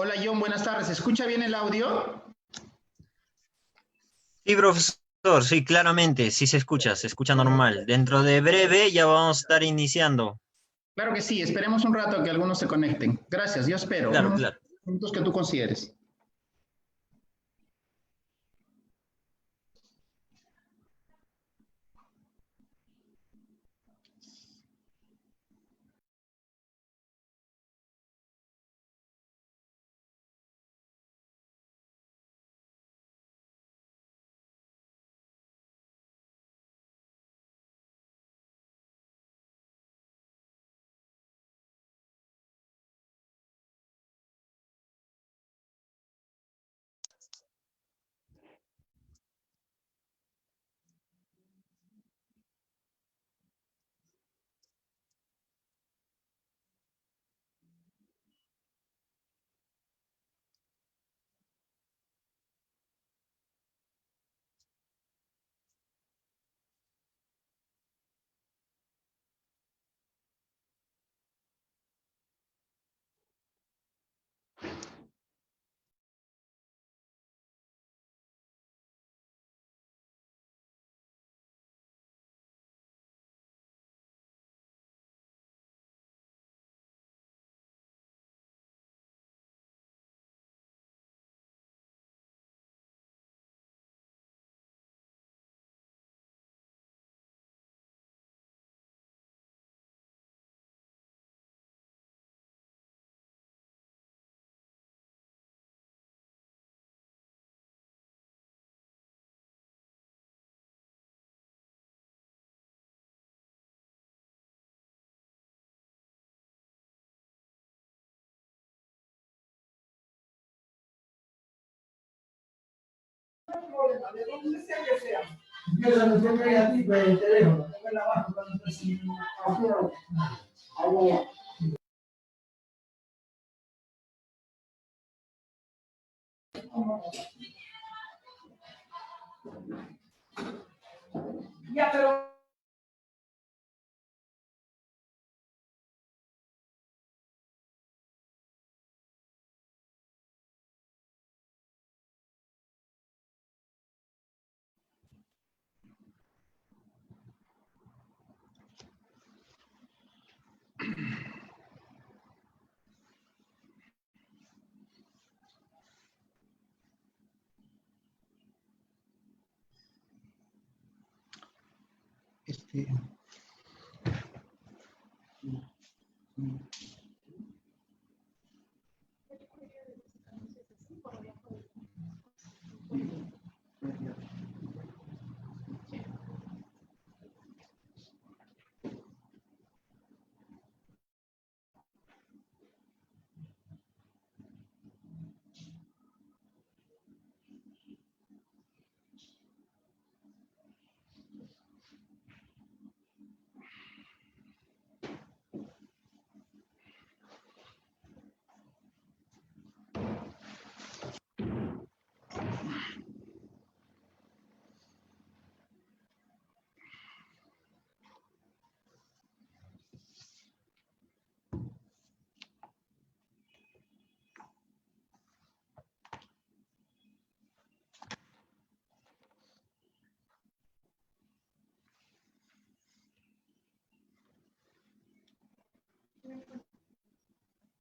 Hola John, buenas tardes. ¿Se escucha bien el audio? Sí, profesor, sí, claramente, sí se escucha normal. Dentro de breve ya vamos a estar iniciando. Claro que sí, esperemos un rato a que algunos se conecten. Gracias, yo espero. Claro, Unos claro. minutos que tú consideres. Este,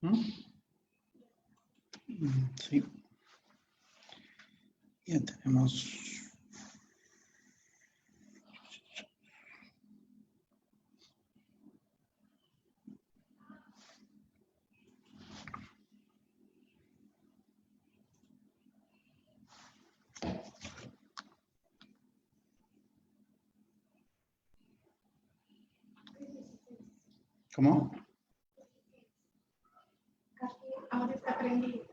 ¿Mm? Sí, ya tenemos. ¿Cómo? Ahora está prendido.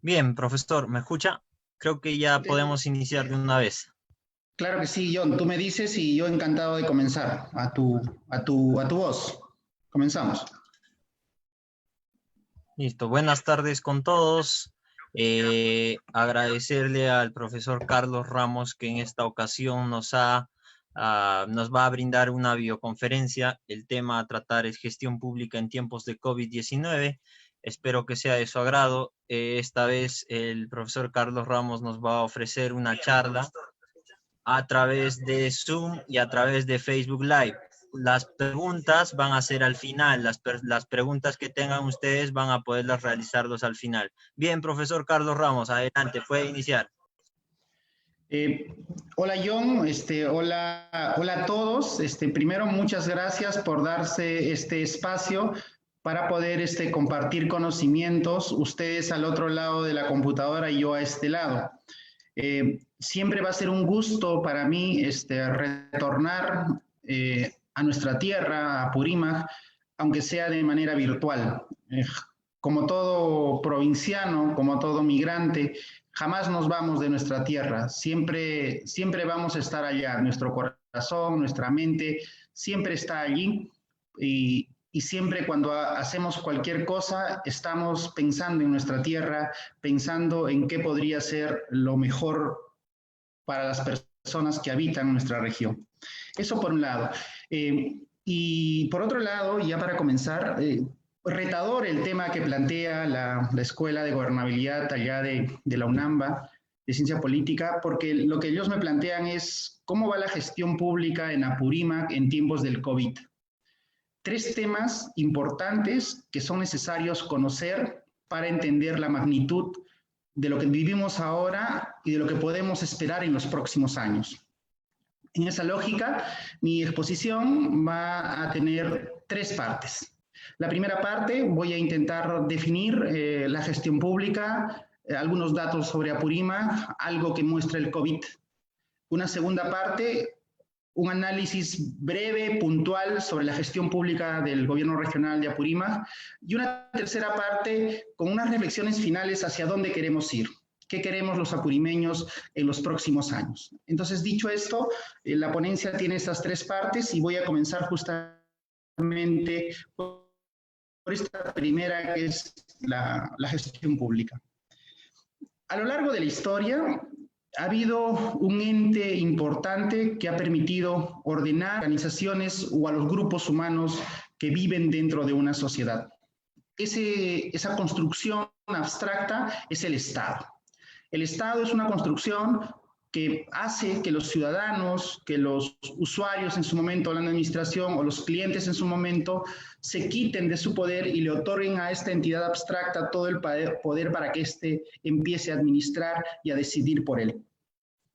Bien, profesor, ¿me escucha? Creo que ya podemos iniciar de una vez. Claro que sí, John. Tú me dices y yo encantado de comenzar a tu voz. Comenzamos. Listo, buenas tardes con todos. Agradecerle al profesor Carlos Ramos que en esta ocasión nos va a brindar una videoconferencia. El tema a tratar es gestión pública en tiempos de COVID-19. Espero que sea de su agrado. Esta vez el profesor Carlos Ramos nos va a ofrecer una charla a través de Zoom y a través de Facebook Live. Las preguntas van a ser al final, las preguntas que tengan ustedes van a poderlas realizarlos al final. Bien, profesor Carlos Ramos, adelante, puede iniciar. Eh, Hola John, hola a todos. Primero, muchas gracias por darse este espacio para poder compartir conocimientos, ustedes al otro lado de la computadora y yo a este lado. Siempre va a ser un gusto para mí retornar a nuestra tierra, a Apurímac, aunque sea de manera virtual. Como todo provinciano, como todo migrante, jamás nos vamos de nuestra tierra, siempre vamos a estar allá, nuestro corazón, nuestra mente, siempre está allí y siempre cuando hacemos cualquier cosa estamos pensando en nuestra tierra, pensando en qué podría ser lo mejor para las personas que habitan nuestra región. Eso por un lado. Y por otro lado, ya para comenzar, retador el tema que plantea la Escuela de Gobernabilidad allá de la UNAMBA, de Ciencia Política, porque lo que ellos me plantean es cómo va la gestión pública en Apurímac en tiempos del COVID. Tres temas importantes que son necesarios conocer para entender la magnitud de lo que vivimos ahora y de lo que podemos esperar en los próximos años. En esa lógica, mi exposición va a tener tres partes. La primera parte voy a intentar definir la gestión pública, algunos datos sobre Apurímac, algo que muestra el COVID. Una segunda parte, un análisis breve, puntual sobre la gestión pública del gobierno regional de Apurímac. Y una tercera parte con unas reflexiones finales hacia dónde queremos ir. ¿Qué queremos los apurimeños en los próximos años? Entonces, dicho esto, la ponencia tiene estas tres partes y voy a comenzar justamente por esta primera, que es la gestión pública. A lo largo de la historia, ha habido un ente importante que ha permitido ordenar organizaciones o a los grupos humanos que viven dentro de una sociedad. Esa construcción abstracta es el Estado. El Estado es una construcción que hace que los ciudadanos, que los usuarios en su momento, la administración o los clientes en su momento, se quiten de su poder y le otorguen a esta entidad abstracta todo el poder para que éste empiece a administrar y a decidir por él.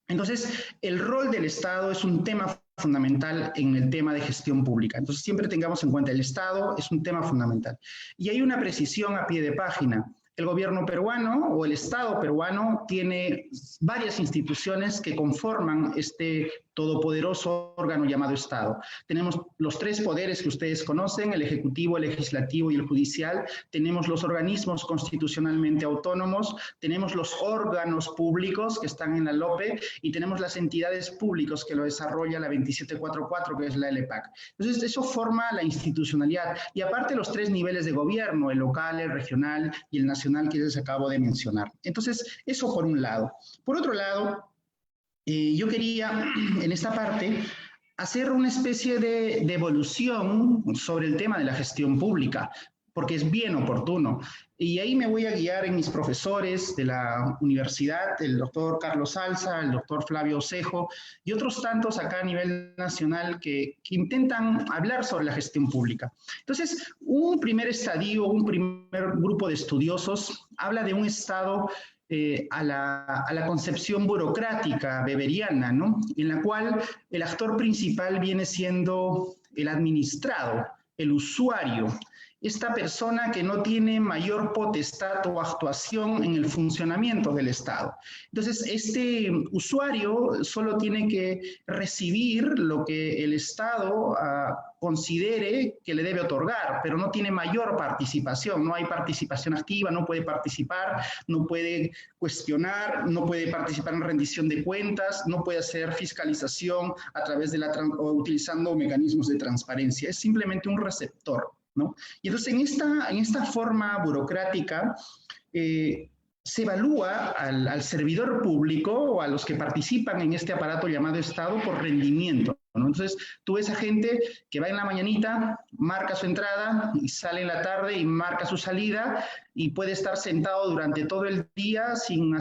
Entonces, el rol del Estado es un tema fundamental en el tema de gestión pública. Entonces, siempre tengamos en cuenta, el Estado es un tema fundamental. Y hay una precisión a pie de página. El gobierno peruano o el Estado peruano tiene varias instituciones que conforman este todopoderoso órgano llamado Estado. Tenemos los tres poderes que ustedes conocen, el ejecutivo, el legislativo y el judicial. Tenemos los organismos constitucionalmente autónomos, tenemos los órganos públicos que están en la LOPE y tenemos las entidades públicas que lo desarrolla la 2744, que es la LEPAC. Entonces, eso forma la institucionalidad. Y aparte los tres niveles de gobierno, el local, el regional y el nacional, que les acabo de mencionar. Entonces, eso por un lado. Por otro lado, yo quería en esta parte hacer una especie de evolución sobre el tema de la gestión pública, porque es bien oportuno. Y ahí me voy a guiar en mis profesores de la universidad, el doctor Carlos Salza, el doctor Flavio Osejo y otros tantos acá a nivel nacional que intentan hablar sobre la gestión pública. Entonces, un primer estadio, un primer grupo de estudiosos habla de un Estado a la concepción burocrática weberiana, ¿no? En la cual el actor principal viene siendo el administrado, el usuario, esta persona que no tiene mayor potestad o actuación en el funcionamiento del Estado. Entonces, este usuario solo tiene que recibir lo que el Estado considere que le debe otorgar, pero no tiene mayor participación, no hay participación activa, no puede participar, no puede cuestionar, no puede participar en rendición de cuentas, no puede hacer fiscalización a través de o utilizando mecanismos de transparencia, es simplemente un receptor, ¿no? Y entonces en esta forma burocrática se evalúa al servidor público o a los que participan en este aparato llamado Estado por rendimiento, ¿no? Entonces, tú ves a gente que va en la mañanita, marca su entrada y sale en la tarde y marca su salida y puede estar sentado durante todo el día sin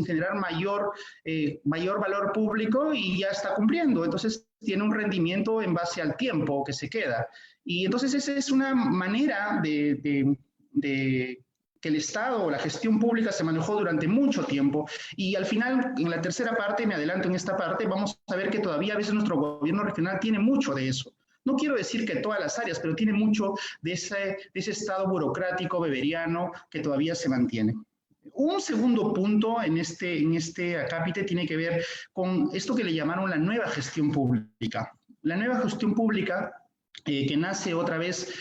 generar mayor valor público y ya está cumpliendo. Entonces, tiene un rendimiento en base al tiempo que se queda. Y entonces, esa es una manera de que el Estado o la gestión pública se manejó durante mucho tiempo y al final, en la tercera parte, me adelanto en esta parte, vamos a ver que todavía a veces nuestro gobierno regional tiene mucho de eso. No quiero decir que todas las áreas, pero tiene mucho de ese Estado burocrático beberiano que todavía se mantiene. Un segundo punto en este acápite tiene que ver con esto que le llamaron la nueva gestión pública. La nueva gestión pública que nace otra vez,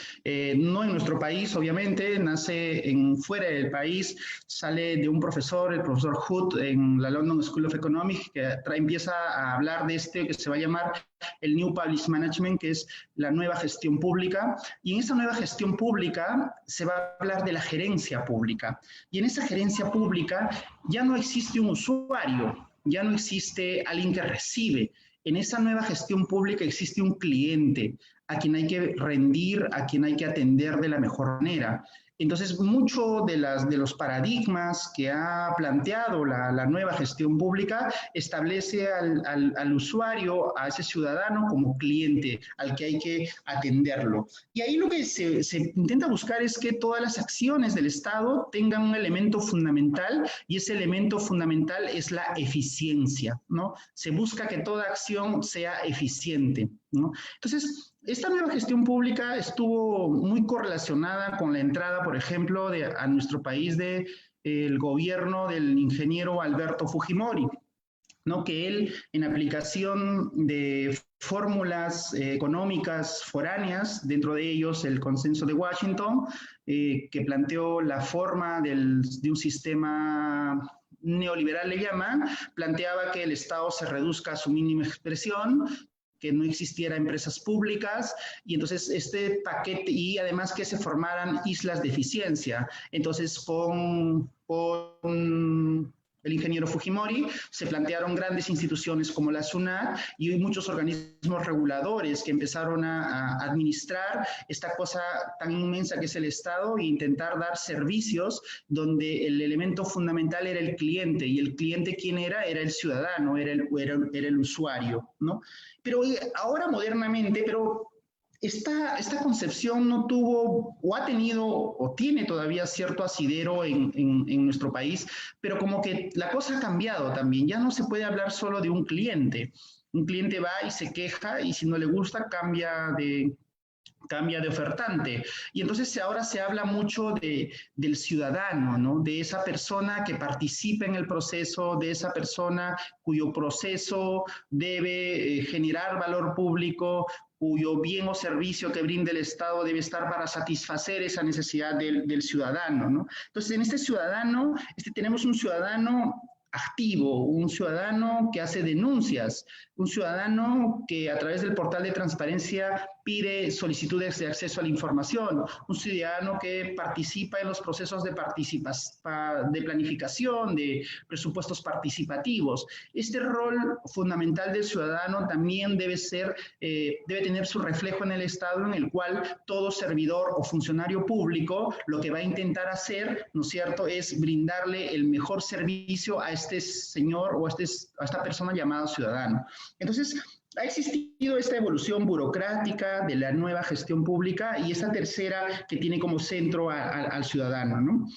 no en nuestro país, obviamente, nace fuera del país, sale de un profesor, el profesor Hood, en la London School of Economics, que empieza a hablar de que se va a llamar el New Public Management, que es la nueva gestión pública, y en esa nueva gestión pública se va a hablar de la gerencia pública, y en esa gerencia pública ya no existe un usuario, ya no existe alguien que recibe. En esa nueva gestión pública existe un cliente a quien hay que rendir, a quien hay que atender de la mejor manera. Entonces, mucho de los paradigmas que ha planteado la nueva gestión pública establece al usuario, a ese ciudadano como cliente, al que hay que atenderlo. Y ahí lo que se intenta buscar es que todas las acciones del Estado tengan un elemento fundamental, y ese elemento fundamental es la eficiencia, ¿no? Se busca que toda acción sea eficiente, ¿no? Entonces, esta nueva gestión pública estuvo muy correlacionada con la entrada, por ejemplo, a nuestro país del gobierno del ingeniero Alberto Fujimori, ¿no? Que él, en aplicación de fórmulas económicas foráneas, dentro de ellos el consenso de Washington, que planteó la forma de un sistema neoliberal, le llaman, planteaba que el Estado se reduzca a su mínima expresión, que no existiera empresas públicas, y entonces este paquete, y además que se formaran islas de eficiencia. Entonces con el ingeniero Fujimori se plantearon grandes instituciones como la SUNAT y muchos organismos reguladores que empezaron a administrar esta cosa tan inmensa que es el Estado e intentar dar servicios donde el elemento fundamental era el cliente, y el cliente, ¿quién era? Era el ciudadano, era el usuario, ¿no? Pero ahora modernamente, esta concepción no tuvo, o ha tenido, o tiene todavía cierto asidero en nuestro país, pero como que la cosa ha cambiado también. Ya no se puede hablar solo de un cliente. Un cliente va y se queja, y si no le gusta, cambia de ofertante. Y entonces ahora se habla mucho del ciudadano, ¿no? De esa persona que participa en el proceso, de esa persona cuyo proceso debe generar valor público, cuyo bien o servicio que brinde el Estado debe estar para satisfacer esa necesidad del ciudadano, ¿no? Entonces, en este ciudadano, tenemos un ciudadano activo, un ciudadano que hace denuncias, un ciudadano que a través del portal de transparencia pide solicitudes de acceso a la información, un ciudadano que participa en los procesos de planificación, de presupuestos participativos. Este rol fundamental del ciudadano también debe tener su reflejo en el Estado, en el cual todo servidor o funcionario público lo que va a intentar hacer, ¿no es cierto?, es brindarle el mejor servicio a este señor o a esta persona llamada ciudadano. Entonces, ha existido esta evolución burocrática de la nueva gestión pública, y esta tercera que tiene como centro al ciudadano, ¿no?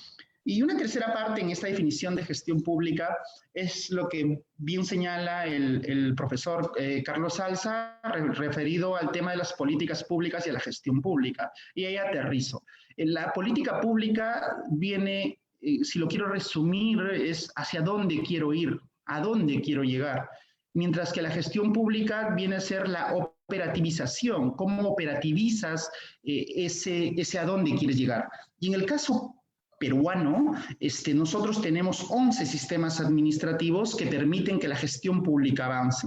Y una tercera parte en esta definición de gestión pública es lo que bien señala el profesor Carlos Salza, referido al tema de las políticas públicas y a la gestión pública. Y ahí aterrizo. La política pública viene, si lo quiero resumir, es hacia dónde quiero ir, a dónde quiero llegar. Mientras que la gestión pública viene a ser la operativización, cómo operativizas ese a dónde quieres llegar. Y en el caso peruano, nosotros tenemos 11 sistemas administrativos que permiten que la gestión pública avance.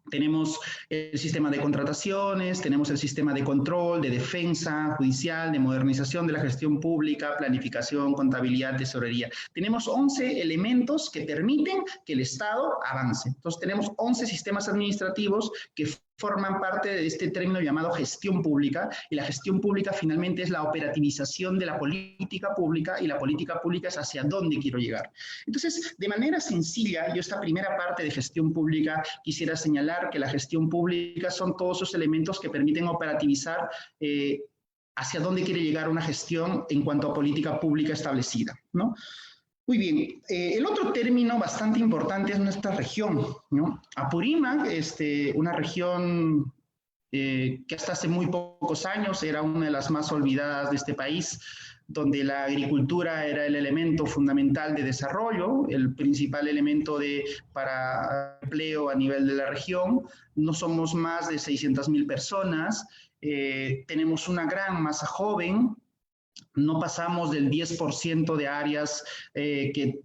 Tenemos el sistema de contrataciones, tenemos el sistema de control, de defensa judicial, de modernización de la gestión pública, planificación, contabilidad, tesorería. Tenemos 11 elementos que permiten que el Estado avance. Entonces tenemos 11 sistemas administrativos que forman parte de este término llamado gestión pública, y la gestión pública finalmente es la operativización de la política pública, y la política pública es hacia dónde quiero llegar. Entonces, de manera sencilla, yo esta primera parte de gestión pública quisiera señalar que la gestión pública son todos esos elementos que permiten operativizar hacia dónde quiere llegar una gestión en cuanto a política pública establecida, ¿no? Muy bien, el otro término bastante importante es nuestra región, ¿no? Apurímac, una región que hasta hace muy pocos años era una de las más olvidadas de este país, donde la agricultura era el elemento fundamental de desarrollo, el principal elemento para empleo a nivel de la región. No somos más de 600.000 personas, tenemos una gran masa joven. No pasamos del 10% de áreas que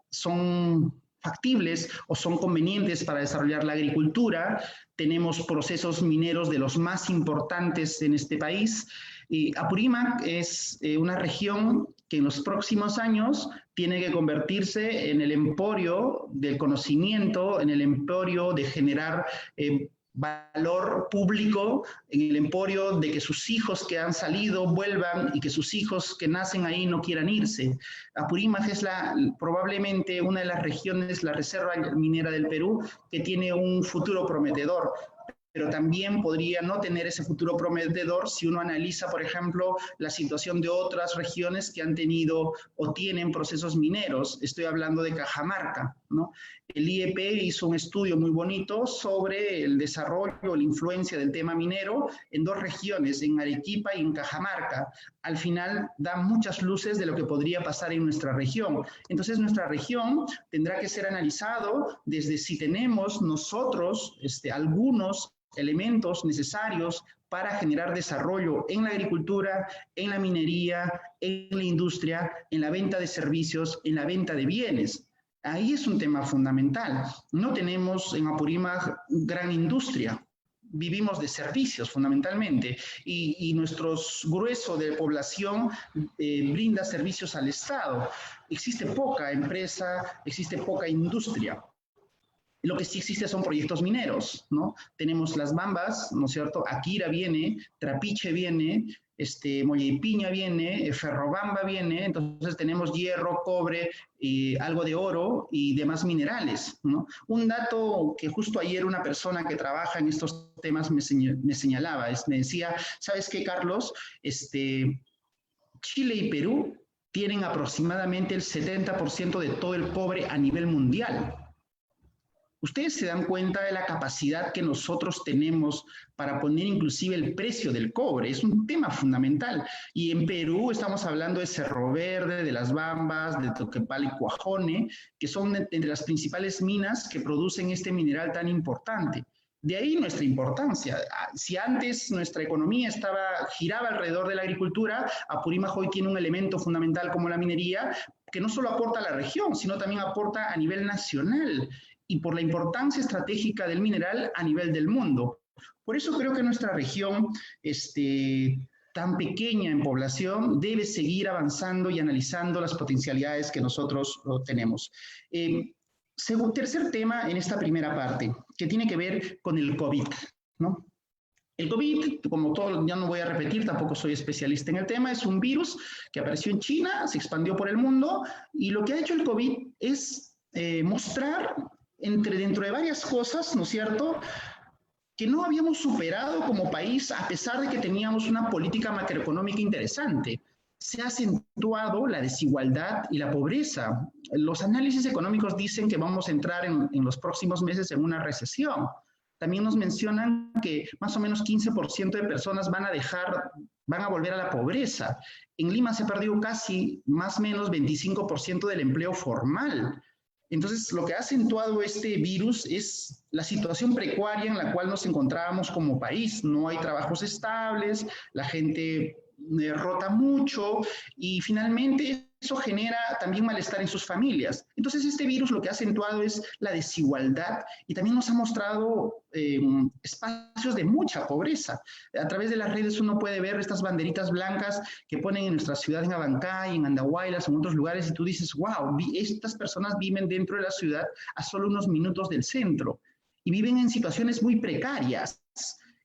son factibles o son convenientes para desarrollar la agricultura. Tenemos procesos mineros de los más importantes en este país. Y Apurímac es una región que en los próximos años tiene que convertirse en el emporio del conocimiento, en el emporio de generar valor público, en el emporio de que sus hijos que han salido vuelvan y que sus hijos que nacen ahí no quieran irse. Apurímac es probablemente una de las regiones, la reserva minera del Perú, que tiene un futuro prometedor, pero también podría no tener ese futuro prometedor si uno analiza, por ejemplo, la situación de otras regiones que han tenido o tienen procesos mineros. Estoy hablando de Cajamarca, ¿no? El IEP hizo un estudio muy bonito sobre el desarrollo, la influencia del tema minero en dos regiones, en Arequipa y en Cajamarca. Al final da muchas luces de lo que podría pasar en nuestra región. Entonces nuestra región tendrá que ser analizado desde si tenemos nosotros algunos elementos necesarios para generar desarrollo en la agricultura, en la minería, en la industria, en la venta de servicios, en la venta de bienes. Ahí es un tema fundamental. No tenemos en Apurímac gran industria. Vivimos de servicios fundamentalmente y nuestro grueso de población brinda servicios al Estado. Existe poca empresa, existe poca industria. Lo que sí existe son proyectos mineros, ¿no? Tenemos Las Bambas, ¿no es cierto? Akira viene, Trapiche viene, Mollaipiña viene, Ferrobamba viene, entonces tenemos hierro, cobre, algo de oro y demás minerales, ¿no? Un dato que justo ayer una persona que trabaja en estos temas me señalaba, me decía, ¿sabes qué, Carlos? Chile y Perú tienen aproximadamente el 70% de todo el cobre a nivel mundial. Ustedes se dan cuenta de la capacidad que nosotros tenemos para poner inclusive el precio del cobre. Es un tema fundamental. Y en Perú estamos hablando de Cerro Verde, de Las Bambas, de Toquepala y Cuajone, que son entre las principales minas que producen este mineral tan importante. De ahí nuestra importancia. Si antes nuestra economía giraba alrededor de la agricultura, Apurímac hoy tiene un elemento fundamental como la minería, que no solo aporta a la región, sino también aporta a nivel nacional, y por la importancia estratégica del mineral a nivel del mundo. Por eso creo que nuestra región, tan pequeña en población, debe seguir avanzando y analizando las potencialidades que nosotros tenemos. Tercer tema en esta primera parte, que tiene que ver con el COVID, ¿no? El COVID, como todo, ya no voy a repetir, tampoco soy especialista en el tema, es un virus que apareció en China, se expandió por el mundo, y lo que ha hecho el COVID es mostrar dentro de varias cosas, ¿no es cierto?, que no habíamos superado como país a pesar de que teníamos una política macroeconómica interesante. se ha acentuado la desigualdad y la pobreza. Los análisis económicos dicen que vamos a entrar en los próximos meses en una recesión. También nos mencionan que más o menos 15% de personas van a volver a la pobreza. En Lima se perdió casi más o menos 25% del empleo formal. Entonces, lo que ha acentuado este virus es la situación precaria en la cual nos encontrábamos como país. No hay trabajos estables, la gente rota mucho y finalmente eso genera también malestar en sus familias. Entonces, este virus lo que ha acentuado es la desigualdad y también nos ha mostrado espacios de mucha pobreza. A través de las redes uno puede ver estas banderitas blancas que ponen en nuestra ciudad, en Abancay, en Andahuaylas, en otros lugares, y tú dices, wow, estas personas viven dentro de la ciudad a solo unos minutos del centro y viven en situaciones muy precarias.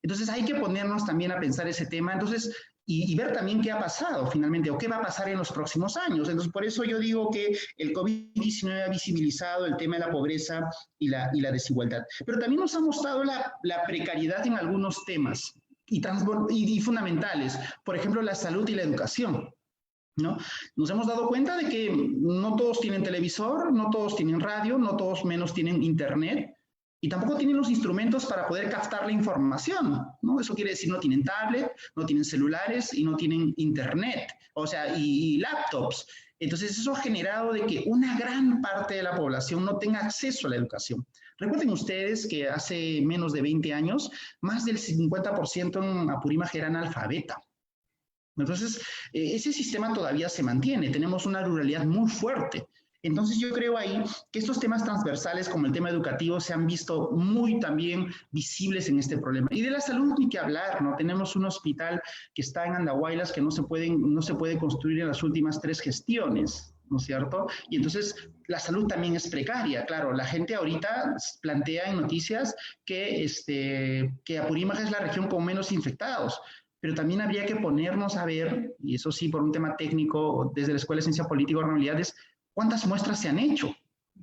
Entonces hay que ponernos también a pensar ese tema. Entonces, y ver también qué ha pasado finalmente o qué va a pasar en los próximos años. Entonces, por eso yo digo que el COVID-19 ha visibilizado el tema de la pobreza y la desigualdad. Pero también nos ha mostrado la precariedad en algunos temas y fundamentales. Por ejemplo, la salud y la educación, ¿no? Nos hemos dado cuenta de que no todos tienen televisor, no todos tienen radio, no todos menos tienen internet. Y tampoco tienen los instrumentos para poder captar la información, ¿no? Eso quiere decir no tienen tablet, no tienen celulares y no tienen internet, o sea, y laptops. Entonces eso ha generado de que una gran parte de la población no tenga acceso a la educación. Recuerden ustedes que hace menos de 20 años, más del 50% en Apurímac era analfabeta. Entonces, ese sistema todavía se mantiene, tenemos una ruralidad muy fuerte. Entonces yo creo ahí que estos temas transversales como el tema educativo se han visto muy también visibles en este problema. Y de la salud ni que hablar, ¿no? Tenemos un hospital que está en Andahuaylas que no se puede construir en las últimas 3 gestiones, ¿no es cierto? Y entonces la salud también es precaria, claro. La gente ahorita plantea en noticias que Apurímac es la región con menos infectados. Pero también habría que ponernos a ver, y eso sí por un tema técnico desde la Escuela de Ciencia Política y Gobernabilidades, ¿cuántas muestras se han hecho?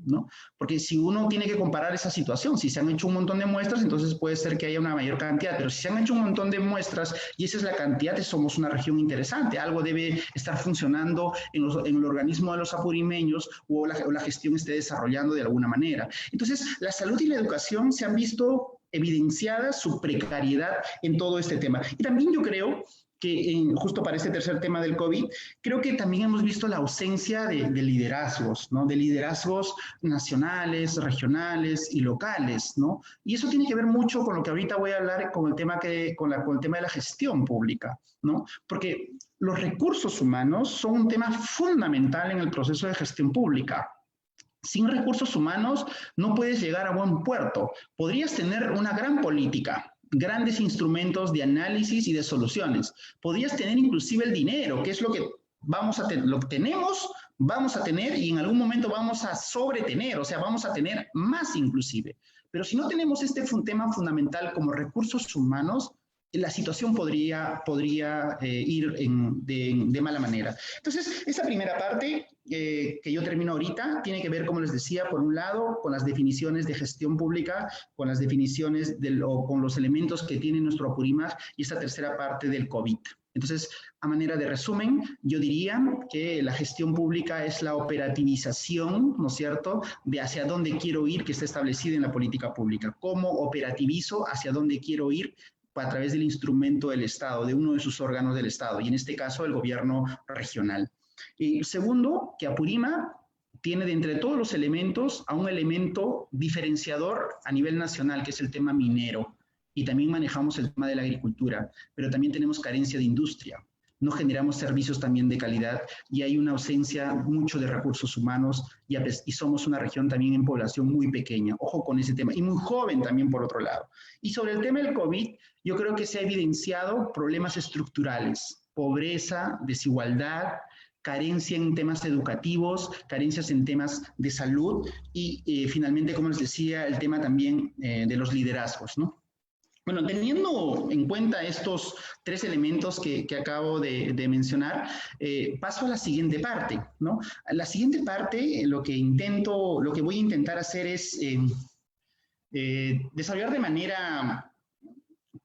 ¿No? Porque si uno tiene que comparar esa situación, si se han hecho un montón de muestras, entonces puede ser que haya una mayor cantidad, pero si se han hecho un montón de muestras y esa es la cantidad, somos una región interesante, algo debe estar funcionando en el organismo de los apurimeños o la gestión esté desarrollando de alguna manera. Entonces, la salud y la educación se han visto evidenciadas su precariedad en todo este tema. Y también yo creo que justo para este tercer tema del COVID, creo que también hemos visto la ausencia de liderazgos, ¿no? De liderazgos nacionales, regionales y locales, ¿no? Y eso tiene que ver mucho con lo que ahorita voy a hablar con el tema, con el tema de la gestión pública, ¿no? Porque los recursos humanos son un tema fundamental en el proceso de gestión pública. Sin recursos humanos no puedes llegar a buen puerto. Podrías tener una gran política, grandes instrumentos de análisis y de soluciones. Podrías tener inclusive el dinero, que es lo que lo que tenemos, vamos a tener y en algún momento vamos a sobretener, o sea, vamos a tener más inclusive. Pero si no tenemos este tema fundamental como recursos humanos, la situación podría ir de mala manera. Entonces, esa primera parte que yo termino ahorita tiene que ver, como les decía, por un lado, con las definiciones de gestión pública, con las definiciones o con los elementos que tiene nuestro Apurímac y esta tercera parte del COVID. Entonces, a manera de resumen, yo diría que la gestión pública es la operativización, ¿no es cierto?, de hacia dónde quiero ir, que está establecida en la política pública. ¿Cómo operativizo hacia dónde quiero ir? A través del instrumento del Estado, de uno de sus órganos del Estado, y en este caso el gobierno regional. Y segundo, que Apurímac tiene de entre todos los elementos a un elemento diferenciador a nivel nacional, que es el tema minero, y también manejamos el tema de la agricultura, pero también tenemos carencia de industria. No generamos servicios también de calidad y hay una ausencia mucho de recursos humanos y somos una región también en población muy pequeña. Ojo con ese tema y muy joven también por otro lado. Y sobre el tema del COVID, yo creo que se ha evidenciado problemas estructurales, pobreza, desigualdad, carencia en temas educativos, carencias en temas de salud y finalmente, como les decía, el tema también de los liderazgos, ¿no? Bueno, teniendo en cuenta estos 3 elementos que acabo de mencionar, paso a la siguiente parte, ¿no? La siguiente parte, lo que voy a intentar hacer es desarrollar de manera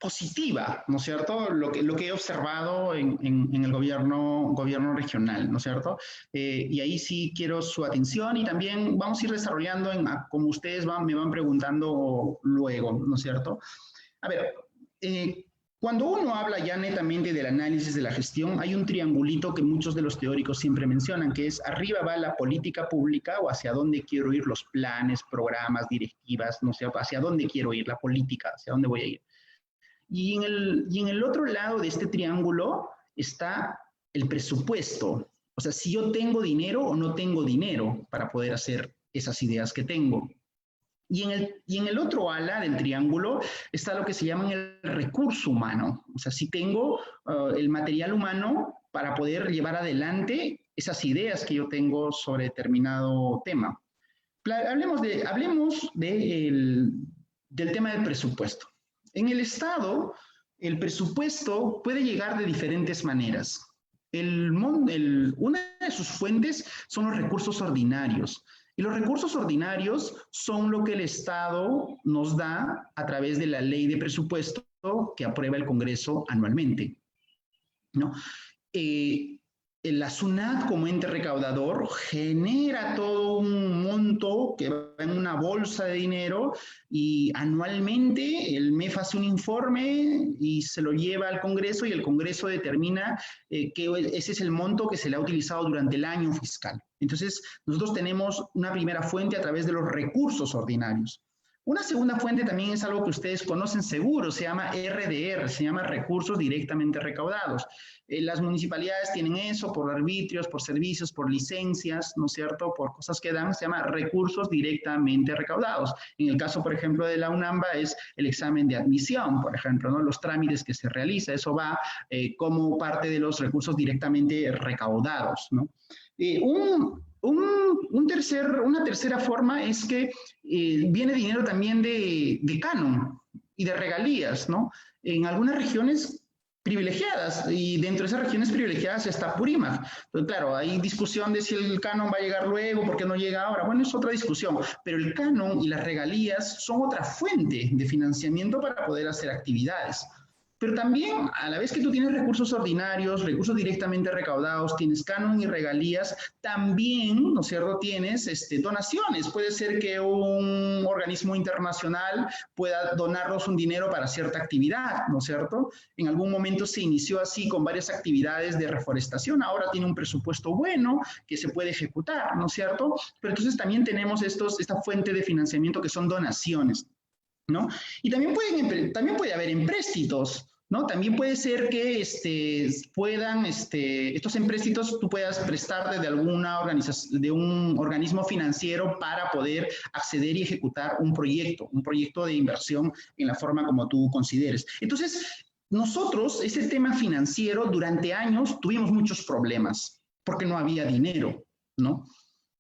positiva, ¿no es cierto? Lo que he observado en el gobierno regional, ¿no es cierto? Y ahí sí quiero su atención y también vamos a ir desarrollando como ustedes me van preguntando luego, ¿no es cierto? A ver, cuando uno habla ya netamente del análisis de la gestión, hay un triangulito que muchos de los teóricos siempre mencionan, que es arriba va la política pública o hacia dónde quiero ir los planes, programas, directivas, no sé, hacia dónde quiero ir la política, hacia dónde voy a ir. Y en el otro lado de este triángulo está el presupuesto. O sea, si yo tengo dinero o no tengo dinero para poder hacer esas ideas que tengo. Y en el otro ala del triángulo está lo que se llama el recurso humano. O sea, si tengo el material humano para poder llevar adelante esas ideas que yo tengo sobre determinado tema. Hablemos del tema del presupuesto. En el Estado, el presupuesto puede llegar de diferentes maneras. Una de sus fuentes son los recursos ordinarios. Y los recursos ordinarios son lo que el Estado nos da a través de la ley de presupuesto que aprueba el Congreso anualmente, ¿no? La SUNAT como ente recaudador genera todo un monto que va en una bolsa de dinero y anualmente el MEF hace un informe y se lo lleva al Congreso y el Congreso determina que ese es el monto que se le ha utilizado durante el año fiscal. Entonces, nosotros tenemos una primera fuente a través de los recursos ordinarios. Una segunda fuente también es algo que ustedes conocen seguro, se llama RDR, se llama recursos directamente recaudados. Las municipalidades tienen eso por arbitrios, por servicios, por licencias, ¿no es cierto? Por cosas que dan, se llama recursos directamente recaudados. En el caso, por ejemplo, de la UNAMBA es el examen de admisión, por ejemplo, ¿no? Los trámites que se realiza, eso va como parte de los recursos directamente recaudados, ¿no? Una tercera forma es que viene dinero también de canon y de regalías, ¿no? En algunas regiones privilegiadas y dentro de esas regiones privilegiadas está Purímac. Entonces, claro, hay discusión de si el canon va a llegar luego, por qué no llega ahora. Bueno, es otra discusión, pero el canon y las regalías son otra fuente de financiamiento para poder hacer actividades. Pero también, a la vez que tú tienes recursos ordinarios, recursos directamente recaudados, tienes canon y regalías, también, ¿no es cierto?, tienes donaciones. Puede ser que un organismo internacional pueda donarnos un dinero para cierta actividad, ¿no es cierto? En algún momento se inició así con varias actividades de reforestación, ahora tiene un presupuesto bueno que se puede ejecutar, ¿no es cierto? Pero entonces también tenemos esta fuente de financiamiento que son donaciones, ¿no? Y también puede haber empréstitos, ¿no? También puede ser que estos empréstitos tú puedas prestar desde alguna organización, de un organismo financiero para poder acceder y ejecutar un proyecto de inversión en la forma como tú consideres. Entonces, nosotros, ese tema financiero, durante años tuvimos muchos problemas porque no había dinero, ¿no?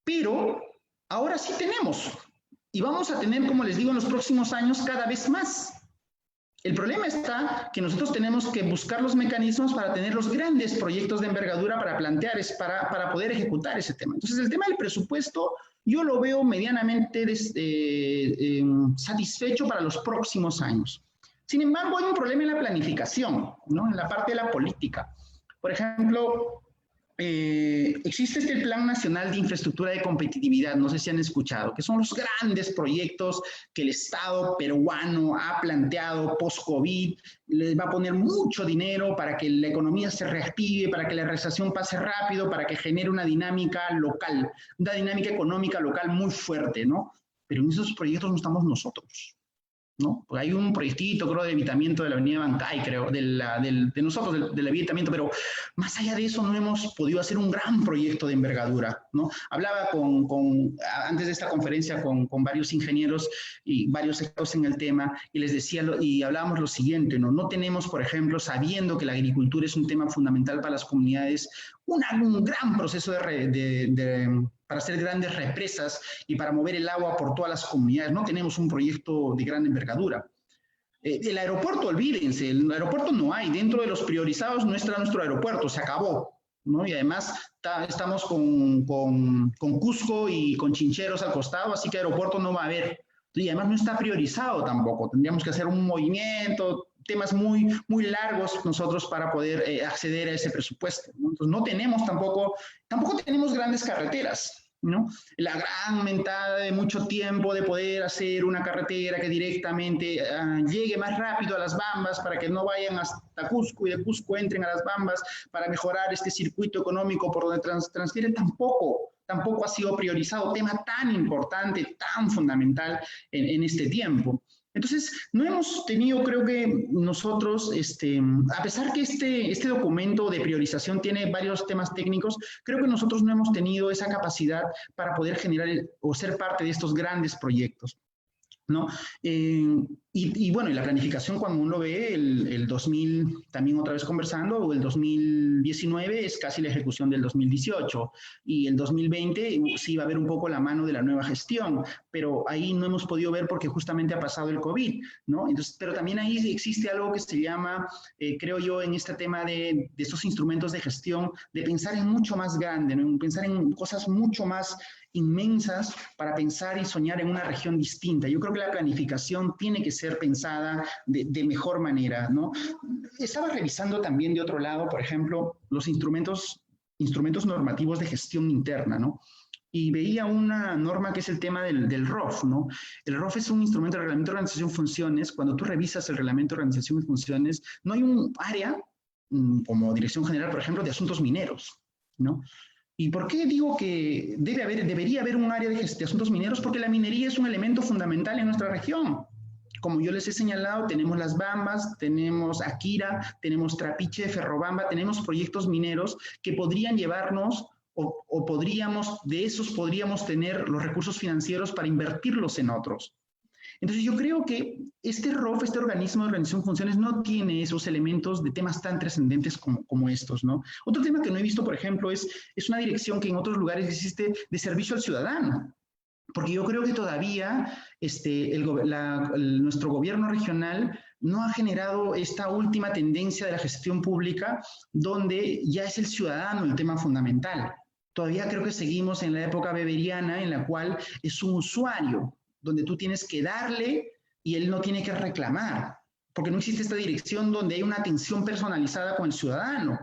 Pero ahora sí tenemos. Y vamos a tener, como les digo, en los próximos años cada vez más. El problema está que nosotros tenemos que buscar los mecanismos para tener los grandes proyectos de envergadura para plantear, para poder ejecutar ese tema. Entonces, el tema del presupuesto yo lo veo medianamente satisfecho para los próximos años. Sin embargo, hay un problema en la planificación, ¿no? En la parte de la política. Por ejemplo, existe el Plan Nacional de Infraestructura de Competitividad, no sé si han escuchado, que son los grandes proyectos que el Estado peruano ha planteado post-COVID, les va a poner mucho dinero para que la economía se reactive, para que la recesión pase rápido, para que genere una dinámica local, una dinámica económica local muy fuerte, ¿no? Pero en esos proyectos no estamos nosotros, ¿no? Pues hay un proyectito, creo, de evitamiento de la avenida Bancay, creo, de nosotros, del evitamiento, pero más allá de eso no hemos podido hacer un gran proyecto de envergadura, ¿no? Hablaba antes de esta conferencia con varios ingenieros y varios expertos en el tema y les decía, y hablábamos lo siguiente, ¿no? No tenemos, por ejemplo, sabiendo que la agricultura es un tema fundamental para las comunidades, un gran proceso para hacer grandes represas y para mover el agua por todas las comunidades. No tenemos un proyecto de gran envergadura. El aeropuerto, olvídense, el aeropuerto no hay. Dentro de los priorizados no está nuestro aeropuerto, se acabó, ¿no? Y además estamos con Cusco y con Chincheros al costado, así que aeropuerto no va a haber. Y además no está priorizado tampoco. Tendríamos que hacer un movimiento, temas muy largos nosotros para poder acceder a ese presupuesto, ¿no? Entonces no tenemos tampoco tenemos grandes carreteras, ¿no? La gran mentada de mucho tiempo de poder hacer una carretera que directamente llegue más rápido a las Bambas para que no vayan hasta Cusco y de Cusco entren a las Bambas para mejorar este circuito económico por donde transfieren, tampoco ha sido priorizado, tema tan importante, tan fundamental en este tiempo. Entonces, no hemos tenido, creo que nosotros, a pesar que este documento de priorización tiene varios temas técnicos, creo que nosotros no hemos tenido esa capacidad para poder generar o ser parte de estos grandes proyectos, ¿no? Y bueno, y la planificación cuando uno ve el 2000, también otra vez conversando, o el 2019 es casi la ejecución del 2018, y el 2020 sí va a haber un poco la mano de la nueva gestión, pero ahí no hemos podido ver porque justamente ha pasado el COVID, ¿no? Entonces, pero también ahí existe algo que se llama, creo yo, en este tema de estos instrumentos de gestión, de pensar en mucho más grande, ¿no? Pensar en cosas mucho más inmensas para pensar y soñar en una región distinta. Yo creo que la planificación tiene que ser pensada de mejor manera, ¿no? Estaba revisando también de otro lado, por ejemplo, los instrumentos normativos de gestión interna, ¿no? Y veía una norma que es el tema del ROF, ¿no? El ROF es un instrumento de reglamento de organización y funciones. Cuando tú revisas el reglamento de organización y funciones, no hay un área, como Dirección General, por ejemplo, de asuntos mineros, ¿no? ¿Y por qué digo que debería haber un área de asuntos mineros? Porque la minería es un elemento fundamental en nuestra región. Como yo les he señalado, tenemos las Bambas, tenemos Akira, tenemos Trapiche, Ferrobamba, tenemos proyectos mineros que podrían llevarnos o de esos podríamos tener los recursos financieros para invertirlos en otros. Entonces yo creo que este ROF, este organismo de organización de funciones, no tiene esos elementos de temas tan trascendentes como estos, ¿no? Otro tema que no he visto, por ejemplo, es una dirección que en otros lugares existe de servicio al ciudadano. Porque yo creo que todavía nuestro gobierno regional no ha generado esta última tendencia de la gestión pública donde ya es el ciudadano el tema fundamental. Todavía creo que seguimos en la época weberiana en la cual es un usuario, donde tú tienes que darle y él no tiene que reclamar, porque no existe esta dirección donde hay una atención personalizada con el ciudadano.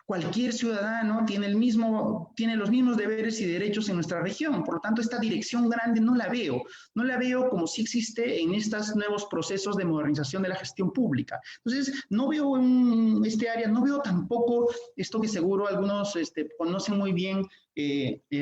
Cualquier ciudadano tiene los mismos deberes y derechos en nuestra región, por lo tanto esta dirección grande no la veo como si existe en estos nuevos procesos de modernización de la gestión pública. Entonces no veo en este área, no veo tampoco esto que seguro algunos conocen muy bien,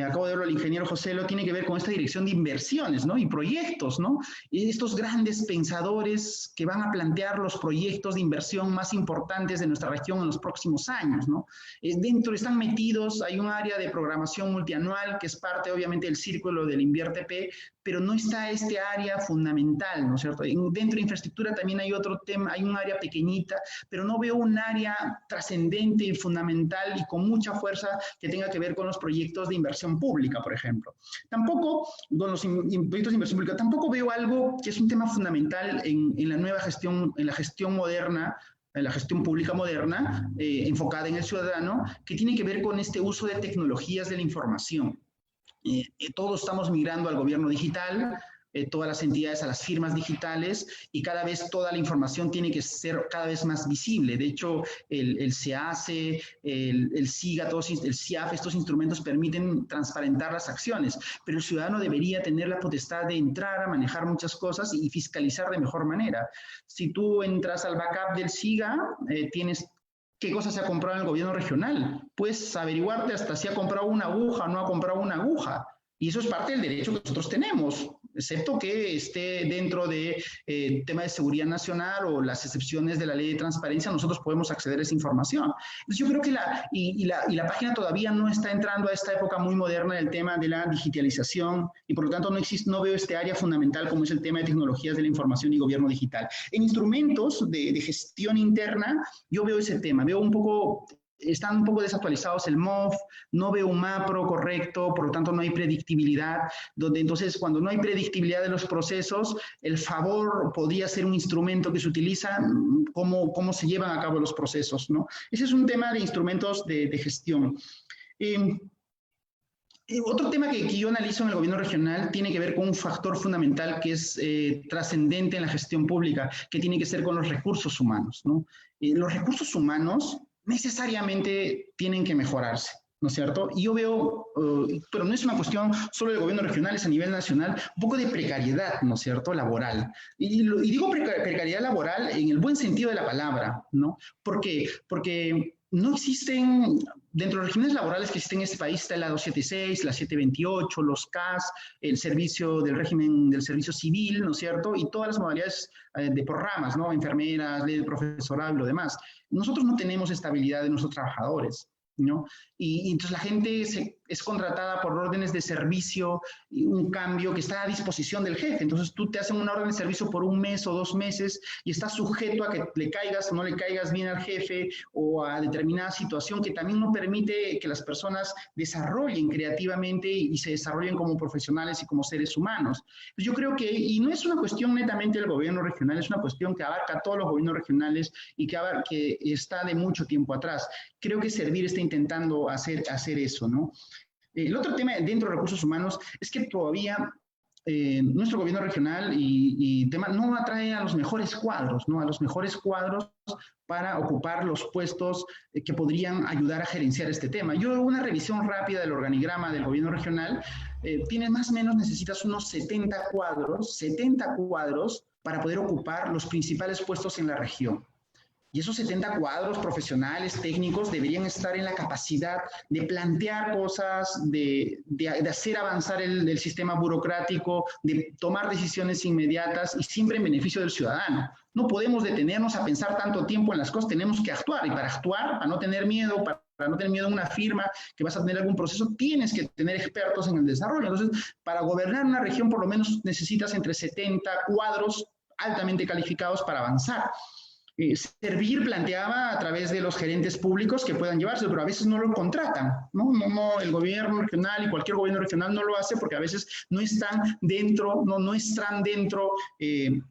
acabo de verlo al ingeniero José, lo tiene que ver con esta dirección de inversiones, ¿no? Y proyectos, ¿no? Y estos grandes pensadores que van a plantear los proyectos de inversión más importantes de nuestra región en los próximos años, ¿no? Dentro están metidos, hay un área de programación multianual que es parte obviamente del círculo del InviérteP, pero no está este área fundamental, ¿no es cierto? Dentro de infraestructura también hay otro tema, hay un área pequeñita, pero no veo un área trascendente y fundamental y con mucha fuerza que tenga que ver con los proyectos de inversión pública, por ejemplo. Tampoco, con los proyectos de inversión pública, tampoco veo algo que es un tema fundamental en la nueva gestión, en la gestión moderna, en la gestión pública moderna, enfocada en el ciudadano, que tiene que ver con este uso de tecnologías de la información. Todos estamos migrando al gobierno digital, todas las entidades a las firmas digitales y cada vez toda la información tiene que ser cada vez más visible. De hecho, el SEACE, el SIGA, el CIAF, estos instrumentos permiten transparentar las acciones, pero el ciudadano debería tener la potestad de entrar a manejar muchas cosas y fiscalizar de mejor manera. Si tú entras al backup del SIGA, tienes qué cosas se ha comprado en el gobierno regional. Puedes averiguarte hasta si ha comprado una aguja o no ha comprado una aguja. Y eso es parte del derecho que nosotros tenemos, excepto que esté dentro de tema de seguridad nacional o las excepciones de la ley de transparencia, nosotros podemos acceder a esa información. Entonces yo creo que la página todavía no está entrando a esta época muy moderna del tema de la digitalización y por lo tanto no veo este área fundamental como es el tema de tecnologías de la información y gobierno digital. En instrumentos de gestión interna, yo veo ese tema, están un poco desactualizados el MOF, no veo un MAPRO correcto, por lo tanto no hay predictibilidad, donde entonces cuando no hay predictibilidad de los procesos, el favor podría ser un instrumento que se utiliza, cómo se llevan a cabo los procesos, ¿no? Ese es un tema de instrumentos de gestión. Otro tema que yo analizo en el gobierno regional tiene que ver con un factor fundamental que es trascendente en la gestión pública, que tiene que ser con los recursos humanos, ¿no? Los recursos humanos necesariamente tienen que mejorarse, ¿no es cierto? Y yo veo, pero no es una cuestión solo del gobierno regional, es a nivel nacional, un poco de precariedad, ¿no es cierto?, laboral. Y digo precariedad laboral en el buen sentido de la palabra, ¿no? ¿Por qué? Porque no existen, dentro de los regímenes laborales que existen en este país, está la 276, la 728, los CAS, el servicio del régimen del servicio civil, ¿no es cierto? Y todas las modalidades de programas, ¿no? Enfermeras, ley de profesorado y lo demás. Nosotros no tenemos estabilidad de nuestros trabajadores, ¿no? Y entonces la gente es contratada por órdenes de servicio, un cambio que está a disposición del jefe. Entonces tú te hacen una orden de servicio por un mes o 2 meses y estás sujeto a que le caigas o no le caigas bien al jefe o a determinada situación que también no permite que las personas desarrollen creativamente y se desarrollen como profesionales y como seres humanos. Entonces yo creo que, y no es una cuestión netamente del gobierno regional, es una cuestión que abarca a todos los gobiernos regionales y que está de mucho tiempo atrás. Creo que Servir está intentando hacer eso, ¿no? El otro tema dentro de recursos humanos es que todavía nuestro gobierno regional y tema no atrae a los mejores cuadros, ¿no? A los mejores cuadros para ocupar los puestos que podrían ayudar a gerenciar este tema. Yo una revisión rápida del organigrama del gobierno regional, tiene más o menos, necesitas unos 70 cuadros para poder ocupar los principales puestos en la región. Y esos 70 cuadros profesionales, técnicos, deberían estar en la capacidad de plantear cosas, de hacer avanzar el sistema burocrático, de tomar decisiones inmediatas y siempre en beneficio del ciudadano. No podemos detenernos a pensar tanto tiempo en las cosas, tenemos que actuar. Y para actuar, para no tener miedo, para no tener miedo a una firma, que vas a tener algún proceso, tienes que tener expertos en el desarrollo. Entonces, para gobernar una región, por lo menos necesitas entre 70 cuadros altamente calificados para avanzar. Servir planteaba a través de los gerentes públicos que puedan llevarse, pero a veces no lo contratan, ¿no? El gobierno regional y cualquier gobierno regional no lo hace porque a veces no están dentro, no están dentro de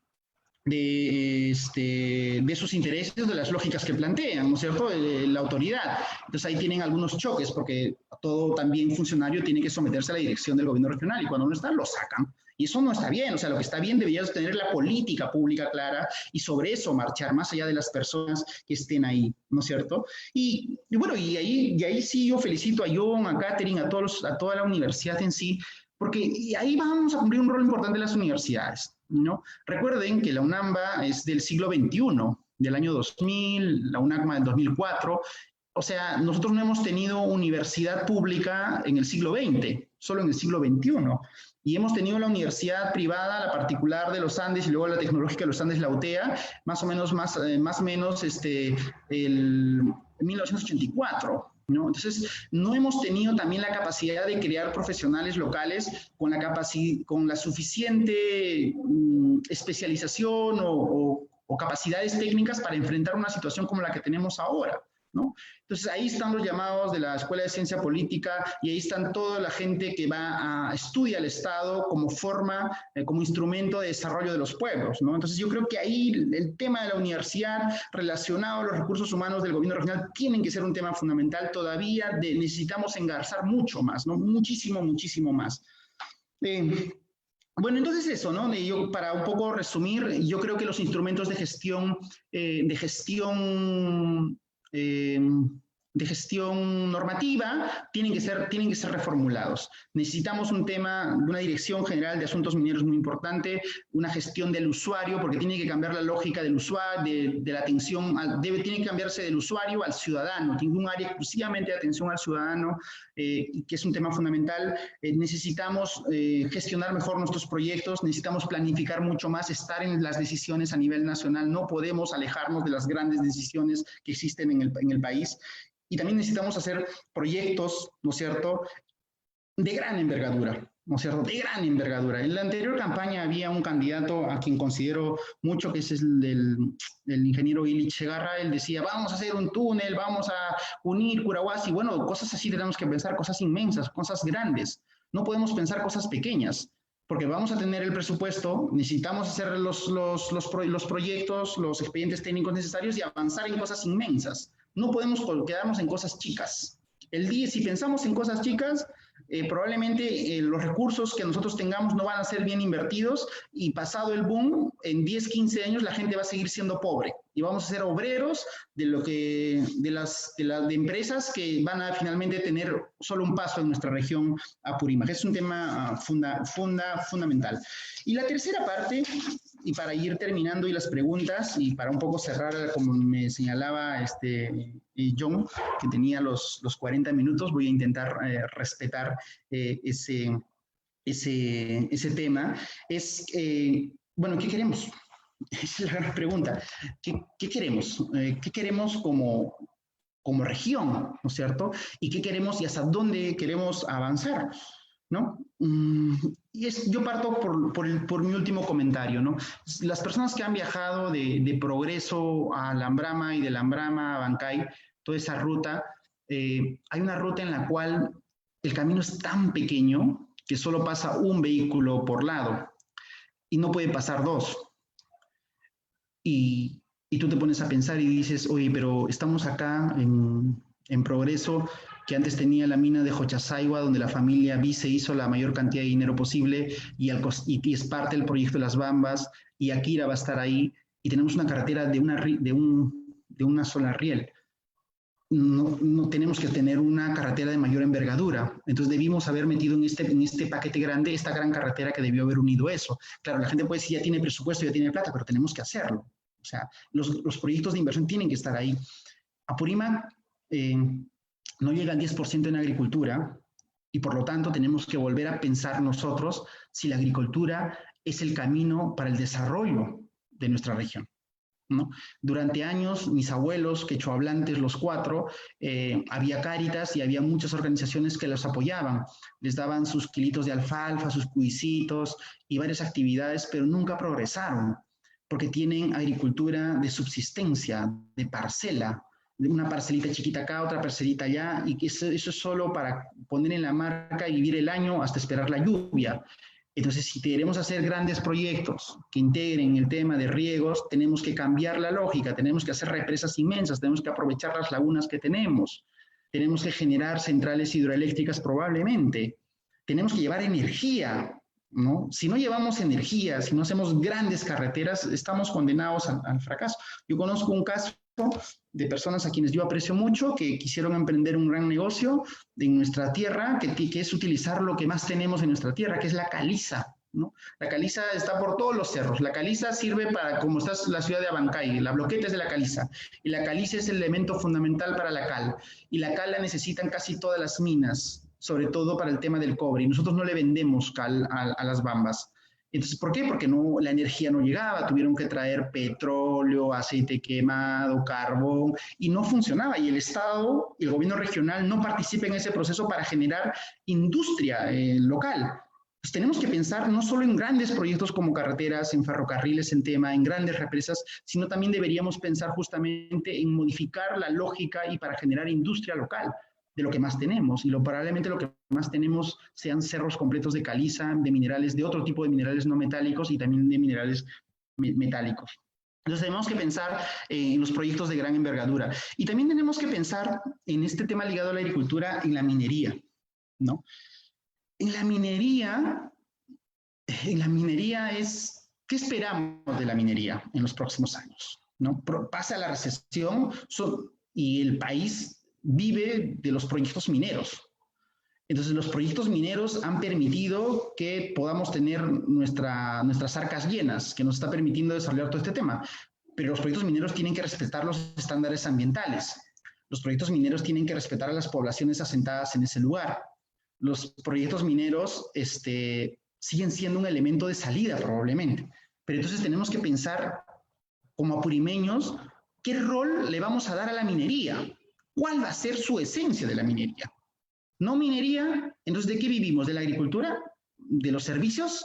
sus intereses, de las lógicas que plantean, ¿no es cierto?, la autoridad. Entonces ahí tienen algunos choques porque todo también funcionario tiene que someterse a la dirección del gobierno regional y cuando no está, lo sacan. Y eso no está bien, o sea, lo que está bien debería tener la política pública clara y sobre eso marchar, más allá de las personas que estén ahí, ¿no es cierto? Y bueno, y ahí sí yo felicito a John, a Catherine, a toda la universidad en sí, porque ahí vamos a cumplir un rol importante de las universidades, ¿no? Recuerden que la UNAMBA es del siglo XXI, del año 2000, la UNACMA del 2004, o sea, nosotros no hemos tenido universidad pública en el siglo XX, solo en el siglo XXI. Y hemos tenido la universidad privada, la particular de los Andes y luego la tecnológica de los Andes, la UTEA, más o menos el 1984. ¿No? Entonces, no hemos tenido también la capacidad de crear profesionales locales con la suficiente especialización o capacidades técnicas para enfrentar una situación como la que tenemos ahora, ¿no? Entonces ahí están los llamados de la Escuela de Ciencia Política y ahí están toda la gente que va a estudiar el Estado como forma, como instrumento de desarrollo de los pueblos, ¿no? Entonces yo creo que ahí el tema de la universidad relacionado a los recursos humanos del gobierno regional tienen que ser un tema fundamental. Todavía necesitamos engarzar mucho más, ¿no? Muchísimo, muchísimo más. Bueno, entonces eso, ¿no? Yo, para un poco resumir, yo creo que los instrumentos de gestión normativa tienen que ser reformulados. Necesitamos un tema de una dirección general de asuntos mineros muy importante, una gestión del usuario, porque tiene que cambiar la lógica del usuario, de la atención, tiene que cambiarse del usuario al ciudadano, tiene un área exclusivamente de atención al ciudadano, que es un tema fundamental. Necesitamos gestionar mejor nuestros proyectos, necesitamos planificar mucho más, estar en las decisiones a nivel nacional, no podemos alejarnos de las grandes decisiones que existen en el país. Y también necesitamos hacer proyectos, ¿no es cierto?, de gran envergadura, ¿no es cierto?, de gran envergadura. En la anterior campaña había un candidato a quien considero mucho, que es el ingeniero Illich Segarra. Él decía, vamos a hacer un túnel, vamos a unir Curahuasi. Bueno, cosas así tenemos que pensar, cosas inmensas, cosas grandes. No podemos pensar cosas pequeñas, porque vamos a tener el presupuesto, necesitamos hacer los proyectos, los expedientes técnicos necesarios y avanzar en cosas inmensas. No podemos quedarnos en cosas chicas. Si pensamos en cosas chicas, probablemente los recursos que nosotros tengamos no van a ser bien invertidos y pasado el boom, en 10, 15 años la gente va a seguir siendo pobre y vamos a ser obreros de empresas que van a finalmente tener solo un paso en nuestra región Apurímac. Es un tema fundamental. Y la tercera parte, y para ir terminando y las preguntas, y para un poco cerrar, como me señalaba John, que tenía los 40 minutos, voy a intentar respetar ese tema, es, bueno, ¿qué queremos? Esa es la gran pregunta. ¿Qué queremos? ¿Qué queremos como región, ¿no es cierto? ¿Y qué queremos y hasta dónde queremos avanzar? ¿No? Yo parto por mi último comentario, ¿no? Las personas que han viajado de Progreso a Lambrama y de Lambrama a Bancay, toda esa ruta, hay una ruta en la cual el camino es tan pequeño que solo pasa un vehículo por lado y no puede pasar dos. Y tú te pones a pensar y dices, oye, pero estamos acá en Progreso, que antes tenía la mina de Jochasayua, donde la familia Vice hizo la mayor cantidad de dinero posible y es parte del proyecto de Las Bambas, y Akira va a estar ahí, y tenemos una carretera de una sola riel. No tenemos que tener una carretera de mayor envergadura. Entonces debimos haber metido en este paquete grande esta gran carretera que debió haber unido eso. Claro, la gente puede decir, ya tiene presupuesto, ya tiene plata, pero tenemos que hacerlo. O sea, los proyectos de inversión tienen que estar ahí. Apurímac no llega al 10% en agricultura y por lo tanto tenemos que volver a pensar nosotros si la agricultura es el camino para el desarrollo de nuestra región, ¿no? Durante años, mis abuelos, quechohablantes, los cuatro, había Cáritas y había muchas organizaciones que los apoyaban. Les daban sus kilitos de alfalfa, sus cuisitos y varias actividades, pero nunca progresaron, porque tienen agricultura de subsistencia, de parcela, de una parcelita chiquita acá, otra parcelita allá, y eso es solo para poner en la marca y vivir el año hasta esperar la lluvia. Entonces, si queremos hacer grandes proyectos que integren el tema de riegos, tenemos que cambiar la lógica, tenemos que hacer represas inmensas, tenemos que aprovechar las lagunas que tenemos que generar centrales hidroeléctricas probablemente, tenemos que llevar energía, ¿no? Si no llevamos energía, si no hacemos grandes carreteras, estamos condenados al fracaso. Yo conozco un caso de personas a quienes yo aprecio mucho, que quisieron emprender un gran negocio en nuestra tierra, que es utilizar lo que más tenemos en nuestra tierra, que es la caliza, ¿no? La caliza está por todos los cerros. La caliza sirve para, como está la ciudad de Abancay, la bloqueta es de la caliza, y la caliza es el elemento fundamental para la cal, y la cal la necesitan casi todas las minas, sobre todo para el tema del cobre, y nosotros no le vendemos cal a las Bambas. Entonces, ¿por qué? Porque la energía no llegaba, tuvieron que traer petróleo, aceite quemado, carbón, y no funcionaba. Y el Estado y el gobierno regional no participan en ese proceso para generar industria local. Pues tenemos que pensar no solo en grandes proyectos como carreteras, en ferrocarriles, en grandes represas, sino también deberíamos pensar justamente en modificar la lógica y para generar industria local de lo que más tenemos, y probablemente lo que más tenemos sean cerros completos de caliza, de minerales, de otro tipo de minerales no metálicos y también de minerales metálicos. Entonces tenemos que pensar en los proyectos de gran envergadura. Y también tenemos que pensar en este tema ligado a la agricultura, en la minería, ¿no? En la minería es, ¿qué esperamos de la minería en los próximos años? ¿No? Pasa la recesión y el país vive de los proyectos mineros. Entonces, los proyectos mineros han permitido que podamos tener nuestras arcas llenas, que nos está permitiendo desarrollar todo este tema. Pero los proyectos mineros tienen que respetar los estándares ambientales. Los proyectos mineros tienen que respetar a las poblaciones asentadas en ese lugar. Los proyectos mineros siguen siendo un elemento de salida, probablemente. Pero entonces tenemos que pensar, como apurimeños, ¿qué rol le vamos a dar a la minería? ¿Cuál va a ser su esencia de la minería? No minería, entonces ¿de qué vivimos? ¿De la agricultura? ¿De los servicios?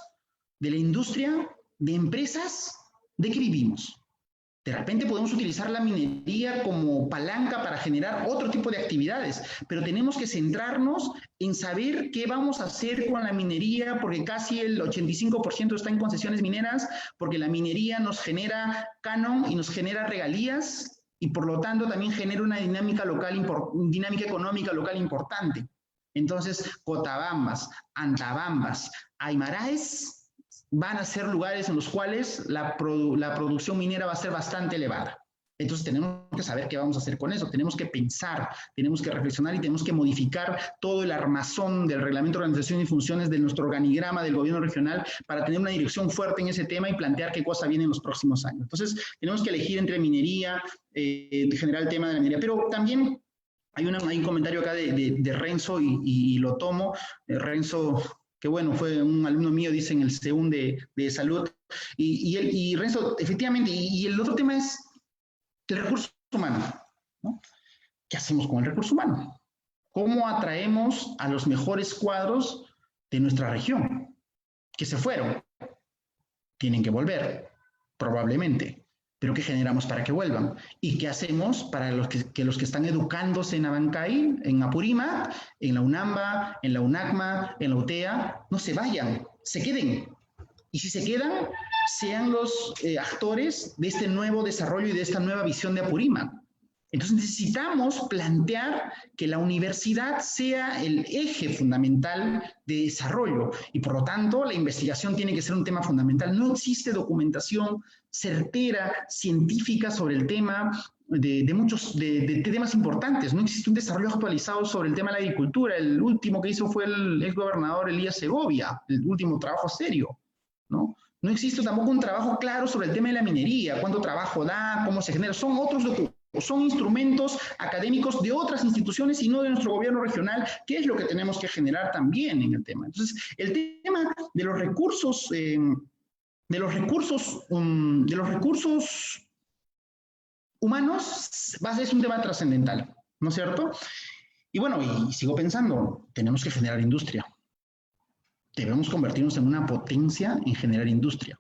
¿De la industria? ¿De empresas? ¿De qué vivimos? De repente podemos utilizar la minería como palanca para generar otro tipo de actividades, pero tenemos que centrarnos en saber qué vamos a hacer con la minería, porque casi el 85% está en concesiones mineras, porque la minería nos genera canon y nos genera regalías, y por lo tanto también genera una dinámica económica local importante. Entonces, Cotabambas, Antabambas, Aymaraes van a ser lugares en los cuales la producción minera va a ser bastante elevada. Entonces tenemos que saber qué vamos a hacer con eso, tenemos que pensar, tenemos que reflexionar y tenemos que modificar todo el armazón del reglamento de organización y funciones de nuestro organigrama del gobierno regional para tener una dirección fuerte en ese tema y plantear qué cosa viene en los próximos años. Entonces tenemos que elegir entre minería, generar el tema de la minería, pero también hay un comentario acá de Renzo y lo tomo. Renzo, que bueno, fue un alumno mío, dice en el CEUN de salud, y Renzo, efectivamente, y el otro tema es el recurso humano, ¿no? ¿Qué hacemos con el recurso humano? ¿Cómo atraemos a los mejores cuadros de nuestra región? Que se fueron, tienen que volver, probablemente, pero ¿qué generamos para que vuelvan? ¿Y qué hacemos para los que están educándose en Abancay, en Apurímac, en la UNAMBA, en la UNACMA, en la UTEA, no se vayan, se queden? Y si se quedan, sean los actores de este nuevo desarrollo y de esta nueva visión de Apurímac. Entonces necesitamos plantear que la universidad sea el eje fundamental de desarrollo y por lo tanto la investigación tiene que ser un tema fundamental. No existe documentación certera, científica sobre el tema de muchos temas importantes. No existe un desarrollo actualizado sobre el tema de la agricultura. El último que hizo fue el exgobernador Elías Segovia, el último trabajo serio, ¿no? No existe tampoco un trabajo claro sobre el tema de la minería, cuánto trabajo da, cómo se genera. Son otros documentos, son instrumentos académicos de otras instituciones y no de nuestro gobierno regional, que es lo que tenemos que generar también en el tema. Entonces, el tema de los recursos, humanos es un tema trascendental, ¿no es cierto? Y bueno, y sigo pensando, tenemos que generar industria. Debemos convertirnos en una potencia en generar industria,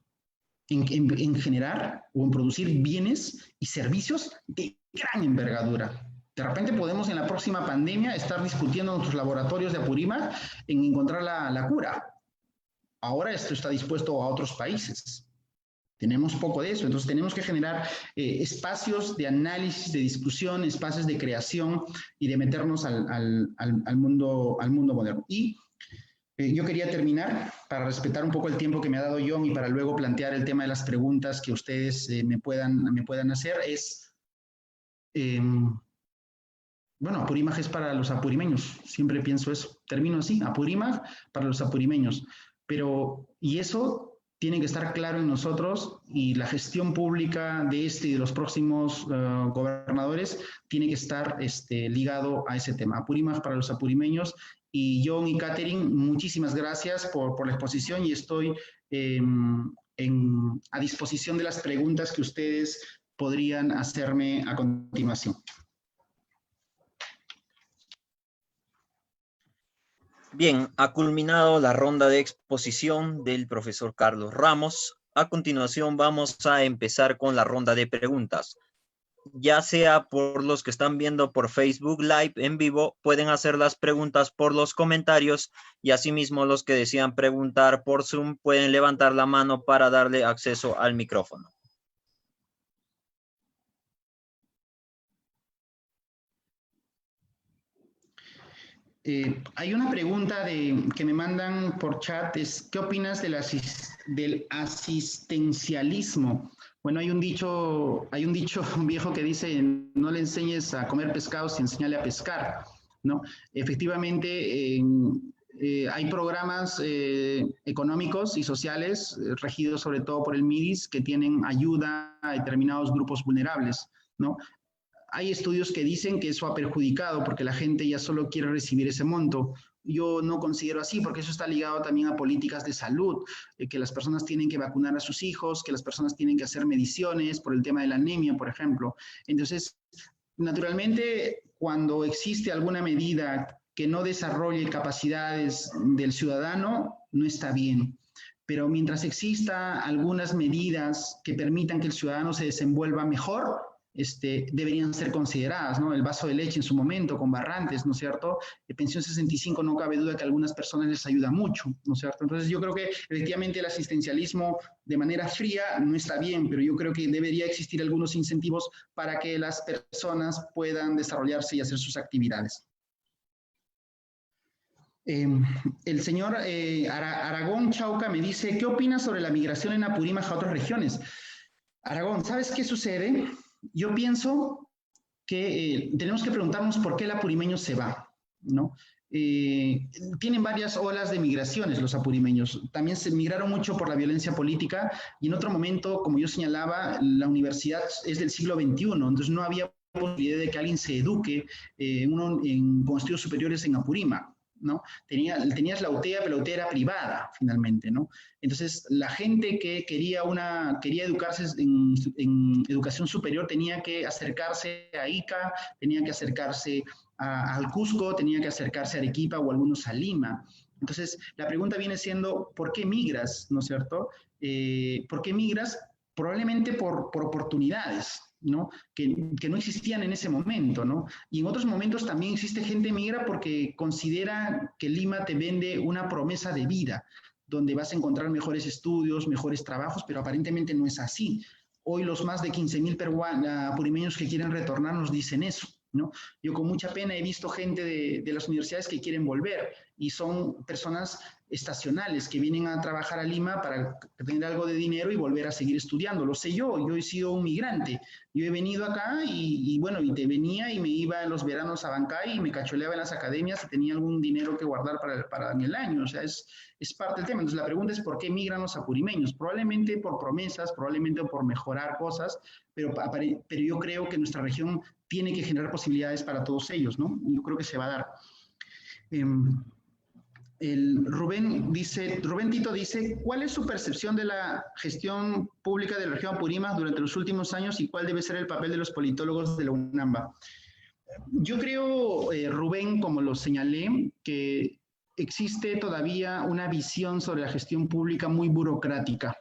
en generar o en producir bienes y servicios de gran envergadura. De repente podemos en la próxima pandemia estar discutiendo en nuestros laboratorios de Apurímac en encontrar la cura. Ahora esto está dispuesto a otros países. Tenemos poco de eso, entonces tenemos que generar espacios de análisis, de discusión, espacios de creación y de meternos al mundo moderno. Y yo quería terminar, para respetar un poco el tiempo que me ha dado John y para luego plantear el tema de las preguntas que ustedes me puedan hacer, bueno, Apurímac es para los apurimeños, siempre pienso eso, termino así, Apurímac para los apurimeños, y eso tiene que estar claro en nosotros y la gestión pública de y de los próximos gobernadores tiene que estar ligado a ese tema, Apurímac para los apurimeños. Y John y Catherine, muchísimas gracias por la exposición y estoy a disposición de las preguntas que ustedes podrían hacerme a continuación. Bien, ha culminado la ronda de exposición del profesor Carlos Ramos. A continuación vamos a empezar con la ronda de preguntas. Ya sea por los que están viendo por Facebook Live en vivo, pueden hacer las preguntas por los comentarios y asimismo los que desean preguntar por Zoom pueden levantar la mano para darle acceso al micrófono. Hay una pregunta que me mandan por chat, ¿qué opinas del asistencialismo? Bueno, hay un dicho viejo que dice, no le enseñes a comer pescado, sino enséñale a pescar, ¿no? Efectivamente, hay programas económicos y sociales regidos sobre todo por el MIDIS que tienen ayuda a determinados grupos vulnerables, ¿no? Hay estudios que dicen que eso ha perjudicado porque la gente ya solo quiere recibir ese monto. Yo no considero así porque eso está ligado también a políticas de salud, que las personas tienen que vacunar a sus hijos, que las personas tienen que hacer mediciones por el tema de la anemia, por ejemplo. Entonces, naturalmente, cuando existe alguna medida que no desarrolle capacidades del ciudadano, no está bien. Pero mientras exista algunas medidas que permitan que el ciudadano se desenvuelva mejor, deberían ser consideradas, ¿no? El vaso de leche en su momento, con Barrantes, ¿no es cierto? Pensión 65 no cabe duda que a algunas personas les ayuda mucho, ¿no es cierto? Entonces yo creo que efectivamente el asistencialismo de manera fría no está bien, pero yo creo que debería existir algunos incentivos para que las personas puedan desarrollarse y hacer sus actividades. Eh, el señor Aragón Chauca me dice, ¿qué opinas sobre la migración en Apurímac a otras regiones? Aragón, ¿sabes qué sucede? Yo pienso que tenemos que preguntarnos por qué el apurimeño se va, ¿no? Tienen varias olas de migraciones los apurimeños. También se migraron mucho por la violencia política y en otro momento, como yo señalaba, la universidad es del siglo XXI, entonces no había posibilidad de que alguien se eduque con estudios superiores en Apurímac, ¿no? Tenías la UTEA, pero la UTEA era privada, finalmente, ¿no? Entonces, la gente que quería educarse en educación superior tenía que acercarse a Ica, tenía que acercarse al Cusco, tenía que acercarse a Arequipa o algunos a Lima. Entonces, la pregunta viene siendo, ¿por qué migras? ¿No es cierto? ¿Por qué migras? Probablemente por oportunidades, ¿no? Que no existían en ese momento, ¿no? Y en otros momentos también existe gente migra porque considera que Lima te vende una promesa de vida, donde vas a encontrar mejores estudios, mejores trabajos, pero aparentemente no es así. Hoy los más de 15.000 purimeños que quieren retornar nos dicen eso, ¿no? Yo con mucha pena he visto gente de las universidades que quieren volver y son personas estacionales que vienen a trabajar a Lima para tener algo de dinero y volver a seguir estudiando. Lo sé yo he sido un migrante. Yo he venido acá bueno, y te venía y me iba en los veranos a Bancay y me cacholeaba en las academias y tenía algún dinero que guardar para el año. O sea, es parte del tema. Entonces la pregunta es ¿por qué migran los apurimeños? Probablemente por promesas, probablemente por mejorar cosas, pero yo creo que nuestra región tiene que generar posibilidades para todos ellos, ¿no? Yo creo que se va a dar. Rubén Tito dice, ¿cuál es su percepción de la gestión pública de la región Apurímac durante los últimos años y cuál debe ser el papel de los politólogos de la UNAMBA? Yo creo, Rubén, como lo señalé, que existe todavía una visión sobre la gestión pública muy burocrática,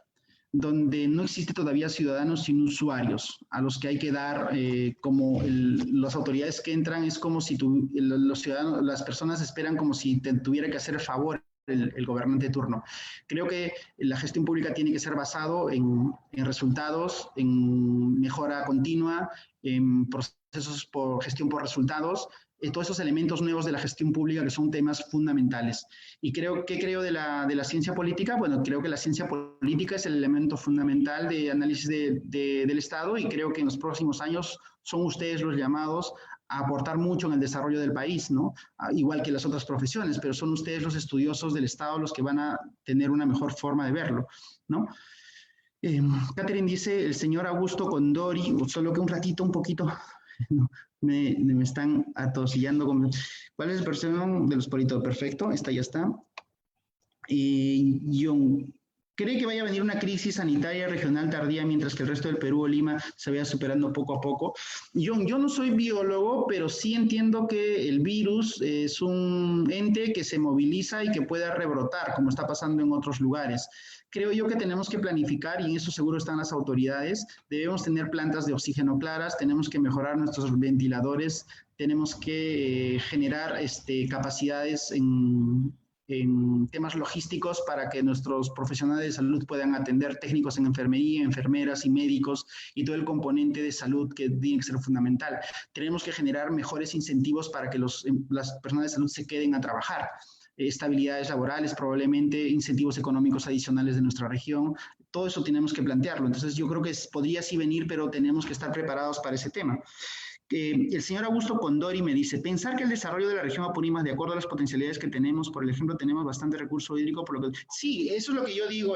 donde no existe todavía ciudadanos sino usuarios, a los que hay que dar, las autoridades que entran, es como si los ciudadanos, las personas esperan como si tuviera que hacer favor el gobernante de turno. Creo que la gestión pública tiene que ser basado en resultados, en mejora continua, en procesos por gestión por resultados, todos esos elementos nuevos de la gestión pública que son temas fundamentales. ¿Y creo de la ciencia política? Bueno, creo que la ciencia política es el elemento fundamental de análisis del Estado y creo que en los próximos años son ustedes los llamados a aportar mucho en el desarrollo del país, ¿no? Igual que las otras profesiones, pero son ustedes los estudiosos del Estado los que van a tener una mejor forma de verlo, ¿no? Catherine dice, el señor Augusto Condori, solo que un ratito, un poquito, no, me están atosillando. ¿Cuál es la percepción de los politólogos? Perfecto, esta ya está. John, ¿cree que vaya a venir una crisis sanitaria regional tardía mientras que el resto del Perú o Lima se vaya superando poco a poco? John, yo no soy biólogo, pero sí entiendo que el virus es un ente que se moviliza y que puede rebrotar, como está pasando en otros lugares. Creo yo que tenemos que planificar, y en eso seguro están las autoridades, debemos tener plantas de oxígeno claras, tenemos que mejorar nuestros ventiladores, tenemos que generar capacidades en temas logísticos para que nuestros profesionales de salud puedan atender, técnicos en enfermería, enfermeras y médicos y todo el componente de salud que tiene que ser fundamental. Tenemos que generar mejores incentivos para que las personas de salud se queden a trabajar. Estabilidades laborales, probablemente incentivos económicos adicionales de nuestra región, todo eso tenemos que plantearlo. Entonces yo creo que podría sí venir, pero tenemos que estar preparados para ese tema. El señor Augusto Condori me dice, pensar que el desarrollo de la región Apurímac, de acuerdo a las potencialidades que tenemos, por ejemplo, tenemos bastante recurso hídrico, por lo que... Sí, eso es lo que yo digo,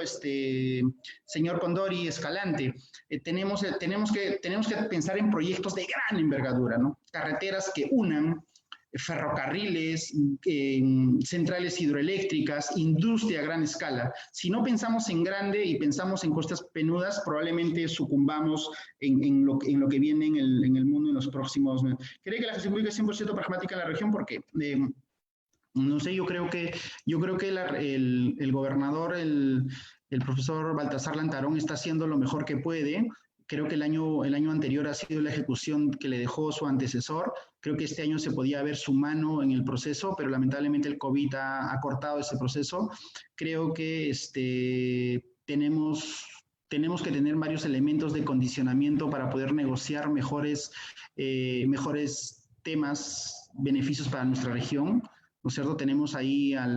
señor Condori Escalante. Tenemos que pensar en proyectos de gran envergadura, ¿no? Carreteras que unan, ferrocarriles, centrales hidroeléctricas, industria a gran escala. Si no pensamos en grande y pensamos en costas penudas, probablemente sucumbamos en lo que viene en el mundo en los próximos... ¿Cree que la gestión pública es 100% pragmática en la región? Porque... no sé, yo creo que el gobernador, el profesor Baltasar Lantarón, está haciendo lo mejor que puede. Creo que el año anterior ha sido la ejecución que le dejó su antecesor. Creo que este año se podía ver su mano en el proceso, pero lamentablemente el COVID ha cortado ese proceso. Creo que tenemos que tener varios elementos de condicionamiento para poder negociar mejores temas, beneficios para nuestra región. ¿no es cierto? Tenemos ahí a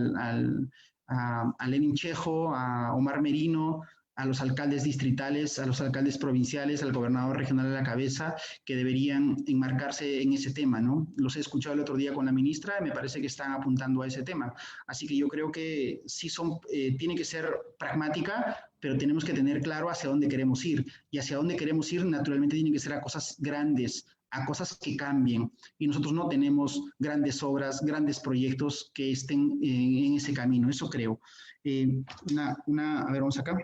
Lenin Chejo, a Omar Merino, a los alcaldes distritales, a los alcaldes provinciales, al gobernador regional a la cabeza, que deberían enmarcarse en ese tema, ¿no? Los he escuchado el otro día con la ministra y me parece que están apuntando a ese tema. Así que yo creo que sí tiene que ser pragmática, pero tenemos que tener claro hacia dónde queremos ir. Y hacia dónde queremos ir, naturalmente, tiene que ser a cosas grandes, a cosas que cambien. Y nosotros no tenemos grandes obras, grandes proyectos que estén en ese camino, eso creo. A ver, vamos acá.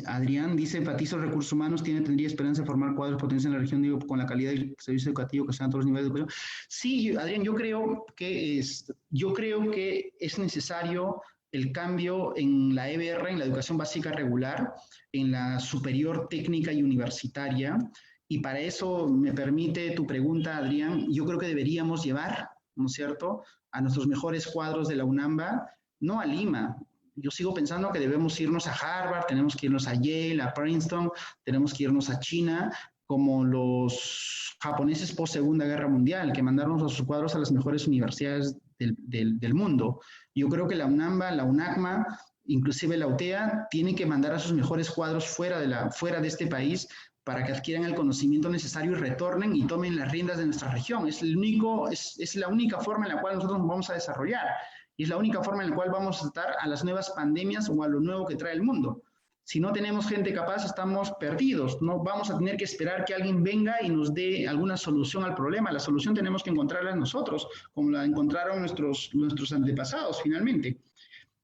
Adrián dice, enfatiza los recursos humanos, tendría esperanza de formar cuadros potenciales en la región, digo, con la calidad del servicio educativo que sean todos los niveles de educación. Sí, Adrián, yo creo que es necesario el cambio en la EBR, en la educación básica regular, en la superior técnica y universitaria, y para eso me permite tu pregunta, Adrián, yo creo que deberíamos llevar, ¿no es cierto?, a nuestros mejores cuadros de la UNAMBA, no a Lima. Yo sigo pensando que debemos irnos a Harvard, tenemos que irnos a Yale, a Princeton, tenemos que irnos a China, como los japoneses post Segunda Guerra Mundial, que mandaron a sus cuadros a las mejores universidades del mundo. Yo creo que la UNAMBA, la UNACMA, inclusive la UTEA, tienen que mandar a sus mejores cuadros fuera de este país para que adquieran el conocimiento necesario y retornen y tomen las riendas de nuestra región. Es la única forma en la cual nosotros nos vamos a desarrollar. Y es la única forma en la cual vamos a estar a las nuevas pandemias o a lo nuevo que trae el mundo. Si no tenemos gente capaz, estamos perdidos. No vamos a tener que esperar que alguien venga y nos dé alguna solución al problema. La solución tenemos que encontrarla nosotros, como la encontraron nuestros antepasados, finalmente.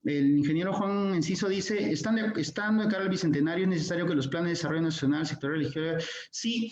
El ingeniero Juan Enciso dice, estando de cara al Bicentenario, es necesario que los planes de desarrollo nacional, sectorial, regional, sí,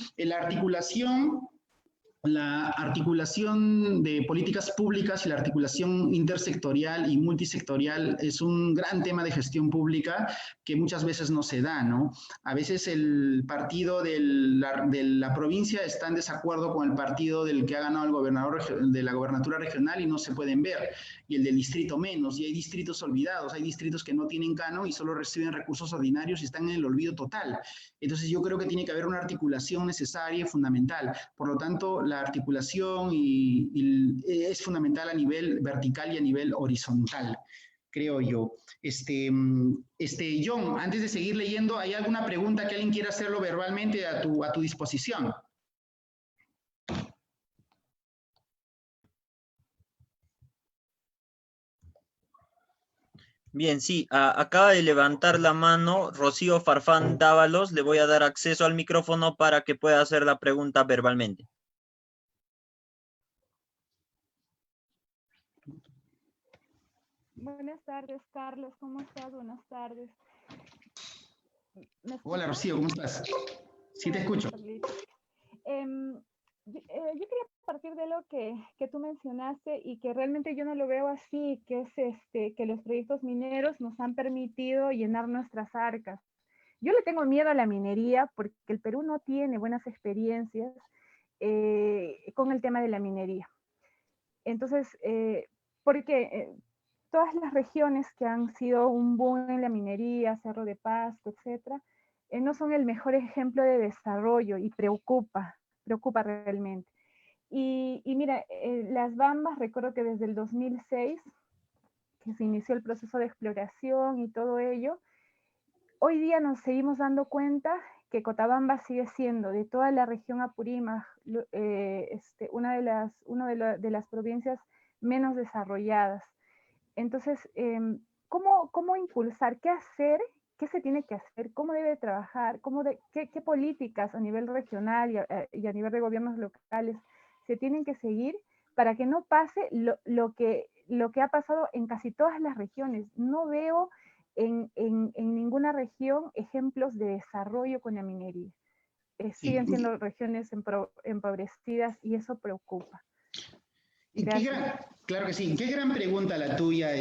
la articulación de políticas públicas y la articulación intersectorial y multisectorial es un gran tema de gestión pública que muchas veces no se da, ¿no? A veces el partido de la provincia está en desacuerdo con el partido del que ha ganado el gobernador de la gobernatura regional y no se pueden ver, y el del distrito menos, y hay distritos olvidados, hay distritos que no tienen canon y solo reciben recursos ordinarios y están en el olvido total. Entonces yo creo que tiene que haber una articulación necesaria y fundamental. Por lo tanto, la articulación es fundamental a nivel vertical y a nivel horizontal, creo yo. John, antes de seguir leyendo, ¿hay alguna pregunta que alguien quiera hacerlo verbalmente a tu disposición? Bien, sí, acaba de levantar la mano Rocío Farfán Dávalos. Le voy a dar acceso al micrófono para que pueda hacer la pregunta verbalmente. Buenas tardes, Carlos. ¿Cómo estás? Buenas tardes. Hola, Rocío, ¿cómo estás? Sí, te escucho. Yo quería partir de lo que tú mencionaste y que realmente yo no lo veo así, que es que los proyectos mineros nos han permitido llenar nuestras arcas. Yo le tengo miedo a la minería porque el Perú no tiene buenas experiencias con el tema de la minería. Entonces, porque todas las regiones que han sido un boom en la minería, Cerro de Pasco, etcétera, no son el mejor ejemplo de desarrollo y preocupa realmente. Y mira, Las Bambas, recuerdo que desde el 2006, que se inició el proceso de exploración y todo ello, hoy día nos seguimos dando cuenta que Cochabamba sigue siendo, de toda la región Apurímac, una de las provincias menos desarrolladas. Entonces, ¿cómo impulsar? ¿Qué hacer? ¿Qué se tiene que hacer? ¿Cómo debe trabajar? ¿Qué políticas a nivel regional y a nivel de gobiernos locales se tienen que seguir para que no pase lo que ha pasado en casi todas las regiones? No veo en ninguna región ejemplos de desarrollo con la minería. Siguen siendo regiones empobrecidas y eso preocupa. Claro que sí. Qué gran pregunta la tuya,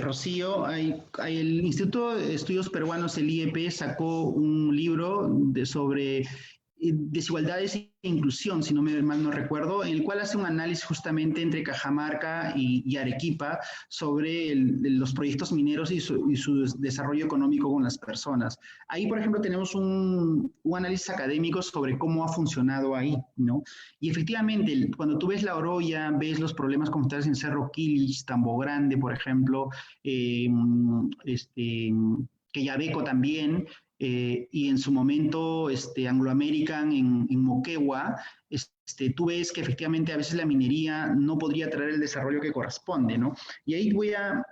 Rocío. El Instituto de Estudios Peruanos, el IEP, sacó un libro sobre Desigualdades e Inclusión, si no me mal no recuerdo, en el cual hace un análisis justamente entre Cajamarca y Arequipa sobre los proyectos mineros y su desarrollo económico con las personas. Ahí, por ejemplo, tenemos un análisis académico sobre cómo ha funcionado ahí, ¿no? Y efectivamente, cuando tú ves La Oroya, ves los problemas como estás en Cerro Quilich, Tambo Grande, por ejemplo, Quellaveco también, y en su momento Anglo American en Moquegua, tú ves que efectivamente a veces la minería no podría traer el desarrollo que corresponde, ¿no? Y ahí voy a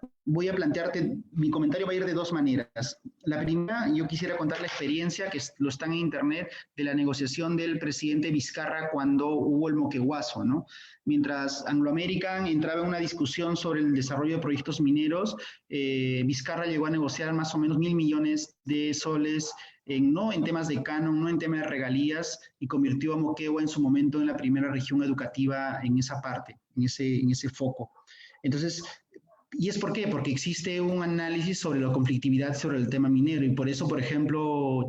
plantearte, mi comentario va a ir de dos maneras. La primera, yo quisiera contar la experiencia, que lo está en internet, de la negociación del presidente Vizcarra cuando hubo el moqueguazo, ¿no? Mientras Anglo American entraba en una discusión sobre el desarrollo de proyectos mineros, Vizcarra llegó a negociar más o menos 1.000 millones de soles no en temas de canon, no en temas de regalías, y convirtió a Moquegua en su momento en la primera región educativa en esa parte, en ese foco. Entonces, ¿y es por qué? Porque existe un análisis sobre la conflictividad sobre el tema minero, y por eso, por ejemplo,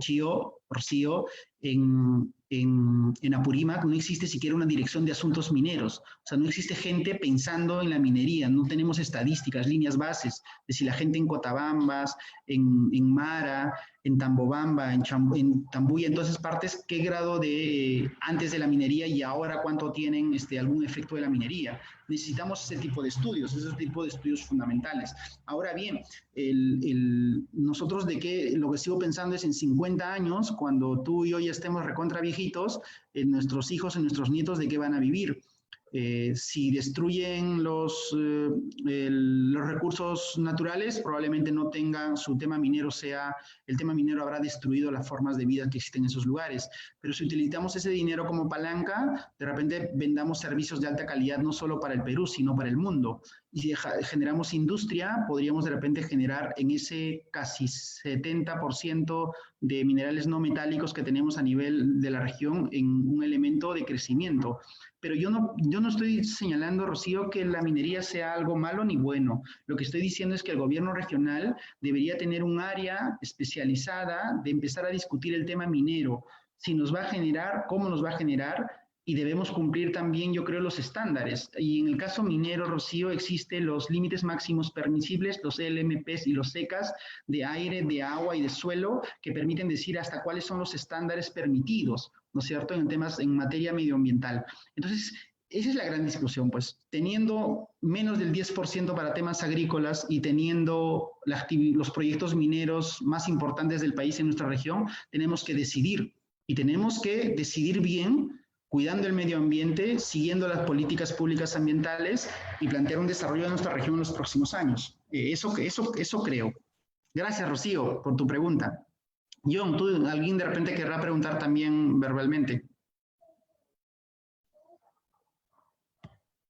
Rocío, en Apurímac no existe siquiera una dirección de asuntos mineros, o sea, no existe gente pensando en la minería, no tenemos estadísticas, líneas bases, de si la gente en Cotabambas, en Mara, en Tambobamba, en Tambuya, en todas esas partes, qué grado de antes de la minería y ahora cuánto tienen algún efecto de la minería. Necesitamos ese tipo de estudios fundamentales. Ahora bien, nosotros lo que sigo pensando es en 50 años, cuando tú y yo ya estemos recontra viejitos, nuestros hijos y nuestros nietos, ¿de qué van a vivir? Si destruyen los recursos naturales, probablemente no tengan su tema minero, el tema minero habrá destruido las formas de vida que existen en esos lugares. Pero si utilizamos ese dinero como palanca, de repente vendamos servicios de alta calidad no solo para el Perú, sino para el mundo. Y si generamos industria, podríamos de repente generar en ese casi 70% de minerales no metálicos que tenemos a nivel de la región en un elemento de crecimiento. Pero yo no estoy señalando, Rocío, que la minería sea algo malo ni bueno. Lo que estoy diciendo es que el gobierno regional debería tener un área especializada de empezar a discutir el tema minero. Si nos va a generar, cómo nos va a generar, y debemos cumplir también, yo creo, los estándares. Y en el caso minero, Rocío, existen los límites máximos permisibles, los LMPs y los SECAs de aire, de agua y de suelo, que permiten decir hasta cuáles son los estándares permitidos, ¿no es cierto?, en materia medioambiental. Entonces, esa es la gran discusión, pues, teniendo menos del 10% para temas agrícolas y teniendo los proyectos mineros más importantes del país en nuestra región, tenemos que decidir, y tenemos que decidir bien, cuidando el medio ambiente, siguiendo las políticas públicas ambientales y plantear un desarrollo de nuestra región en los próximos años. Eso creo. Gracias, Rocío, por tu pregunta. John, alguien de repente querrá preguntar también verbalmente.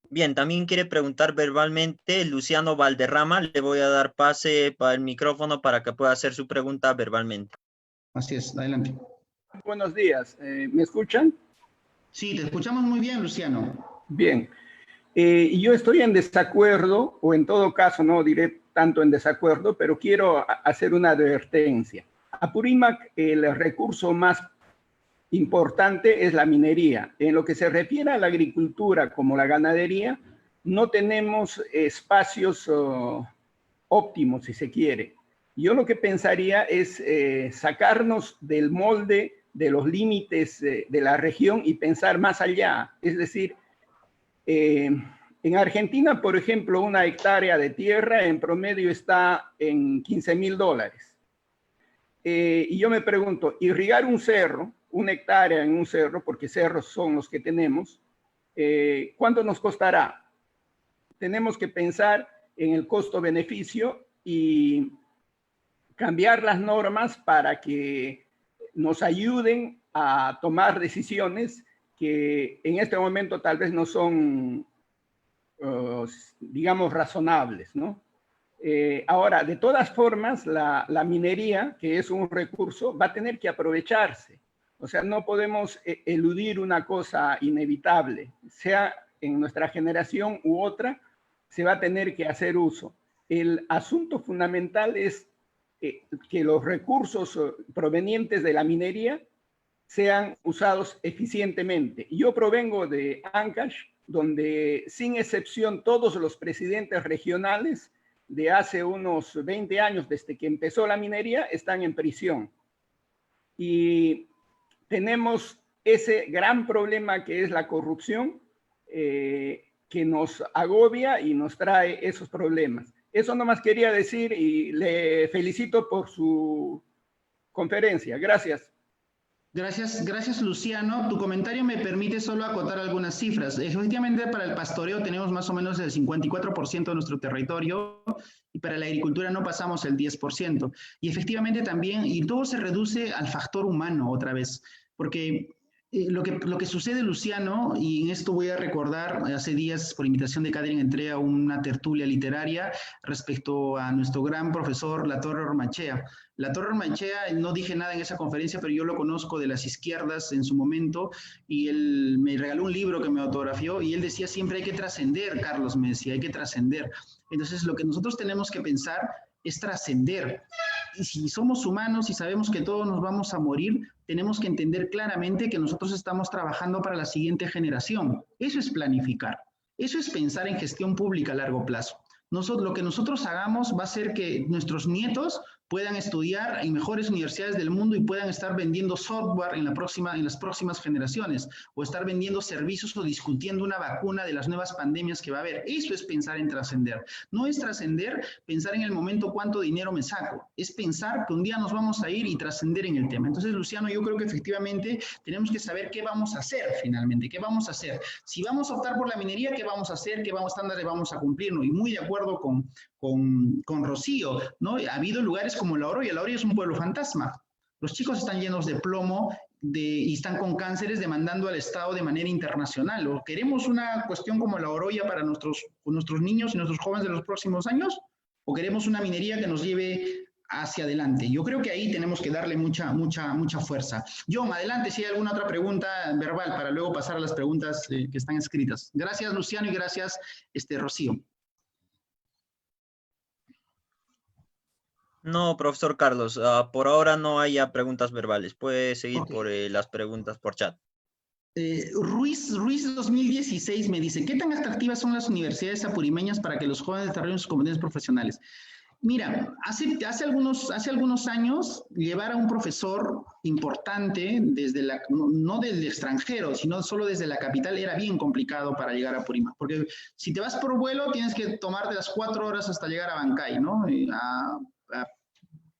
Bien, también quiere preguntar verbalmente Luciano Valderrama. Le voy a dar pase para el micrófono para que pueda hacer su pregunta verbalmente. Así es, adelante. Buenos días, ¿me escuchan? Sí, te escuchamos muy bien, Luciano. Bien, yo estoy en desacuerdo, o en todo caso no diré tanto en desacuerdo, pero quiero hacer una advertencia. Apurímac, el recurso más importante es la minería. En lo que se refiere a la agricultura como la ganadería, no tenemos espacios óptimos, si se quiere. Yo lo que pensaría es sacarnos del molde de los límites de la región y pensar más allá. Es decir, en Argentina, por ejemplo, una hectárea de tierra en promedio está en $15.000. Y yo me pregunto, irrigar un cerro, una hectárea en un cerro, porque cerros son los que tenemos, ¿cuánto nos costará? Tenemos que pensar en el costo-beneficio y cambiar las normas para que nos ayuden a tomar decisiones que en este momento tal vez no son, digamos, razonables, ¿no? Ahora, de todas formas, la minería, que es un recurso, va a tener que aprovecharse. O sea, no podemos eludir una cosa inevitable, sea en nuestra generación u otra, se va a tener que hacer uso. El asunto fundamental es que los recursos provenientes de la minería sean usados eficientemente. Yo provengo de Ancash, donde sin excepción todos los presidentes regionales de hace unos 20 años, desde que empezó la minería, están en prisión. Y tenemos ese gran problema que es la corrupción, que nos agobia y nos trae esos problemas. Eso nomás quería decir y le felicito por su conferencia. Gracias. Gracias Luciano. Tu comentario me permite solo acotar algunas cifras. Efectivamente, para el pastoreo tenemos más o menos el 54% de nuestro territorio y para la agricultura no pasamos el 10%. Y efectivamente también, y todo se reduce al factor humano otra vez, porque lo que sucede, Luciano, y en esto voy a recordar, hace días por invitación de Catherine entré a una tertulia literaria respecto a nuestro gran profesor Latorre Ormaechea. Latorre Ormaechea, no dije nada en esa conferencia, pero yo lo conozco de las izquierdas en su momento, y él me regaló un libro que me autografió, y él decía siempre hay que trascender, Carlos me decía, hay que trascender. Entonces lo que nosotros tenemos que pensar es trascender. Y si somos humanos y sabemos que todos nos vamos a morir, tenemos que entender claramente que nosotros estamos trabajando para la siguiente generación. Eso es planificar. Eso es pensar en gestión pública a largo plazo. Lo que nosotros hagamos va a hacer que nuestros nietos puedan estudiar en mejores universidades del mundo y puedan estar vendiendo software en las próximas generaciones, o estar vendiendo servicios o discutiendo una vacuna de las nuevas pandemias que va a haber. Eso es pensar en trascender. No es trascender, pensar en el momento cuánto dinero me saco. Es pensar que un día nos vamos a ir y trascender en el tema. Entonces, Luciano, yo creo que efectivamente tenemos que saber qué vamos a hacer finalmente, qué vamos a hacer. Si vamos a optar por la minería, ¿qué vamos a hacer? ¿Qué estándares vamos a cumplir? ¿No? Y muy de acuerdo con Rocío, ¿no? Ha habido lugares como La Oroya. La Oroya es un pueblo fantasma. Los chicos están llenos de plomo y están con cánceres demandando al Estado de manera internacional. ¿O queremos una cuestión como La Oroya para nuestros niños y nuestros jóvenes de los próximos años? ¿O queremos una minería que nos lleve hacia adelante? Yo creo que ahí tenemos que darle mucha fuerza. John, adelante si hay alguna otra pregunta verbal para luego pasar a las preguntas que están escritas. Gracias, Luciano, y gracias, Rocío. No, profesor Carlos, por ahora no haya preguntas verbales. Puede seguir por las preguntas por chat. Ruiz 2016 me dice, ¿qué tan atractivas son las universidades apurimeñas para que los jóvenes desarrollen sus competencias profesionales? Mira, hace algunos años, llevar a un profesor importante, no del extranjero, sino solo desde la capital, era bien complicado para llegar a Apurímac. Porque si te vas por vuelo, tienes que tomarte las 4 horas hasta llegar a Bancay, ¿no? A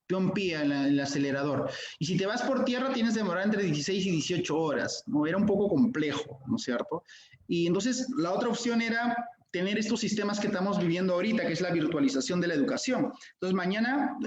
Piompi, el acelerador. Y si te vas por tierra, tienes que demorar entre 16 y 18 horas, ¿no? Era un poco complejo, ¿no es cierto? Y entonces la otra opción era tener estos sistemas que estamos viviendo ahorita, que es la virtualización de la educación. Entonces mañana,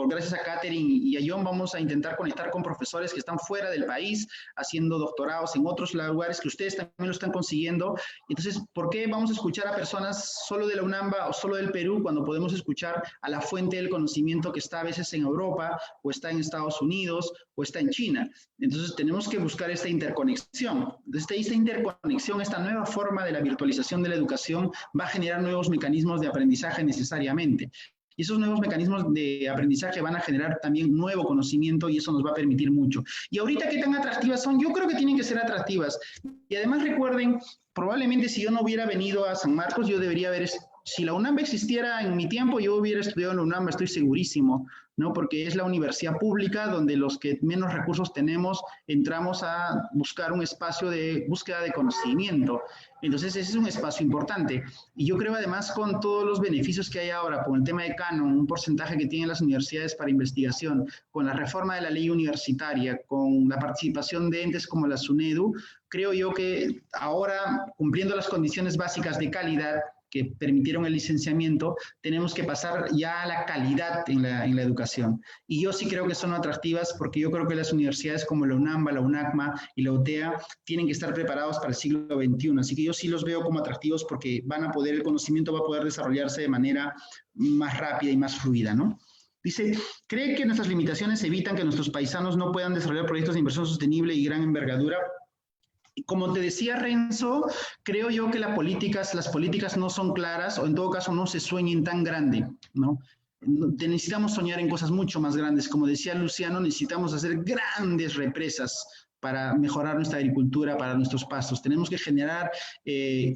gracias a Catherine y a John, vamos a intentar conectar con profesores que están fuera del país, haciendo doctorados en otros lugares que ustedes también lo están consiguiendo. Entonces, ¿por qué vamos a escuchar a personas solo de la UNAMBA o solo del Perú cuando podemos escuchar a la fuente del conocimiento que está a veces en Europa, o está en Estados Unidos, o está en China? Entonces tenemos que buscar esta interconexión. Esta interconexión, esta nueva forma de la virtualización de la educación va a generar nuevos mecanismos de aprendizaje necesariamente. Y esos nuevos mecanismos de aprendizaje van a generar también nuevo conocimiento, y eso nos va a permitir mucho. Y ahorita, ¿qué tan atractivas son? Yo creo que tienen que ser atractivas. Y además recuerden, probablemente si yo no hubiera venido a San Marcos, yo debería haber, si la UNAMBA existiera en mi tiempo, yo hubiera estudiado en la UNAMBA, estoy segurísimo, ¿no? Porque es la universidad pública donde los que menos recursos tenemos entramos a buscar un espacio de búsqueda de conocimiento. Entonces ese es un espacio importante. Y yo creo además, con todos los beneficios que hay ahora, con el tema de canon, un porcentaje que tienen las universidades para investigación, con la reforma de la ley universitaria, con la participación de entes como la SUNEDU, creo yo que ahora, cumpliendo las condiciones básicas de calidad que permitieron el licenciamiento, tenemos que pasar ya a la calidad en la educación. Y yo sí creo que son atractivas, porque yo creo que las universidades como la UNAMBA, la UNACMA y la UTEA tienen que estar preparados para el siglo XXI. Así que yo sí los veo como atractivos, porque el conocimiento va a poder desarrollarse de manera más rápida y más fluida, ¿no? Dice, ¿cree que nuestras limitaciones evitan que nuestros paisanos no puedan desarrollar proyectos de inversión sostenible y gran envergadura? Como te decía, Renzo, creo yo que las políticas no son claras, o en todo caso no se sueñen tan grande, ¿no? necesitamos soñar en cosas mucho más grandes. Como decía Luciano, necesitamos hacer grandes represas para mejorar nuestra agricultura, para nuestros pastos. Tenemos que generar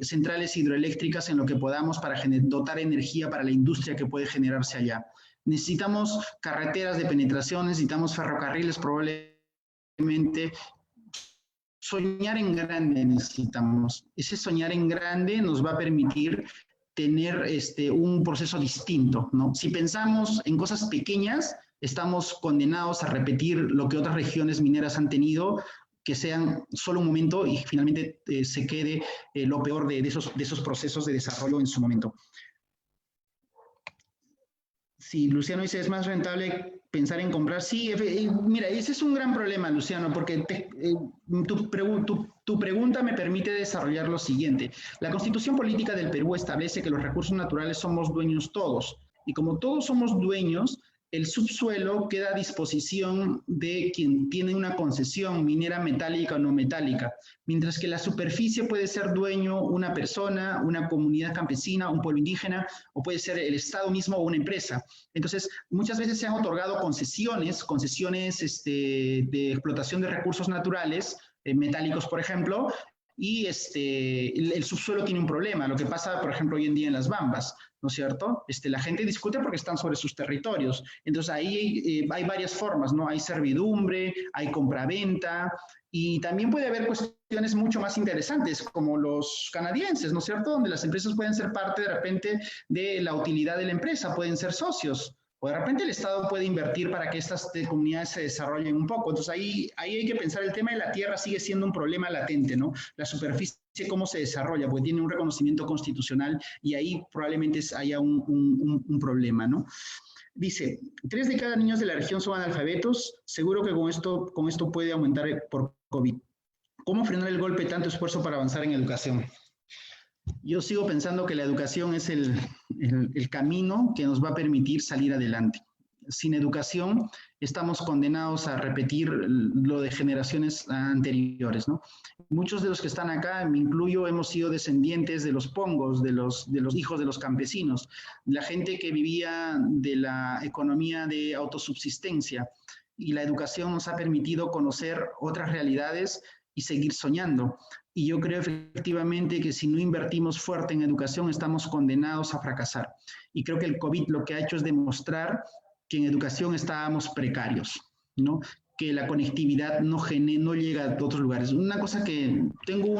centrales hidroeléctricas en lo que podamos para dotar energía para la industria que puede generarse allá. Necesitamos carreteras de penetración, necesitamos ferrocarriles probablemente. Soñar en grande necesitamos. Ese soñar en grande nos va a permitir tener un proceso distinto, ¿no? Si pensamos en cosas pequeñas, estamos condenados a repetir lo que otras regiones mineras han tenido, que sean solo un momento y finalmente se quede lo peor de esos procesos de desarrollo en su momento. Sí, Luciano dice, es más rentable pensar en comprar. Sí, mira, ese es un gran problema, Luciano, porque tu pregunta me permite desarrollar lo siguiente. La Constitución Política del Perú establece que los recursos naturales somos dueños todos, y como todos somos dueños, el subsuelo queda a disposición de quien tiene una concesión minera metálica o no metálica, mientras que la superficie puede ser dueño una persona, una comunidad campesina, un pueblo indígena, o puede ser el Estado mismo o una empresa. Entonces, muchas veces se han otorgado concesiones de explotación de recursos naturales, metálicos, por ejemplo, y el subsuelo tiene un problema, lo que pasa, por ejemplo, hoy en día en las Bambas, ¿no es cierto? La gente discute porque están sobre sus territorios. Entonces, ahí hay varias formas, ¿no? Hay servidumbre, hay compraventa, y también puede haber cuestiones mucho más interesantes, como los canadienses, ¿no es cierto? Donde las empresas pueden ser parte, de repente, de la utilidad de la empresa, pueden ser socios, o de repente el Estado puede invertir para que estas comunidades se desarrollen un poco. Entonces ahí hay que pensar, el tema de la tierra sigue siendo un problema latente, ¿no? La superficie, cómo se desarrolla, porque tiene un reconocimiento constitucional y ahí probablemente haya un problema, ¿no? Dice, 3 de cada niños de la región son analfabetos, seguro que con esto puede aumentar por COVID. ¿Cómo frenar el golpe de tanto esfuerzo para avanzar en educación? Yo sigo pensando que la educación es el camino que nos va a permitir salir adelante. Sin educación estamos condenados a repetir lo de generaciones anteriores, ¿no? Muchos de los que están acá, me incluyo, hemos sido descendientes de los pongos, de los hijos de los campesinos, la gente que vivía de la economía de autosubsistencia, y la educación nos ha permitido conocer otras realidades y seguir soñando. Y yo creo efectivamente que si no invertimos fuerte en educación, estamos condenados a fracasar. Y creo que el COVID lo que ha hecho es demostrar que en educación estábamos precarios, ¿no? Que la conectividad no llega a otros lugares. Una cosa que tengo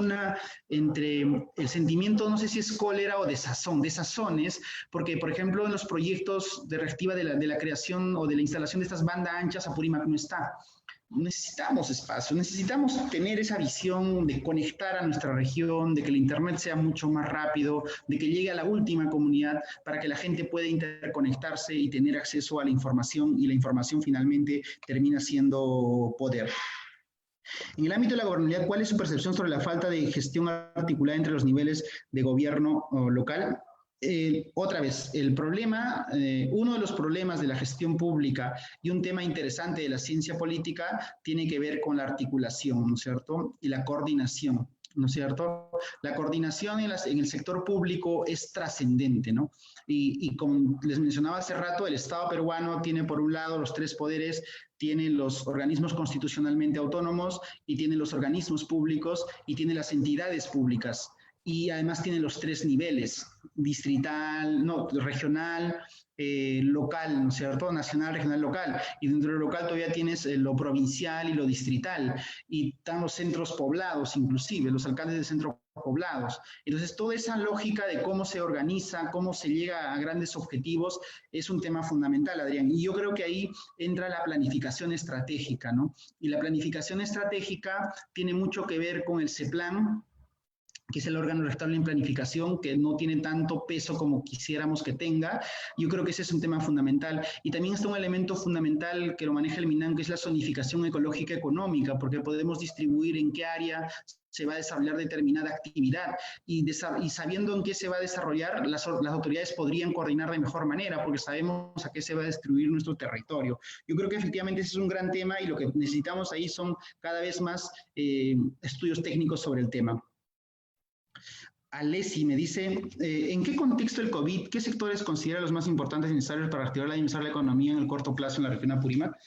entre el sentimiento, no sé si es cólera o desazones, porque, por ejemplo, en los proyectos de reactiva de la creación o de la instalación de estas bandas anchas, Apurímac no está. Necesitamos espacio, necesitamos tener esa visión de conectar a nuestra región, de que el internet sea mucho más rápido, de que llegue a la última comunidad para que la gente pueda interconectarse y tener acceso a la información, y la información finalmente termina siendo poder. En el ámbito de la gobernabilidad, ¿cuál es su percepción sobre la falta de gestión articulada entre los niveles de gobierno local? Otra vez, el problema, uno de los problemas de la gestión pública y un tema interesante de la ciencia política tiene que ver con la articulación, ¿no es cierto? Y la coordinación, ¿no es cierto? La coordinación en el sector público es trascendente, ¿no? Y como les mencionaba hace rato, el Estado peruano tiene por un lado los 3 poderes, tiene los organismos constitucionalmente autónomos, y tiene los organismos públicos, y tiene las entidades públicas. Y además tiene los 3 niveles, regional, local, ¿no es cierto? Nacional, regional, local. Y dentro de lo local todavía tienes lo provincial y lo distrital. Y están los centros poblados, inclusive, los alcaldes de centros poblados. Entonces, toda esa lógica de cómo se organiza, cómo se llega a grandes objetivos, es un tema fundamental, Adrián. Y yo creo que ahí entra la planificación estratégica, ¿no? Y la planificación estratégica tiene mucho que ver con el CEPLAN, que es el órgano estable en planificación, que no tiene tanto peso como quisiéramos que tenga. Yo creo que ese es un tema fundamental. Y también está un elemento fundamental que lo maneja el MINAM, que es la zonificación ecológica económica, porque podemos distribuir en qué área se va a desarrollar determinada actividad, y sabiendo en qué se va a desarrollar, las autoridades podrían coordinar de mejor manera, porque sabemos a qué se va a distribuir nuestro territorio. Yo creo que efectivamente ese es un gran tema, y lo que necesitamos ahí son cada vez más estudios técnicos sobre el tema. Alessi me dice, ¿en qué contexto el COVID, qué sectores considera los más importantes y necesarios para reactivar la dinamizar la economía en el corto plazo en la región Apurímac?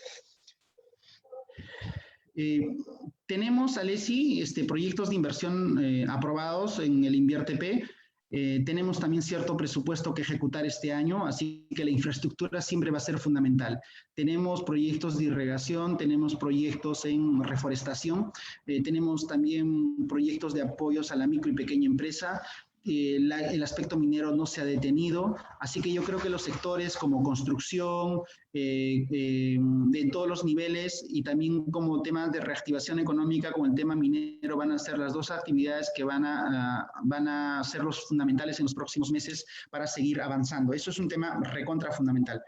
Tenemos, Alessi, proyectos de inversión aprobados en el InvierTP. Tenemos también cierto presupuesto que ejecutar este año, así que la infraestructura siempre va a ser fundamental. Tenemos proyectos de irrigación, tenemos proyectos en reforestación, tenemos también proyectos de apoyos a la micro y pequeña empresa. El aspecto minero no se ha detenido, así que yo creo que los sectores como construcción, de todos los niveles y también como temas de reactivación económica, como el tema minero, van a ser las dos actividades que van a ser los fundamentales en los próximos meses para seguir avanzando. Eso es un tema recontra fundamental.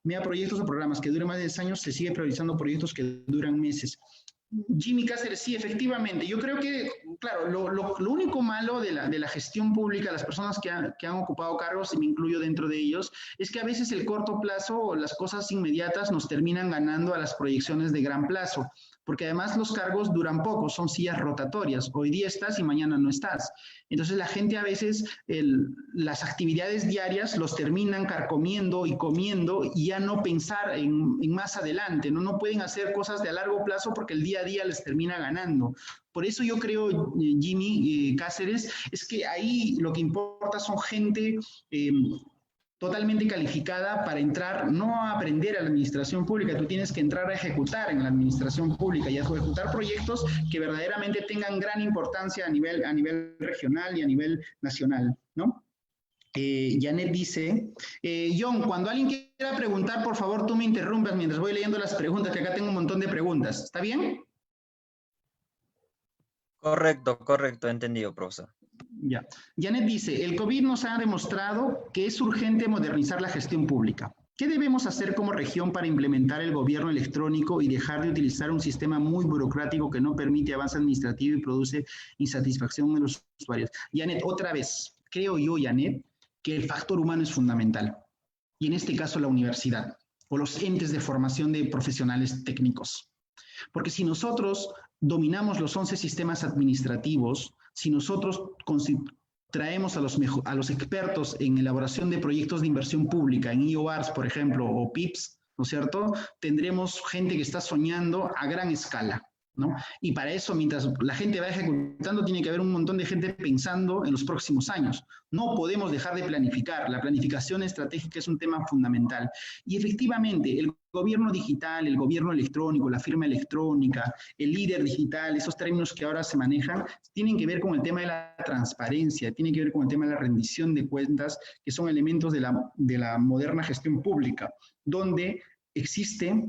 Mira, proyectos o programas que duren más de 10 años, se sigue priorizando proyectos que duran meses. Jimmy Cáceres, sí, efectivamente. Yo creo que, claro, lo único malo de la gestión pública, las personas que han ocupado cargos, y me incluyo dentro de ellos, es que a veces el corto plazo o las cosas inmediatas nos terminan ganando a las proyecciones de gran plazo, porque además los cargos duran poco, son sillas rotatorias. Hoy día estás y mañana no estás. Entonces la gente a veces las actividades diarias los terminan carcomiendo y comiendo y ya no pensar en más adelante, ¿no? No pueden hacer cosas de a largo plazo porque el día a día les termina ganando. Por eso yo creo, Jimmy Cáceres, es que ahí lo que importa son gente totalmente calificada para entrar, no a aprender a la administración pública, tú tienes que entrar a ejecutar en la administración pública y a ejecutar proyectos que verdaderamente tengan gran importancia a nivel regional y a nivel nacional, ¿no? Janet dice, John, cuando alguien quiera preguntar, por favor, tú me interrumpas mientras voy leyendo las preguntas, que acá tengo un montón de preguntas. ¿Está bien? Correcto, entendido, profesor. Ya. Janet dice, el COVID nos ha demostrado que es urgente modernizar la gestión pública. ¿Qué debemos hacer como región para implementar el gobierno electrónico y dejar de utilizar un sistema muy burocrático que no permite avance administrativo y produce insatisfacción en los usuarios? Janet, otra vez, creo yo, Janet, que el factor humano es fundamental. Y en este caso la universidad o los entes de formación de profesionales técnicos. Porque si nosotros dominamos los 11 sistemas administrativos, si nosotros traemos a los expertos en elaboración de proyectos de inversión pública, en IOARS, por ejemplo, o PIPS, ¿no es cierto? Tendremos gente que está soñando a gran escala, ¿no? Y para eso, mientras la gente va ejecutando, tiene que haber un montón de gente pensando en los próximos años. No podemos dejar de planificar. La planificación estratégica es un tema fundamental. Y efectivamente, el gobierno digital, el gobierno electrónico, la firma electrónica, el líder digital, esos términos que ahora se manejan, tienen que ver con el tema de la transparencia, tienen que ver con el tema de la rendición de cuentas, que son elementos de la moderna gestión pública, donde existe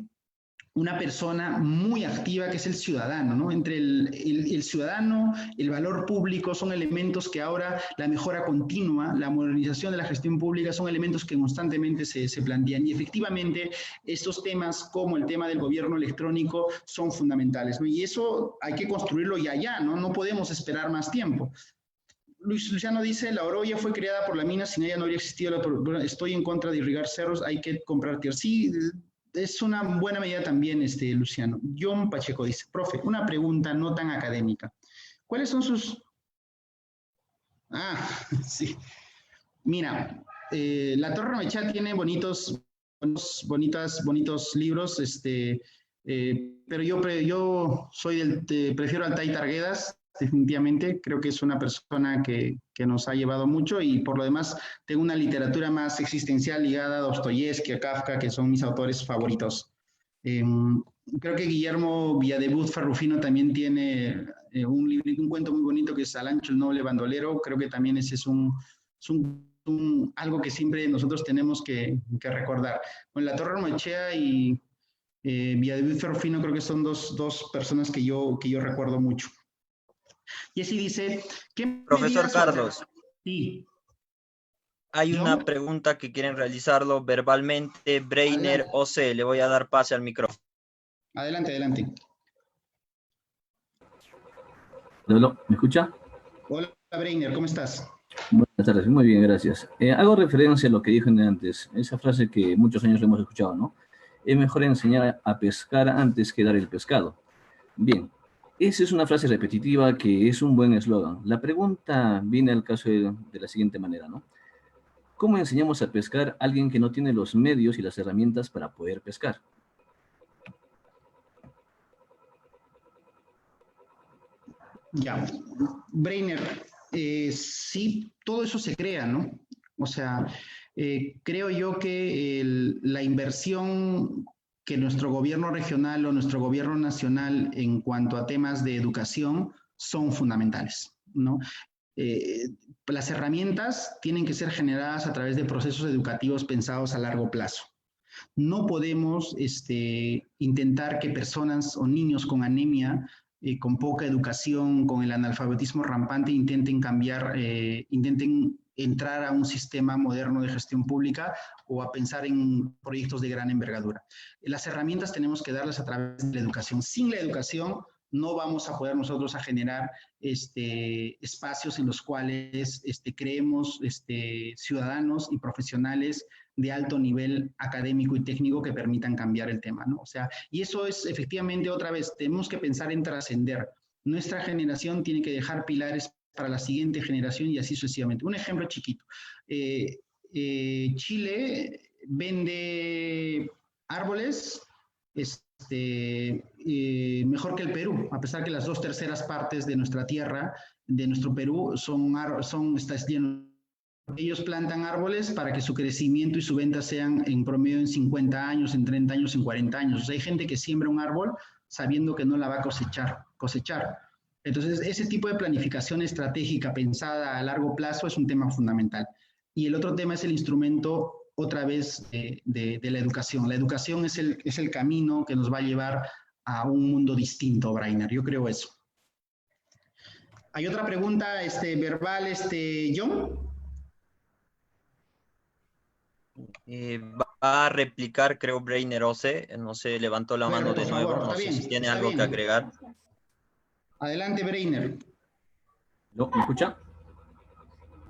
una persona muy activa que es el ciudadano, ¿no? Entre el ciudadano, el valor público son elementos que ahora la mejora continua, la modernización de la gestión pública son elementos que constantemente se plantean y efectivamente estos temas como el tema del gobierno electrónico son fundamentales, ¿no? Y eso hay que construirlo ya, ¿no? No podemos esperar más tiempo. Luciano dice, la Oroya fue creada por la mina, sin ella no habría existido, estoy en contra de irrigar cerros, hay que comprar tierra. Sí, es una buena medida también, Luciano. John Pacheco dice, profe, una pregunta no tan académica. ¿Cuáles son sus...? Ah, sí. Mira, la Torre Mechá tiene bonitos libros, pero yo prefiero al Tai Targuedas, definitivamente. Creo que es una persona que nos ha llevado mucho y por lo demás tengo una literatura más existencial ligada a Dostoyevsky, a Kafka, que son mis autores favoritos. Creo que Guillermo Villadebut Ferrufino también tiene un cuento muy bonito que es Alancho el noble bandolero. Creo que también ese es algo que siempre nosotros tenemos que recordar. Bueno, la Torre Ormaechea y Villadebut Ferrufino creo que son dos personas que yo recuerdo mucho. Y así dice, profesor Carlos, sí. Hay una pregunta que quieren realizarlo verbalmente, Breiner OC, le voy a dar pase al micrófono. Adelante. ¿Me escucha? Hola, Breiner, ¿cómo estás? Buenas tardes, muy bien, gracias. Hago referencia a lo que dijo antes, esa frase que muchos años hemos escuchado, ¿no? Es mejor enseñar a pescar antes que dar el pescado. Bien, Esa es una frase repetitiva que es un buen eslogan. La pregunta viene al caso de la siguiente manera, ¿no? ¿Cómo enseñamos a pescar a alguien que no tiene los medios y las herramientas para poder pescar? Ya, Breiner, sí, todo eso se crea, ¿no? O sea, creo yo que la inversión que nuestro gobierno regional o nuestro gobierno nacional en cuanto a temas de educación son fundamentales, ¿no? Eh, las herramientas tienen que ser generadas a través de procesos educativos pensados a largo plazo. No podemos intentar que personas o niños con anemia, con poca educación, con el analfabetismo rampante, intenten cambiar, intenten entrar a un sistema moderno de gestión pública o a pensar en proyectos de gran envergadura. Las herramientas tenemos que darlas a través de la educación. Sin la educación no vamos a poder nosotros a generar espacios en los cuales creemos ciudadanos y profesionales de alto nivel académico y técnico que permitan cambiar el tema, ¿no? O sea, y eso es efectivamente, otra vez, tenemos que pensar en trascender. Nuestra generación tiene que dejar pilares para la siguiente generación y así sucesivamente. Un ejemplo chiquito. Chile vende árboles mejor que el Perú, a pesar que las 2/3 partes de nuestra tierra, de nuestro Perú, está lleno. Ellos plantan árboles para que su crecimiento y su venta sean en promedio en 50 años, en 30 años, en 40 años. O sea, hay gente que siembra un árbol sabiendo que no la va a cosechar. Entonces, ese tipo de planificación estratégica pensada a largo plazo es un tema fundamental. Y el otro tema es el instrumento, otra vez, de la educación. La educación es el camino que nos va a llevar a un mundo distinto, Breiner. Yo creo eso. ¿Hay otra pregunta verbal, John? Va a replicar, creo, Breiner Ose. No sé, levantó la mano de nuevo. Favor, no sé bien, si tiene algo que agregar. Adelante, Breiner. ¿No? ¿Me escucha?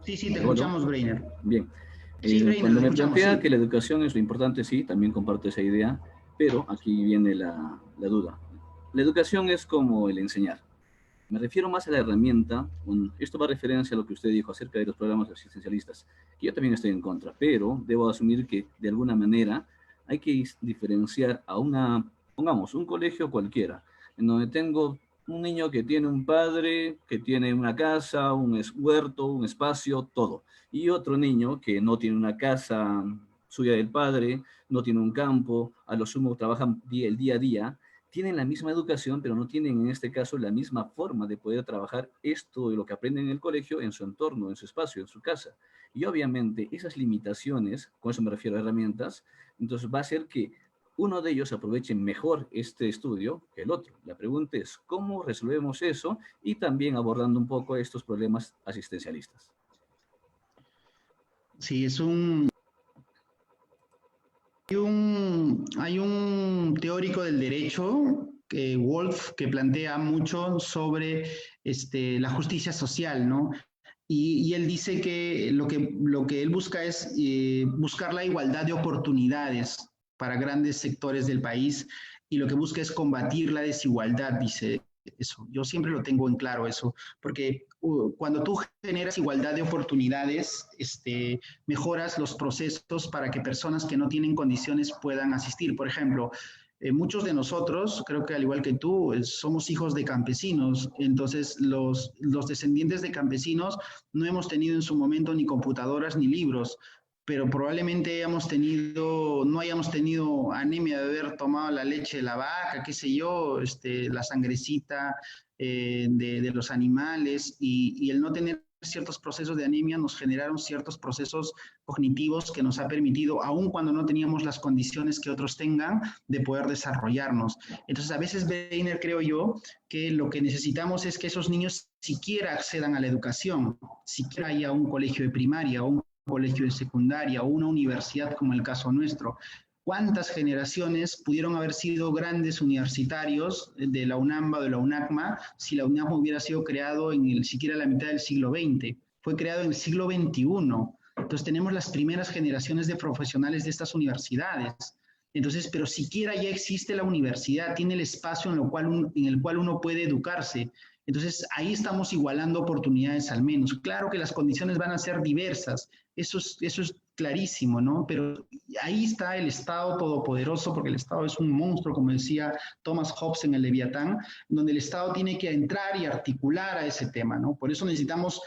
Sí, te escuchamos, Breiner. Bien. Sí, Breiner, cuando me plantea sí, que la educación es lo importante, sí, también comparto esa idea, pero aquí viene la duda. La educación es como el enseñar. Me refiero más a la herramienta, esto va a referencia a lo que usted dijo acerca de los programas asistencialistas, que yo también estoy en contra, pero debo asumir que de alguna manera hay que diferenciar a pongamos, un colegio cualquiera, en donde tengo un niño que tiene un padre, que tiene una casa, un huerto, un espacio, todo, y otro niño que no tiene una casa suya del padre, no tiene un campo, a lo sumo trabajan el día a día, tienen la misma educación, pero no tienen en este caso la misma forma de poder trabajar esto de lo que aprenden en el colegio en su entorno, en su espacio, en su casa. Y obviamente esas limitaciones, con eso me refiero a herramientas, entonces va a hacer que uno de ellos aproveche mejor este estudio que el otro. La pregunta es, ¿cómo resolvemos eso? Y también abordando un poco estos problemas asistencialistas. Sí, hay un teórico del derecho, Wolf, que plantea mucho sobre la justicia social, ¿no? Y él dice que lo que él busca es buscar la igualdad de oportunidades para grandes sectores del país y lo que busca es combatir la desigualdad, dice eso. Yo siempre lo tengo en claro eso, porque cuando tú generas igualdad de oportunidades, mejoras los procesos para que personas que no tienen condiciones puedan asistir. Por ejemplo, muchos de nosotros, creo que al igual que tú, somos hijos de campesinos, entonces los descendientes de campesinos no hemos tenido en su momento ni computadoras ni libros, pero probablemente no hayamos tenido anemia de haber tomado la leche de la vaca, qué sé yo, la sangrecita de los animales, y el no tener ciertos procesos de anemia nos generaron ciertos procesos cognitivos que nos ha permitido, aun cuando no teníamos las condiciones que otros tengan, de poder desarrollarnos. Entonces, a veces, Breiner, creo yo, que lo que necesitamos es que esos niños siquiera accedan a la educación, siquiera haya un colegio de primaria o un colegio de secundaria o una universidad como el caso nuestro. ¿Cuántas generaciones pudieron haber sido grandes universitarios de la UNAMBA o de la UNACMA si la UNAMBA hubiera sido creado en siquiera la mitad del siglo XX? Fue creado en el siglo XXI. Entonces tenemos las primeras generaciones de profesionales de estas universidades. Entonces, pero siquiera ya existe la universidad, tiene el espacio en el cual uno puede educarse. Entonces, ahí estamos igualando oportunidades al menos. Claro que las condiciones van a ser diversas, eso es clarísimo, ¿no? Pero ahí está el Estado todopoderoso, porque el Estado es un monstruo, como decía Thomas Hobbes en el Leviatán, donde el Estado tiene que entrar y articular a ese tema, ¿no? Por eso necesitamos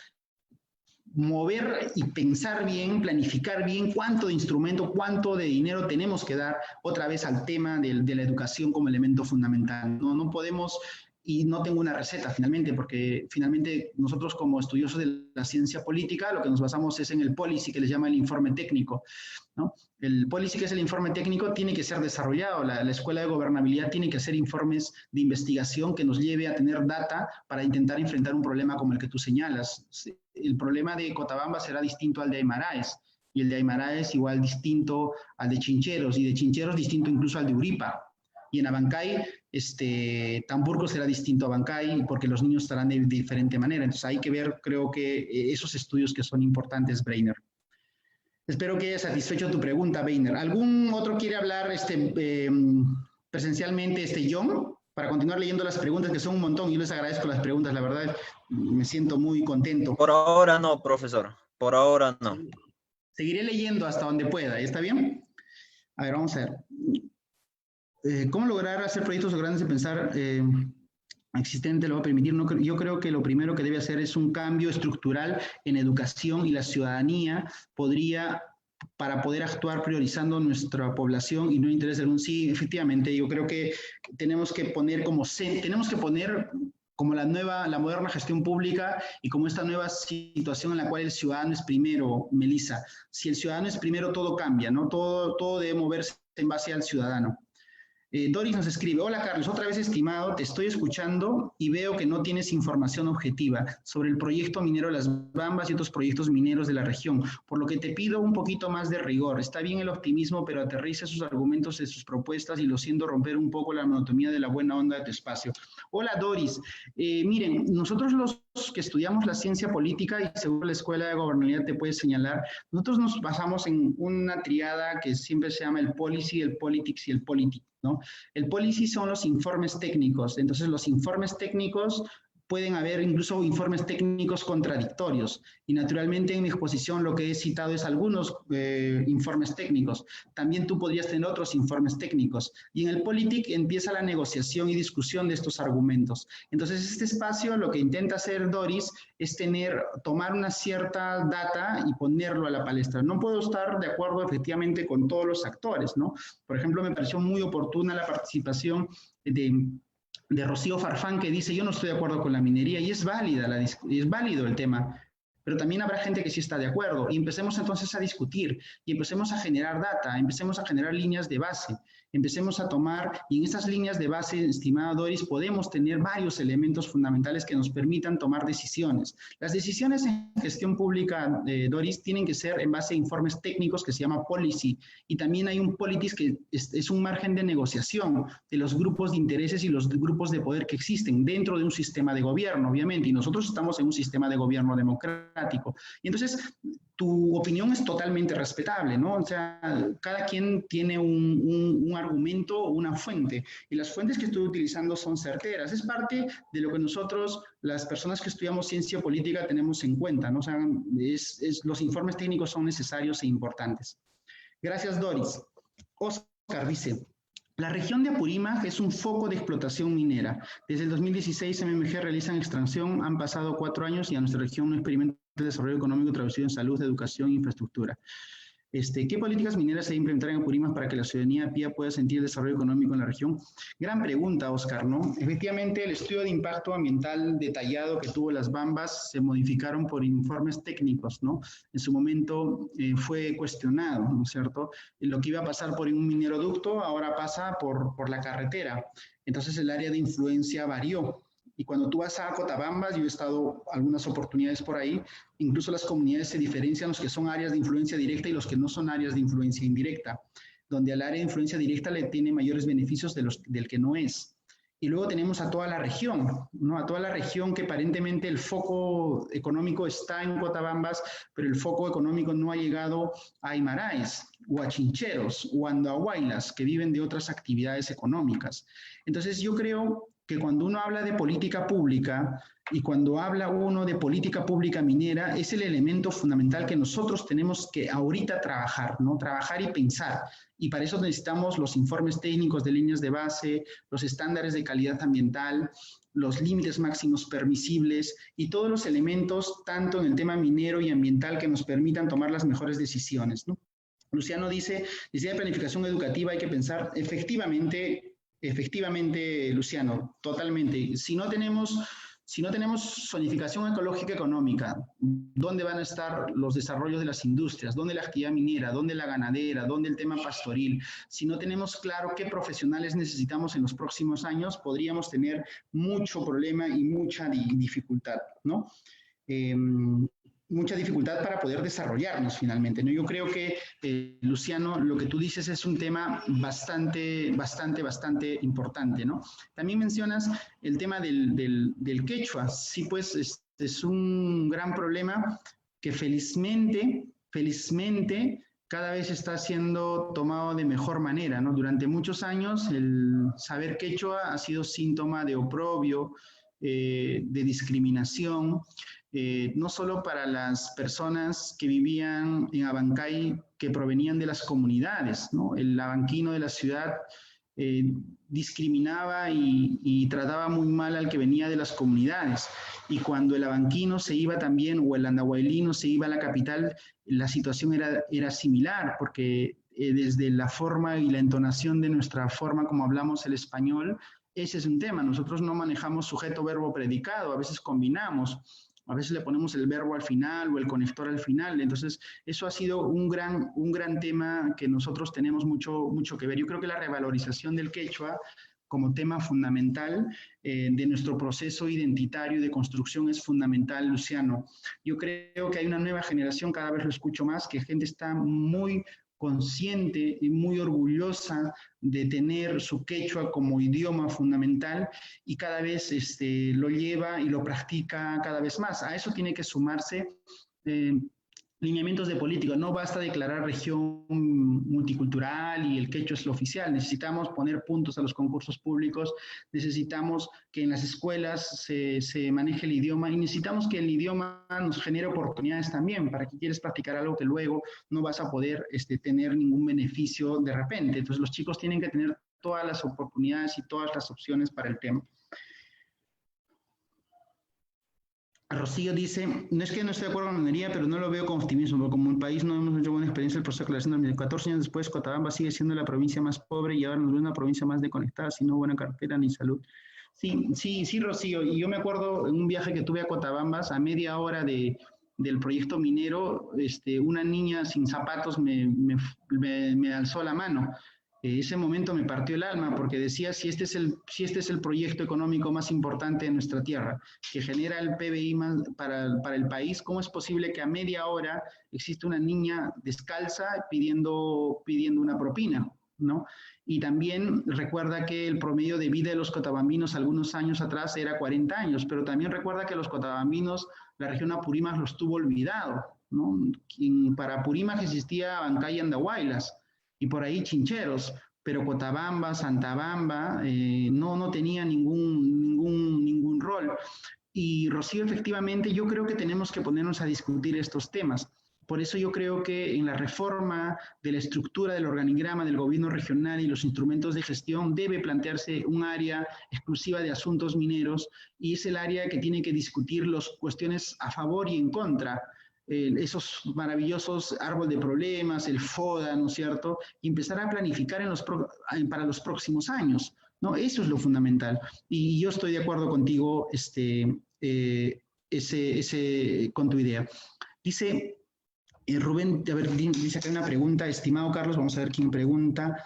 mover y pensar bien, planificar bien cuánto de instrumento, cuánto de dinero tenemos que dar otra vez al tema de la educación como elemento fundamental. No podemos, y no tengo una receta finalmente, porque finalmente nosotros como estudiosos de la ciencia política lo que nos basamos es en el policy, que les llama el informe técnico, ¿no? El policy, que es el informe técnico, tiene que ser desarrollado. La escuela de gobernabilidad tiene que hacer informes de investigación que nos lleve a tener data para intentar enfrentar un problema como el que tú señalas. El problema de Cotabamba será distinto al de Aymaraes, y el de Aymaraes igual distinto al de Chincheros, y de Chincheros distinto incluso al de Uripa. Y en Abancay, Tamburco será distinto a Abancay, porque los niños estarán de diferente manera. Entonces hay que ver, creo que esos estudios que son importantes, Breiner. Espero que haya satisfecho tu pregunta, Breiner. ¿Algún otro quiere hablar presencialmente, John? Para continuar leyendo las preguntas, que son un montón. Yo les agradezco las preguntas, la verdad, me siento muy contento. Por ahora no, profesor. Por ahora no. Seguiré leyendo hasta donde pueda. ¿Está bien? A ver, vamos a ver. ¿Cómo lograr hacer proyectos grandes de pensar existente lo va a permitir? No, yo creo que lo primero que debe hacer es un cambio estructural en educación, y la ciudadanía podría, para poder actuar priorizando nuestra población y no interés de algún. Sí, efectivamente, yo creo que tenemos que poner como la moderna gestión pública, y como esta nueva situación en la cual el ciudadano es primero, Melissa. Si el ciudadano es primero, todo cambia, ¿no? Todo debe moverse en base al ciudadano. Doris nos escribe: hola Carlos, otra vez estimado, te estoy escuchando y veo que no tienes información objetiva sobre el proyecto minero Las Bambas y otros proyectos mineros de la región, por lo que te pido un poquito más de rigor. Está bien el optimismo, pero aterriza sus argumentos en sus propuestas y lo siento romper un poco la monotonía de la buena onda de tu espacio. Hola Doris, miren, nosotros los que estudiamos la ciencia política, y seguro la Escuela de Gobernabilidad te puede señalar, nosotros nos basamos en una triada que siempre se llama el policy, el politics y el politic, ¿no? El policy son los informes técnicos. Entonces los informes técnicos, pueden haber incluso informes técnicos contradictorios, y naturalmente en mi exposición lo que he citado es algunos informes técnicos. También tú podrías tener otros informes técnicos, y en el politic empieza la negociación y discusión de estos argumentos. Entonces este espacio lo que intenta hacer Doris es tomar una cierta data y ponerlo a la palestra. No puedo estar de acuerdo efectivamente con todos los actores, ¿no? Por ejemplo, me pareció muy oportuna la participación de Rocío Farfán, que dice: yo no estoy de acuerdo con la minería, y es válido el tema, pero también habrá gente que sí está de acuerdo, y empecemos entonces a discutir, y empecemos a generar data, empecemos a generar líneas de base, empecemos a tomar, y en estas líneas de base, estimada Doris, podemos tener varios elementos fundamentales que nos permitan tomar decisiones. Las decisiones en gestión pública, Doris, tienen que ser en base a informes técnicos que se llama policy, y también hay un politics que es un margen de negociación de los grupos de intereses y los grupos de poder que existen dentro de un sistema de gobierno, obviamente, y nosotros estamos en un sistema de gobierno democrático. Y entonces, tu opinión es totalmente respetable, ¿no? O sea, cada quien tiene un argumento o una fuente, y las fuentes que estoy utilizando son certeras. Es parte de lo que nosotros, las personas que estudiamos ciencia política, tenemos en cuenta, ¿no? O sea, los informes técnicos son necesarios e importantes. Gracias, Doris. Oscar dice: la región de Apurímac es un foco de explotación minera. Desde el 2016 MMG realizan extracción, han pasado 4 años y a nuestra región no experimenta el desarrollo económico traducido en salud, educación e infraestructura. ¿Qué políticas mineras se implementar en Apurímac para que la ciudadanía pía pueda sentir el desarrollo económico en la región? Gran pregunta, Oscar, ¿no? Efectivamente, el estudio de impacto ambiental detallado que tuvo Las Bambas se modificaron por informes técnicos, ¿no? En su momento fue cuestionado, ¿no es cierto? Lo que iba a pasar por un mineroducto ahora pasa por la carretera. Entonces el área de influencia varió. Y cuando tú vas a Cotabambas, yo he estado algunas oportunidades por ahí, incluso las comunidades se diferencian, los que son áreas de influencia directa y los que no son áreas de influencia indirecta, donde al área de influencia directa le tiene mayores beneficios del que no es. Y luego tenemos a toda la región, ¿no? A toda la región que aparentemente el foco económico está en Cotabambas, pero el foco económico no ha llegado a Aymaraes. o a chincheros o a andahuaylas que viven de otras actividades económicas. Entonces yo creo que cuando uno habla de política pública y cuando habla uno de política pública minera, es el elemento fundamental que nosotros tenemos que ahorita trabajar, ¿no? Trabajar y pensar. Y para eso necesitamos los informes técnicos de líneas de base, los estándares de calidad ambiental, los límites máximos permisibles y todos los elementos, tanto en el tema minero y ambiental, que nos permitan tomar las mejores decisiones, ¿no? Luciano dice, desde la planificación educativa hay que pensar efectivamente, Luciano, totalmente. Si no tenemos zonificación ecológica económica, ¿dónde van a estar los desarrollos de las industrias? ¿Dónde la actividad minera? ¿Dónde la ganadera? ¿Dónde el tema pastoril? Si no tenemos claro qué profesionales necesitamos en los próximos años, podríamos tener mucho problema y mucha dificultad, ¿no? Mucha dificultad para poder desarrollarnos finalmente, ¿no? Yo creo que, Luciano, lo que tú dices es un tema bastante importante, ¿no? También mencionas el tema del quechua. Sí, pues es un gran problema que felizmente cada vez está siendo tomado de mejor manera, ¿no? Durante muchos años el saber quechua ha sido síntoma de oprobio, de discriminación, no solo para las personas que vivían en Abancay, que provenían de las comunidades, ¿no? El abanquino de la ciudad discriminaba y trataba muy mal al que venía de las comunidades. Y cuando el abanquino se iba también, o el andahuaylino se iba a la capital, la situación era similar, porque desde la forma y la entonación de nuestra forma como hablamos el español, ese es un tema. Nosotros no manejamos sujeto, verbo, predicado, a veces combinamos. A veces le ponemos el verbo al final o el conector al final. Entonces, eso ha sido un gran tema que nosotros tenemos mucho que ver. Yo creo que la revalorización del quechua como tema fundamental de nuestro proceso identitario de construcción es fundamental, Luciano. Yo creo que hay una nueva generación, cada vez lo escucho más, que gente está muy consciente y muy orgullosa de tener su quechua como idioma fundamental y cada vez lo lleva y lo practica cada vez más. A eso tiene que sumarse lineamientos de política. No basta declarar región multicultural y el quechua es lo oficial. Necesitamos poner puntos a los concursos públicos, necesitamos que en las escuelas se maneje el idioma y necesitamos que el idioma nos genere oportunidades también para que quieres practicar algo que luego no vas a poder tener ningún beneficio de repente. Entonces los chicos tienen que tener todas las oportunidades y todas las opciones para el tema. Rocío dice, no es que no esté de acuerdo con la minería, pero no lo veo con optimismo, porque como el país no hemos hecho buena experiencia del proceso de aclaración de 2014 años después, Cochabamba sigue siendo la provincia más pobre y ahora nos ve una provincia más desconectada, sin no buena carretera ni salud. Sí, Rocío, y yo me acuerdo en un viaje que tuve a Cotabambas, a media hora del proyecto minero, una niña sin zapatos me alzó la mano. Ese momento me partió el alma porque decía, si este es el proyecto económico más importante de nuestra tierra, que genera el PBI más para el país, ¿cómo es posible que a media hora existe una niña descalza pidiendo una propina, ¿no? Y también recuerda que el promedio de vida de los cotabambinos algunos años atrás era 40 años, pero también recuerda que los cotabambinos, la región Apurímac los tuvo olvidado, ¿no? Para Apurímac existía Abancay y Andahuaylas, y por ahí chincheros, pero Cotabamba, Santabamba no tenía ningún rol. Y Rocío, efectivamente, yo creo que tenemos que ponernos a discutir estos temas. Por eso yo creo que en la reforma de la estructura del organigrama del gobierno regional y los instrumentos de gestión debe plantearse un área exclusiva de asuntos mineros y es el área que tiene que discutir las cuestiones a favor y en contra, esos maravillosos árboles de problemas, el FODA, ¿no es cierto? Y empezar a planificar para los próximos años, ¿no? Eso es lo fundamental. Y yo estoy de acuerdo contigo con tu idea. Dice Rubén, a ver, dice acá una pregunta, estimado Carlos, vamos a ver quién pregunta.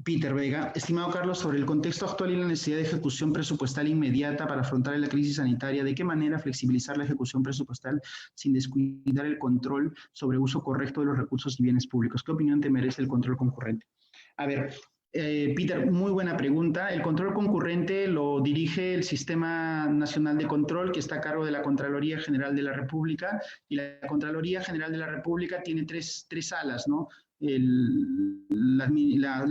Peter Vega, estimado Carlos, sobre el contexto actual y la necesidad de ejecución presupuestal inmediata para afrontar la crisis sanitaria, ¿de qué manera flexibilizar la ejecución presupuestal sin descuidar el control sobre uso correcto de los recursos y bienes públicos? ¿Qué opinión te merece el control concurrente? A ver, Peter, muy buena pregunta. El control concurrente lo dirige el Sistema Nacional de Control, que está a cargo de la Contraloría General de la República, y la Contraloría General de la República tiene tres alas, ¿no? la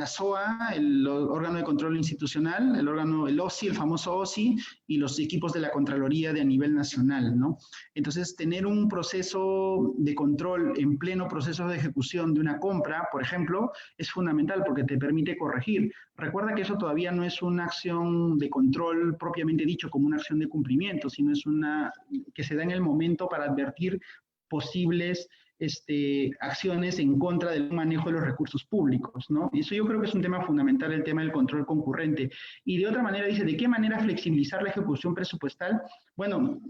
SOA, el órgano de control institucional, el OSI, el famoso OSI, y los equipos de la Contraloría a nivel nacional, ¿no? Entonces, tener un proceso de control en pleno proceso de ejecución de una compra, por ejemplo, es fundamental porque te permite corregir. Recuerda que eso todavía no es una acción de control propiamente dicho como una acción de cumplimiento, sino es una que se da en el momento para advertir posibles acciones en contra del manejo de los recursos públicos, ¿no? Y eso yo creo que es un tema fundamental, el tema del control concurrente. Y de otra manera dice, ¿de qué manera flexibilizar la ejecución presupuestal? Bueno,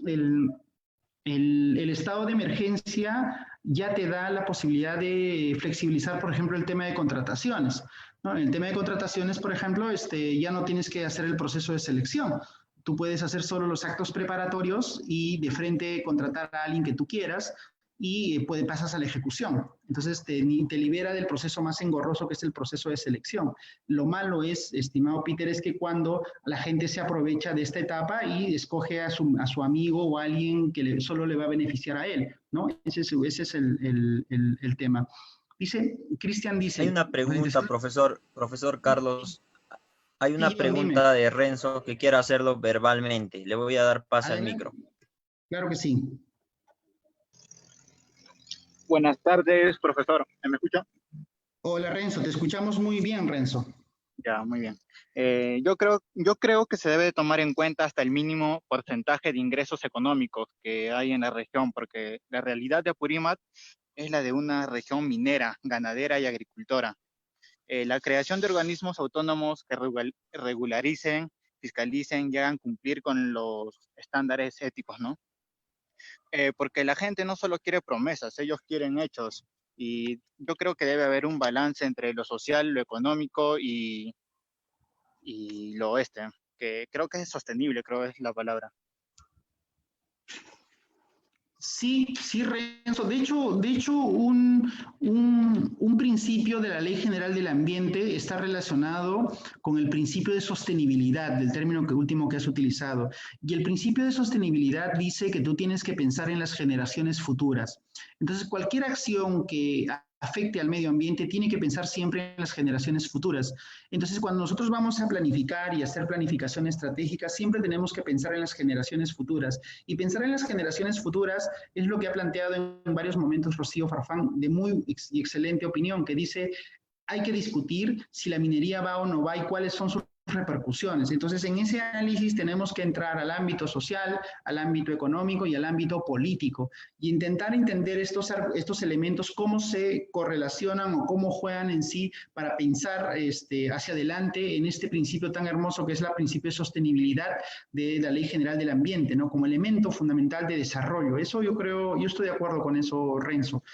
el estado de emergencia ya te da la posibilidad de flexibilizar, por ejemplo, el tema de contrataciones, ¿no? En el tema de contrataciones, por ejemplo, ya no tienes que hacer el proceso de selección. Tú puedes hacer solo los actos preparatorios y de frente contratar a alguien que tú quieras, y pasas a la ejecución. Entonces te libera del proceso más engorroso que es el proceso de selección. Lo malo es, estimado Peter, es que cuando la gente se aprovecha de esta etapa y escoge a su amigo o a alguien que solo le va a beneficiar a él, ¿no? Ese es el tema. Cristian dice... Hay una pregunta, profesor Carlos. Hay una pregunta de Renzo que quiere hacerlo verbalmente. Le voy a dar pase al micro. Claro que sí. Buenas tardes, profesor. ¿Me escucha? Hola, Renzo. Te escuchamos muy bien, Renzo. Ya, muy bien. Yo creo que se debe tomar en cuenta hasta el mínimo porcentaje de ingresos económicos que hay en la región, porque la realidad de Apurímac es la de una región minera, ganadera y agricultora. La creación de organismos autónomos que regularicen, fiscalicen y hagan cumplir con los estándares éticos, ¿no? Porque la gente no solo quiere promesas, ellos quieren hechos. Y yo creo que debe haber un balance entre lo social, lo económico y lo que creo que es sostenible, creo que es la palabra. Sí, Renzo. De hecho un principio de la Ley General del Ambiente está relacionado con el principio de sostenibilidad, del término último que has utilizado. Y el principio de sostenibilidad dice que tú tienes que pensar en las generaciones futuras. Entonces, cualquier acción que afecte al medio ambiente tiene que pensar siempre en las generaciones futuras. Entonces, cuando nosotros vamos a planificar y hacer planificación estratégica, siempre tenemos que pensar en las generaciones futuras. Y pensar en las generaciones futuras es lo que ha planteado en varios momentos Rocío Farfán, de muy excelente opinión, que dice, hay que discutir si la minería va o no va y cuáles son sus repercusiones. Entonces, en ese análisis tenemos que entrar al ámbito social, al ámbito económico y al ámbito político y intentar entender estos elementos, cómo se correlacionan o cómo juegan en sí para pensar hacia adelante en este principio tan hermoso que es el principio de sostenibilidad de la Ley General del Ambiente, ¿no? Como elemento fundamental de desarrollo. Eso yo estoy de acuerdo con eso, Renzo.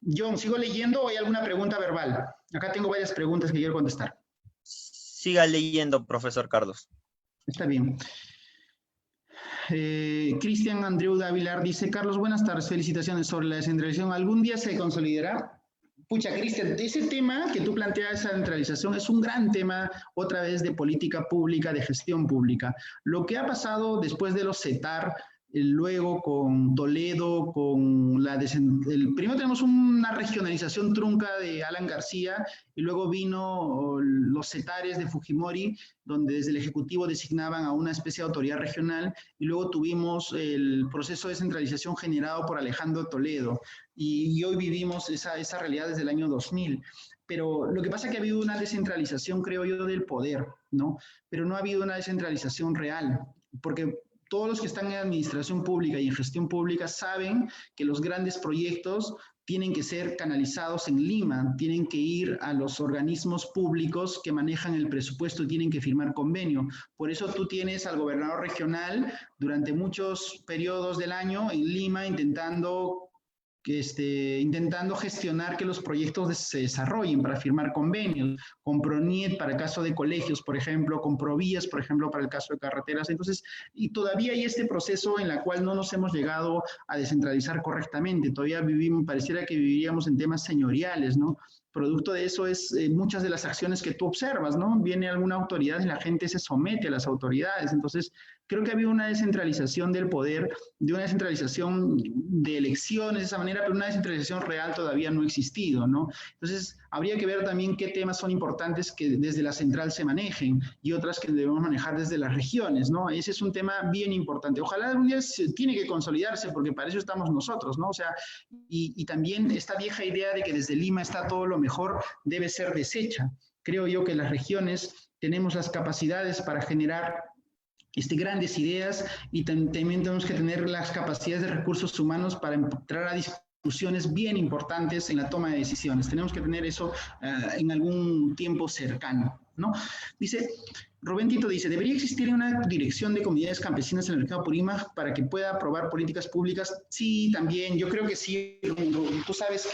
John, ¿sigo leyendo o hay alguna pregunta verbal? Acá tengo varias preguntas que quiero contestar. Siga leyendo, profesor Carlos. Está bien. Cristian Andreu Davilar dice, Carlos, buenas tardes, felicitaciones sobre la descentralización. ¿Algún día se consolidará? Pucha, Cristian, ese tema que tú planteas, esa centralización, es un gran tema, otra vez, de política pública, de gestión pública. Lo que ha pasado después de los CETAR, luego con Toledo, primero tenemos una regionalización trunca de Alan García y luego vino los CETARES de Fujimori, donde desde el Ejecutivo designaban a una especie de autoridad regional y luego tuvimos el proceso de centralización generado por Alejandro Toledo y hoy vivimos esa realidad desde el año 2000. Pero lo que pasa es que ha habido una descentralización, creo yo, del poder, ¿no? Pero no ha habido una descentralización real, porque todos los que están en administración pública y en gestión pública saben que los grandes proyectos tienen que ser canalizados en Lima, tienen que ir a los organismos públicos que manejan el presupuesto y tienen que firmar convenio. Por eso tú tienes al gobernador regional durante muchos periodos del año en Lima intentando gestionar que los proyectos se desarrollen para firmar convenios, con PRONIET para el caso de colegios, por ejemplo, con Provías, por ejemplo, para el caso de carreteras. Entonces, y todavía hay este proceso en el cual no nos hemos llegado a descentralizar correctamente. Todavía pareciera que viviríamos en temas señoriales, ¿no? Producto de eso es muchas de las acciones que tú observas, ¿no? Viene alguna autoridad y la gente se somete a las autoridades. Entonces, creo que había una descentralización del poder, de una descentralización de elecciones de esa manera, pero una descentralización real todavía no ha existido, ¿no? Entonces, habría que ver también qué temas son importantes que desde la central se manejen y otras que debemos manejar desde las regiones, ¿no? Ese es un tema bien importante. Ojalá algún día se tiene que consolidarse, porque para eso estamos nosotros, ¿no? O sea, y también esta vieja idea de que desde Lima está todo lo mejor debe ser deshecha. Creo yo que las regiones tenemos las capacidades para generar grandes ideas y también tenemos que tener las capacidades de recursos humanos para entrar a discusiones bien importantes en la toma de decisiones. Tenemos que tener eso en algún tiempo cercano, ¿no? Dice, Rubén Tito dice, ¿debería existir una dirección de comunidades campesinas en el mercado Apurímac para que pueda aprobar políticas públicas? Sí, también, yo creo que sí. Tú sabes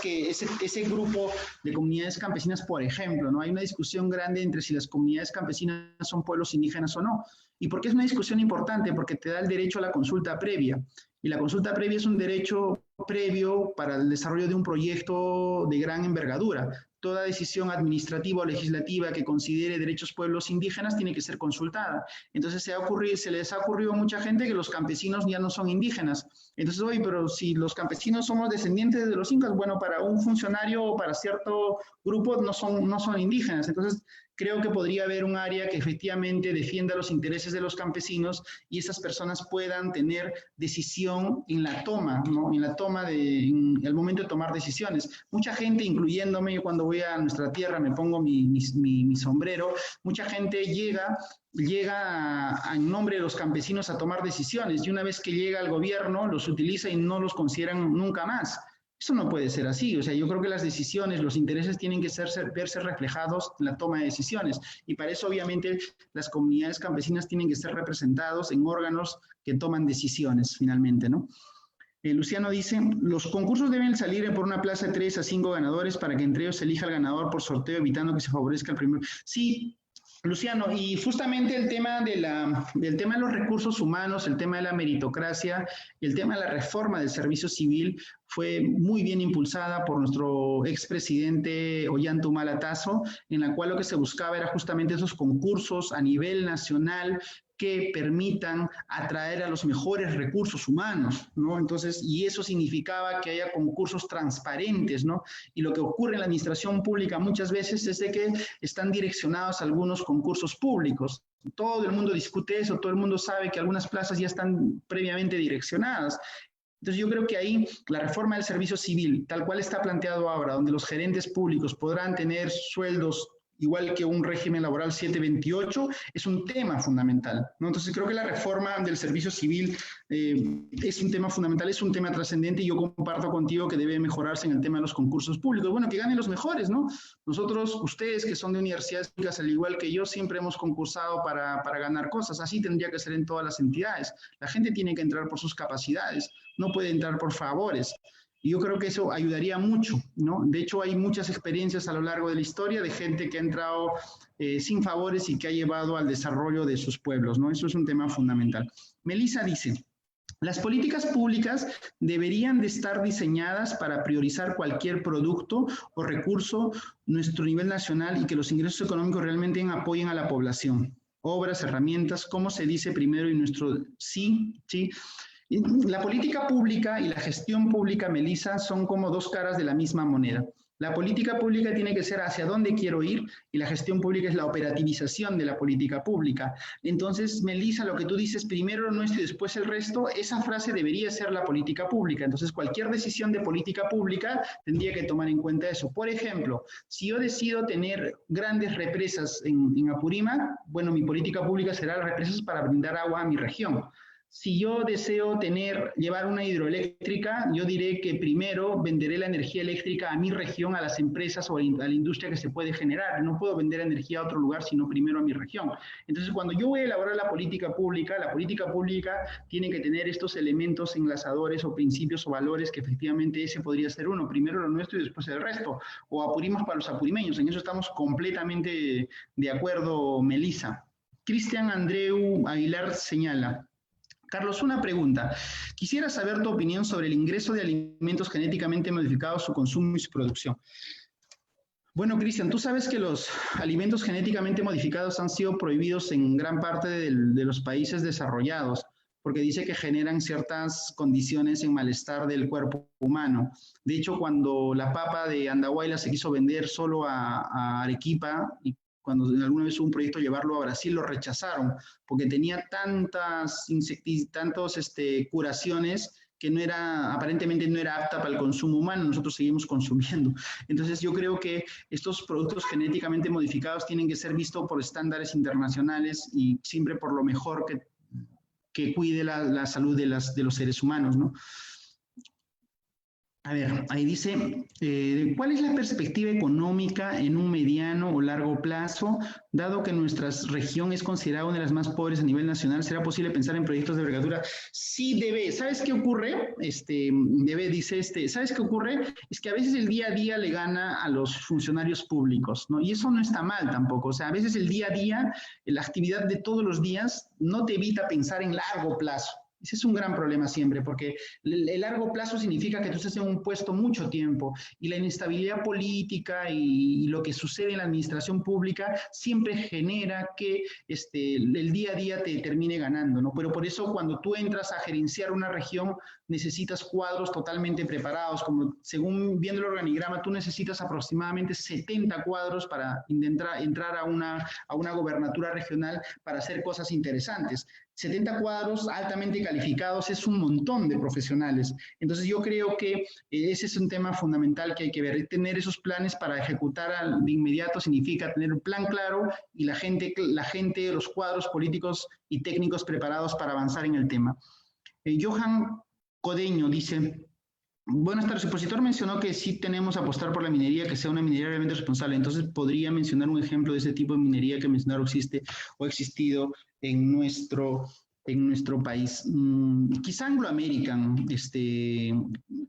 que ese grupo de comunidades campesinas, por ejemplo, ¿no? Hay una discusión grande entre si las comunidades campesinas son pueblos indígenas o no. ¿Y por qué es una discusión importante? Porque te da el derecho a la consulta previa. Y la consulta previa es un derecho previo para el desarrollo de un proyecto de gran envergadura. Toda decisión administrativa o legislativa que considere derechos pueblos indígenas tiene que ser consultada. Entonces se les ha ocurrido a mucha gente que los campesinos ya no son indígenas. Entonces, oye, pero si los campesinos somos descendientes de los incas, bueno, para un funcionario o para cierto grupo no son indígenas. Entonces, creo que podría haber un área que efectivamente defienda los intereses de los campesinos y esas personas puedan tener decisión en la toma, ¿no? En el momento de tomar decisiones. Mucha gente, incluyéndome, yo cuando voy a nuestra tierra me pongo mi sombrero, mucha gente llega en nombre de los campesinos a tomar decisiones y una vez que llega al gobierno los utiliza y no los consideran nunca más. Eso no puede ser así. O sea, yo creo que las decisiones, los intereses tienen que verse reflejados en la toma de decisiones. Y para eso, obviamente, las comunidades campesinas tienen que ser representados en órganos que toman decisiones, finalmente, ¿no? Luciano dice, los concursos deben salir por una plaza de 3 a 5 ganadores para que entre ellos se elija el ganador por sorteo, evitando que se favorezca el primero. Sí, Luciano, y justamente el tema del tema de los recursos humanos, el tema de la meritocracia y el tema de la reforma del servicio civil fue muy bien impulsada por nuestro expresidente Ollanta Humala Tasso, en la cual lo que se buscaba era justamente esos concursos a nivel nacional que permitan atraer a los mejores recursos humanos, ¿no? Entonces, y eso significaba que haya concursos transparentes, ¿no? Y lo que ocurre en la administración pública muchas veces es de que están direccionados a algunos concursos públicos. Todo el mundo discute eso, todo el mundo sabe que algunas plazas ya están previamente direccionadas. Entonces yo creo que ahí la reforma del servicio civil, tal cual está planteado ahora, donde los gerentes públicos podrán tener sueldos igual que un régimen laboral 728, es un tema fundamental, ¿no? Entonces creo que la reforma del servicio civil es un tema fundamental, es un tema trascendente y yo comparto contigo que debe mejorarse en el tema de los concursos públicos. Bueno, que ganen los mejores, ¿no? Nosotros, ustedes que son de universidades públicas, al igual que yo, siempre hemos concursado para ganar cosas, así tendría que ser en todas las entidades. La gente tiene que entrar por sus capacidades, no puede entrar por favores. Y yo creo que eso ayudaría mucho, ¿no? De hecho, hay muchas experiencias a lo largo de la historia de gente que ha entrado sin favores y que ha llevado al desarrollo de sus pueblos, ¿no? Eso es un tema fundamental. Melissa dice, las políticas públicas deberían de estar diseñadas para priorizar cualquier producto o recurso a nuestro nivel nacional y que los ingresos económicos realmente apoyen a la población. Obras, herramientas, ¿cómo se dice primero? Y nuestro sí. La política pública y la gestión pública, Melissa, son como dos caras de la misma moneda. La política pública tiene que ser hacia dónde quiero ir y la gestión pública es la operativización de la política pública. Entonces, Melissa, lo que tú dices, primero lo nuestro y después el resto, esa frase debería ser la política pública. Entonces, cualquier decisión de política pública tendría que tomar en cuenta eso. Por ejemplo, si yo decido tener grandes represas en Apurímac, bueno, mi política pública será las represas para brindar agua a mi región. Si yo deseo llevar una hidroeléctrica, yo diré que primero venderé la energía eléctrica a mi región, a las empresas o a la industria que se puede generar. No puedo vender energía a otro lugar, sino primero a mi región. Entonces, cuando yo voy a elaborar la política pública tiene que tener estos elementos enlazadores o principios o valores que efectivamente ese podría ser uno. Primero lo nuestro y después el resto. O Apurímac para los apurimeños. En eso estamos completamente de acuerdo, Melissa. Cristian Andreu Aguilar señala, Carlos, una pregunta. Quisiera saber tu opinión sobre el ingreso de alimentos genéticamente modificados, su consumo y su producción. Bueno, Cristian, tú sabes que los alimentos genéticamente modificados han sido prohibidos en gran parte de los países desarrollados, porque dice que generan ciertas condiciones en malestar del cuerpo humano. De hecho, cuando la papa de Andahuayla se quiso vender solo a Arequipa, y cuando alguna vez hubo un proyecto de llevarlo a Brasil, lo rechazaron, porque tenía tantas curaciones que no era, aparentemente no era apta para el consumo humano, nosotros seguimos consumiendo. Entonces yo creo que estos productos genéticamente modificados tienen que ser vistos por estándares internacionales y siempre por lo mejor que cuide la salud de los seres humanos, ¿no? A ver, ahí dice, ¿cuál es la perspectiva económica en un mediano o largo plazo? Dado que nuestra región es considerada una de las más pobres a nivel nacional, ¿será posible pensar en proyectos de envergadura? Sí, debe. ¿Sabes qué ocurre? ¿Sabes qué ocurre? Es que a veces el día a día le gana a los funcionarios públicos, ¿no? Y eso no está mal tampoco. O sea, a veces el día a día, la actividad de todos los días, no te evita pensar en largo plazo. Ese es un gran problema siempre, porque el largo plazo significa que tú estés en un puesto mucho tiempo y la inestabilidad política y lo que sucede en la administración pública siempre genera que el día a día te termine ganando, ¿no? Pero por eso cuando tú entras a gerenciar una región necesitas cuadros totalmente preparados, como según viendo el organigrama tú necesitas aproximadamente 70 cuadros para entrar a una gobernatura regional para hacer cosas interesantes. 70 cuadros altamente calificados es un montón de profesionales. Entonces yo creo que ese es un tema fundamental que hay que ver. Tener esos planes para ejecutar de inmediato significa tener un plan claro y la gente, los cuadros políticos y técnicos preparados para avanzar en el tema. Johan Codeño dice, buenas tardes, el expositor mencionó que sí tenemos que apostar por la minería, que sea una minería realmente responsable. Entonces, ¿podría mencionar un ejemplo de ese tipo de minería que mencionaron existe o ha existido en nuestro país? Quizá Anglo American,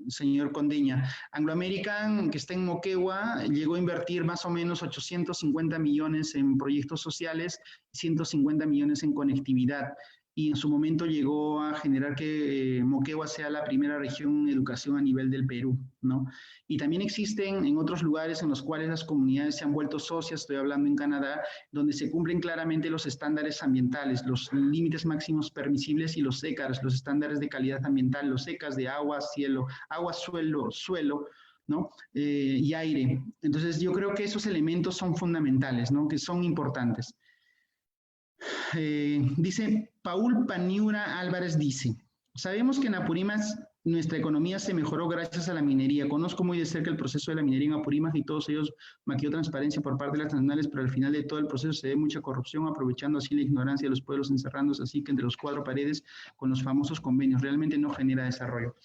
señor Condeña. Anglo American, que está en Moquegua, llegó a invertir más o menos 850 millones en proyectos sociales y 150 millones en conectividad. Y en su momento llegó a generar que Moquegua sea la primera región en educación a nivel del Perú, ¿no? Y también existen en otros lugares en los cuales las comunidades se han vuelto socias, estoy hablando en Canadá, donde se cumplen claramente los estándares ambientales, los límites máximos permisibles y los ECARs, los estándares de calidad ambiental, los ECARs de agua, cielo, agua, suelo, ¿no? Y aire. Entonces yo creo que esos elementos son fundamentales, ¿no? Que son importantes. Dice Paul Paniura Álvarez, dice, sabemos que en Apurímac nuestra economía se mejoró gracias a la minería. Conozco muy de cerca el proceso de la minería en Apurímac y todos ellos maquilló transparencia por parte de las transnacionales, pero al final de todo el proceso se ve mucha corrupción, aprovechando así la ignorancia de los pueblos, encerrándose así que entre los cuatro paredes con los famosos convenios. Realmente no genera desarrollo.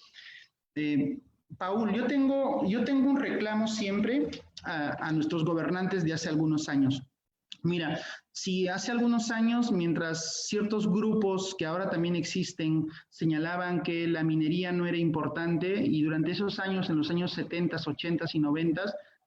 Paul, yo tengo un reclamo siempre a nuestros gobernantes de hace algunos años. Mira, si hace algunos años, mientras ciertos grupos que ahora también existen señalaban que la minería no era importante y durante esos años, en los años 70, 80 y 90,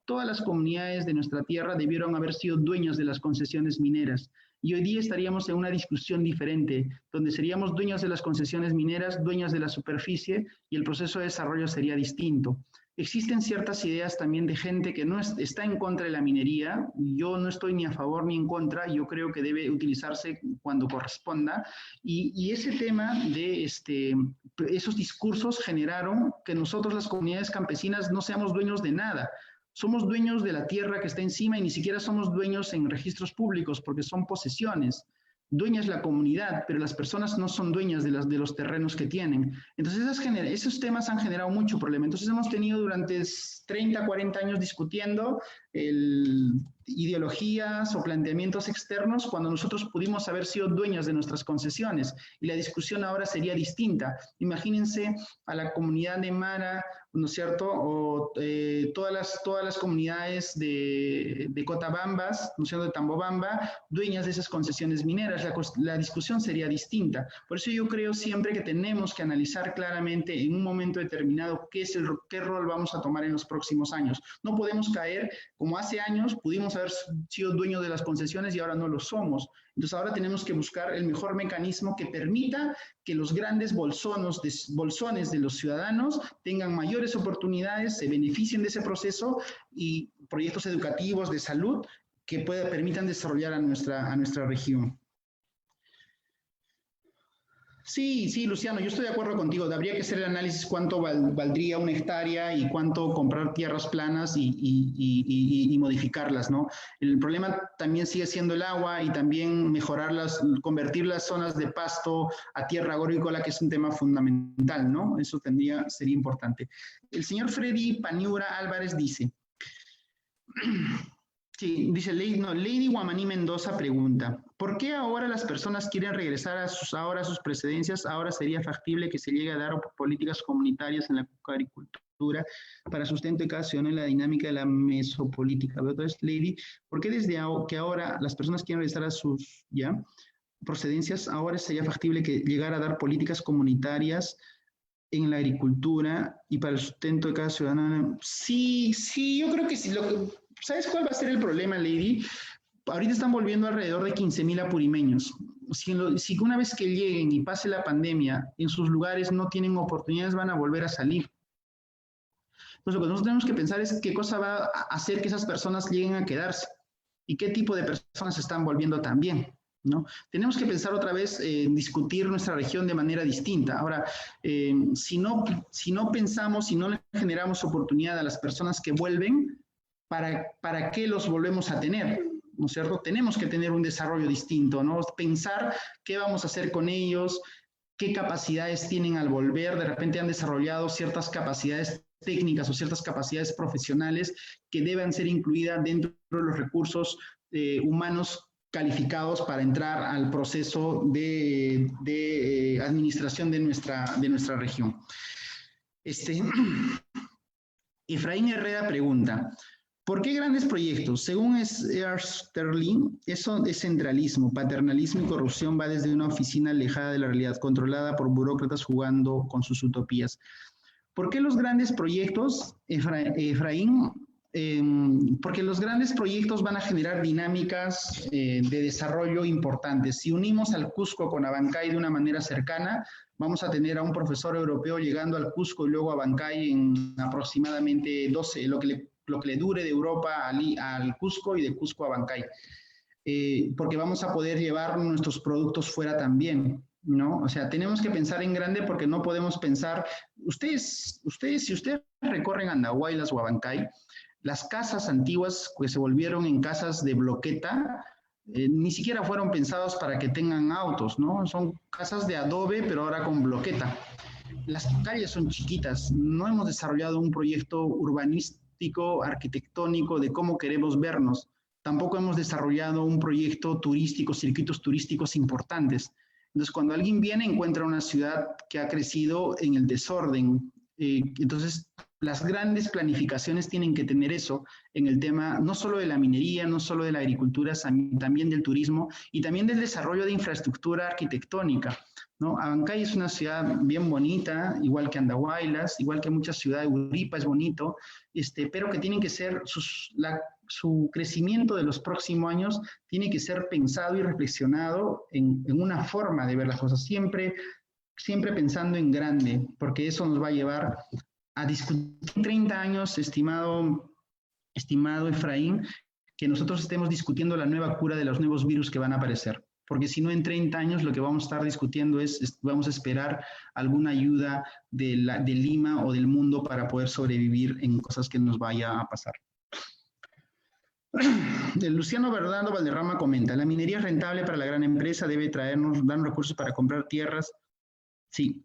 todas las comunidades de nuestra tierra debieron haber sido dueños de las concesiones mineras. Y hoy día estaríamos en una discusión diferente, donde seríamos dueños de las concesiones mineras, dueños de la superficie y el proceso de desarrollo sería distinto. Existen ciertas ideas también de gente que no está en contra de la minería. Yo no estoy ni a favor ni en contra. Yo creo que debe utilizarse cuando corresponda. Y ese tema de esos discursos generaron que nosotros, las comunidades campesinas, no seamos dueños de nada. Somos dueños de la tierra que está encima y ni siquiera somos dueños en registros públicos porque son posesiones. Dueña es la comunidad, pero las personas no son dueñas de los terrenos que tienen. Entonces esos temas han generado mucho problema. Entonces hemos tenido durante 30, 40 años discutiendo ideologías o planteamientos externos cuando nosotros pudimos haber sido dueños de nuestras concesiones y la discusión ahora sería distinta. Imagínense a la comunidad de Mara, ¿no es cierto? O todas las comunidades de Cotabambas, ¿no es cierto? De Tambobamba, dueñas de esas concesiones mineras. La discusión sería distinta. Por eso yo creo siempre que tenemos que analizar claramente en un momento determinado qué rol vamos a tomar en los próximos años. No podemos caer, como hace años pudimos haber sido dueños de las concesiones y ahora no lo somos. Entonces ahora tenemos que buscar el mejor mecanismo que permita que los grandes bolsones de los ciudadanos tengan mayores oportunidades, se beneficien de ese proceso y proyectos educativos de salud que permitan desarrollar a nuestra región. Sí, sí, Luciano, yo estoy de acuerdo contigo. Habría que hacer el análisis cuánto valdría una hectárea y cuánto comprar tierras planas y modificarlas, ¿no? El problema también sigue siendo el agua y también mejorarlas, convertir las zonas de pasto a tierra agrícola, que es un tema fundamental, ¿no? Eso sería importante. El señor Freddy Paniura Álvarez dice... Sí, dice Lady Guamaní Mendoza pregunta, ¿por qué ahora las personas quieren regresar a sus precedencias? Ahora sería factible que se llegue a dar políticas comunitarias en la agricultura para sustento de cada ciudadano en la dinámica de la mesopolítica. Entonces, Lady, ¿por qué desde que ahora las personas quieren regresar a sus procedencias, ahora sería factible que llegara a dar políticas comunitarias en la agricultura y para el sustento de cada ciudadano? Sí, yo creo que sí. ¿Sabes cuál va a ser el problema, Lady? Ahorita están volviendo alrededor de 15.000 apurimeños. Si una vez que lleguen y pase la pandemia, en sus lugares no tienen oportunidades, van a volver a salir. Entonces, lo que nosotros tenemos que pensar es qué cosa va a hacer que esas personas lleguen a quedarse y qué tipo de personas se están volviendo también, ¿no? Tenemos que pensar otra vez en discutir nuestra región de manera distinta. Ahora, si no pensamos, si no le generamos oportunidad a las personas que vuelven, ¿para qué los volvemos a tener? ¿No es cierto? Tenemos que tener un desarrollo distinto, ¿no? Pensar qué vamos a hacer con ellos, qué capacidades tienen al volver. De repente han desarrollado ciertas capacidades técnicas o ciertas capacidades profesionales que deben ser incluidas dentro de los recursos humanos calificados para entrar al proceso de administración de nuestra región. Efraín Herrera pregunta, ¿por qué grandes proyectos? Según Sterling, eso es centralismo, paternalismo y corrupción va desde una oficina alejada de la realidad, controlada por burócratas jugando con sus utopías. ¿Por qué los grandes proyectos, Efraín? Porque los grandes proyectos van a generar dinámicas de desarrollo importantes. Si unimos al Cusco con Abancay de una manera cercana, vamos a tener a un profesor europeo llegando al Cusco y luego a Abancay en aproximadamente 12, lo que le dure de Europa al Cusco y de Cusco a Abancay. Porque vamos a poder llevar nuestros productos fuera también, ¿no? O sea, tenemos que pensar en grande porque no podemos pensar... Si ustedes recorren Andahuaylas o Abancay, las casas antiguas que se volvieron en casas de bloqueta, ni siquiera fueron pensadas para que tengan autos, ¿no? Son casas de adobe, pero ahora con bloqueta. Las calles son chiquitas, no hemos desarrollado un proyecto urbanístico, arquitectónico de cómo queremos vernos. Tampoco hemos desarrollado un proyecto turístico, circuitos turísticos importantes. Entonces, cuando alguien viene, encuentra una ciudad que ha crecido en el desorden. Entonces, las grandes planificaciones tienen que tener eso en el tema, no solo de la minería, no solo de la agricultura, también del turismo y también del desarrollo de infraestructura arquitectónica, ¿no? Abancay es una ciudad bien bonita, igual que Andahuaylas, igual que muchas ciudades, Uripa es bonito, pero que tienen que ser, su crecimiento de los próximos años tiene que ser pensado y reflexionado en una forma de ver las cosas, siempre pensando en grande, porque eso nos va a llevar a discutir 30 años, estimado Efraín, que nosotros estemos discutiendo la nueva cura de los nuevos virus que van a aparecer. Porque si no, en 30 años lo que vamos a estar discutiendo vamos a esperar alguna ayuda de Lima o del mundo para poder sobrevivir en cosas que nos vaya a pasar. Luciano Bernardo Valderrama comenta, la minería es rentable para la gran empresa, debe darnos recursos para comprar tierras. Sí.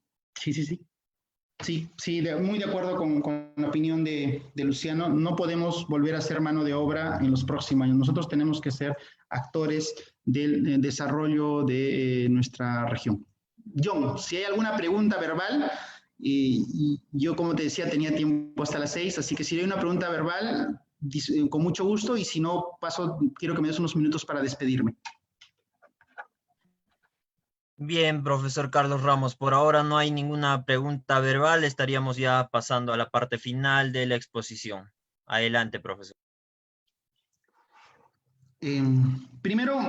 Sí, muy de acuerdo con la opinión de Luciano. No podemos volver a ser mano de obra en los próximos años. Nosotros tenemos que ser actores del desarrollo de nuestra región. John, si hay alguna pregunta verbal, y yo, como te decía, tenía tiempo hasta las 6, así que si hay una pregunta verbal, con mucho gusto, y si no, quiero que me des unos minutos para despedirme. Bien, profesor Carlos Ramos, por ahora no hay ninguna pregunta verbal, estaríamos ya pasando a la parte final de la exposición. Adelante, profesor. Primero,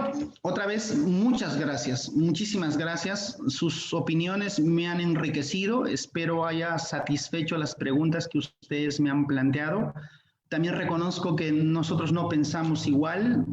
otra vez, muchas gracias, muchísimas gracias. Sus opiniones me han enriquecido, espero haya satisfecho las preguntas que ustedes me han planteado. También reconozco que nosotros no pensamos igual.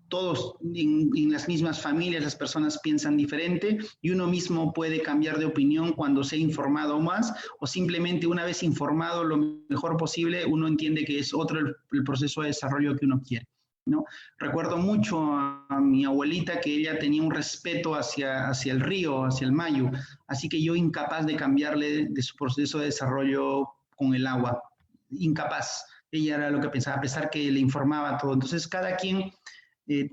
Todos en las mismas familias, las personas piensan diferente y uno mismo puede cambiar de opinión cuando se ha informado más, o simplemente una vez informado lo mejor posible, uno entiende que es otro el proceso de desarrollo que uno quiere, ¿no? Recuerdo mucho a mi abuelita que ella tenía un respeto hacia el río, hacia el Mayo, así que yo incapaz de cambiarle de su proceso de desarrollo con el agua, incapaz. Ella era lo que pensaba, a pesar que le informaba todo. Entonces, cada quien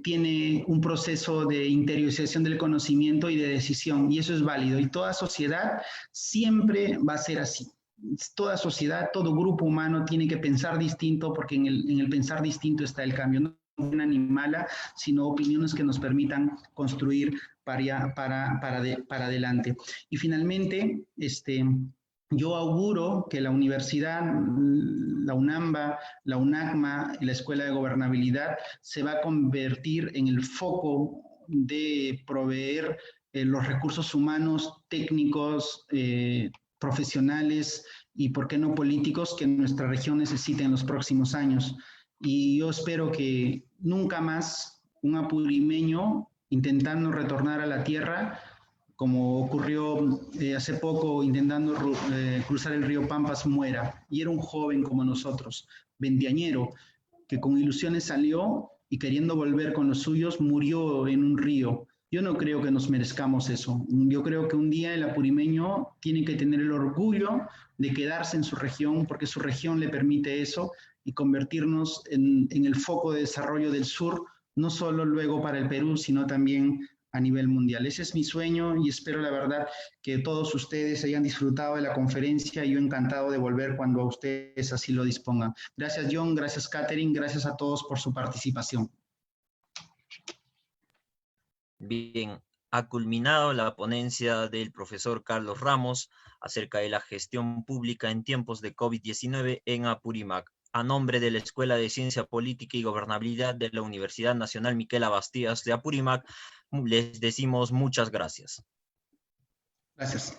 tiene un proceso de interiorización del conocimiento y de decisión, y eso es válido. Y toda sociedad siempre va a ser así. Toda sociedad, todo grupo humano tiene que pensar distinto, porque en el pensar distinto está el cambio. No una ni mala, sino opiniones que nos permitan construir para adelante. Y finalmente, yo auguro que la universidad, la UNAMBA, la UNACMA y la Escuela de Gobernabilidad se va a convertir en el foco de proveer los recursos humanos, técnicos, profesionales y, por qué no, políticos que nuestra región necesite en los próximos años. Y yo espero que nunca más un apurimeño intentando retornar a la tierra, como ocurrió hace poco intentando cruzar el río Pampas, muera. Y era un joven como nosotros, veinteañero, que con ilusiones salió y queriendo volver con los suyos murió en un río. Yo no creo que nos merezcamos eso. Yo creo que un día el apurimeño tiene que tener el orgullo de quedarse en su región, porque su región le permite eso, y convertirnos en el foco de desarrollo del sur, no solo luego para el Perú, sino también a nivel mundial. Ese es mi sueño y espero, la verdad, que todos ustedes hayan disfrutado de la conferencia y yo encantado de volver cuando ustedes así lo dispongan. Gracias, John, gracias, Catherine, gracias a todos por su participación. Bien, ha culminado la ponencia del profesor Carlos Ramos acerca de la gestión pública en tiempos de COVID-19 en Apurímac. A nombre de la Escuela de Ciencia Política y Gobernabilidad de la Universidad Nacional Miquela Bastías de Apurímac, les decimos muchas gracias. Gracias.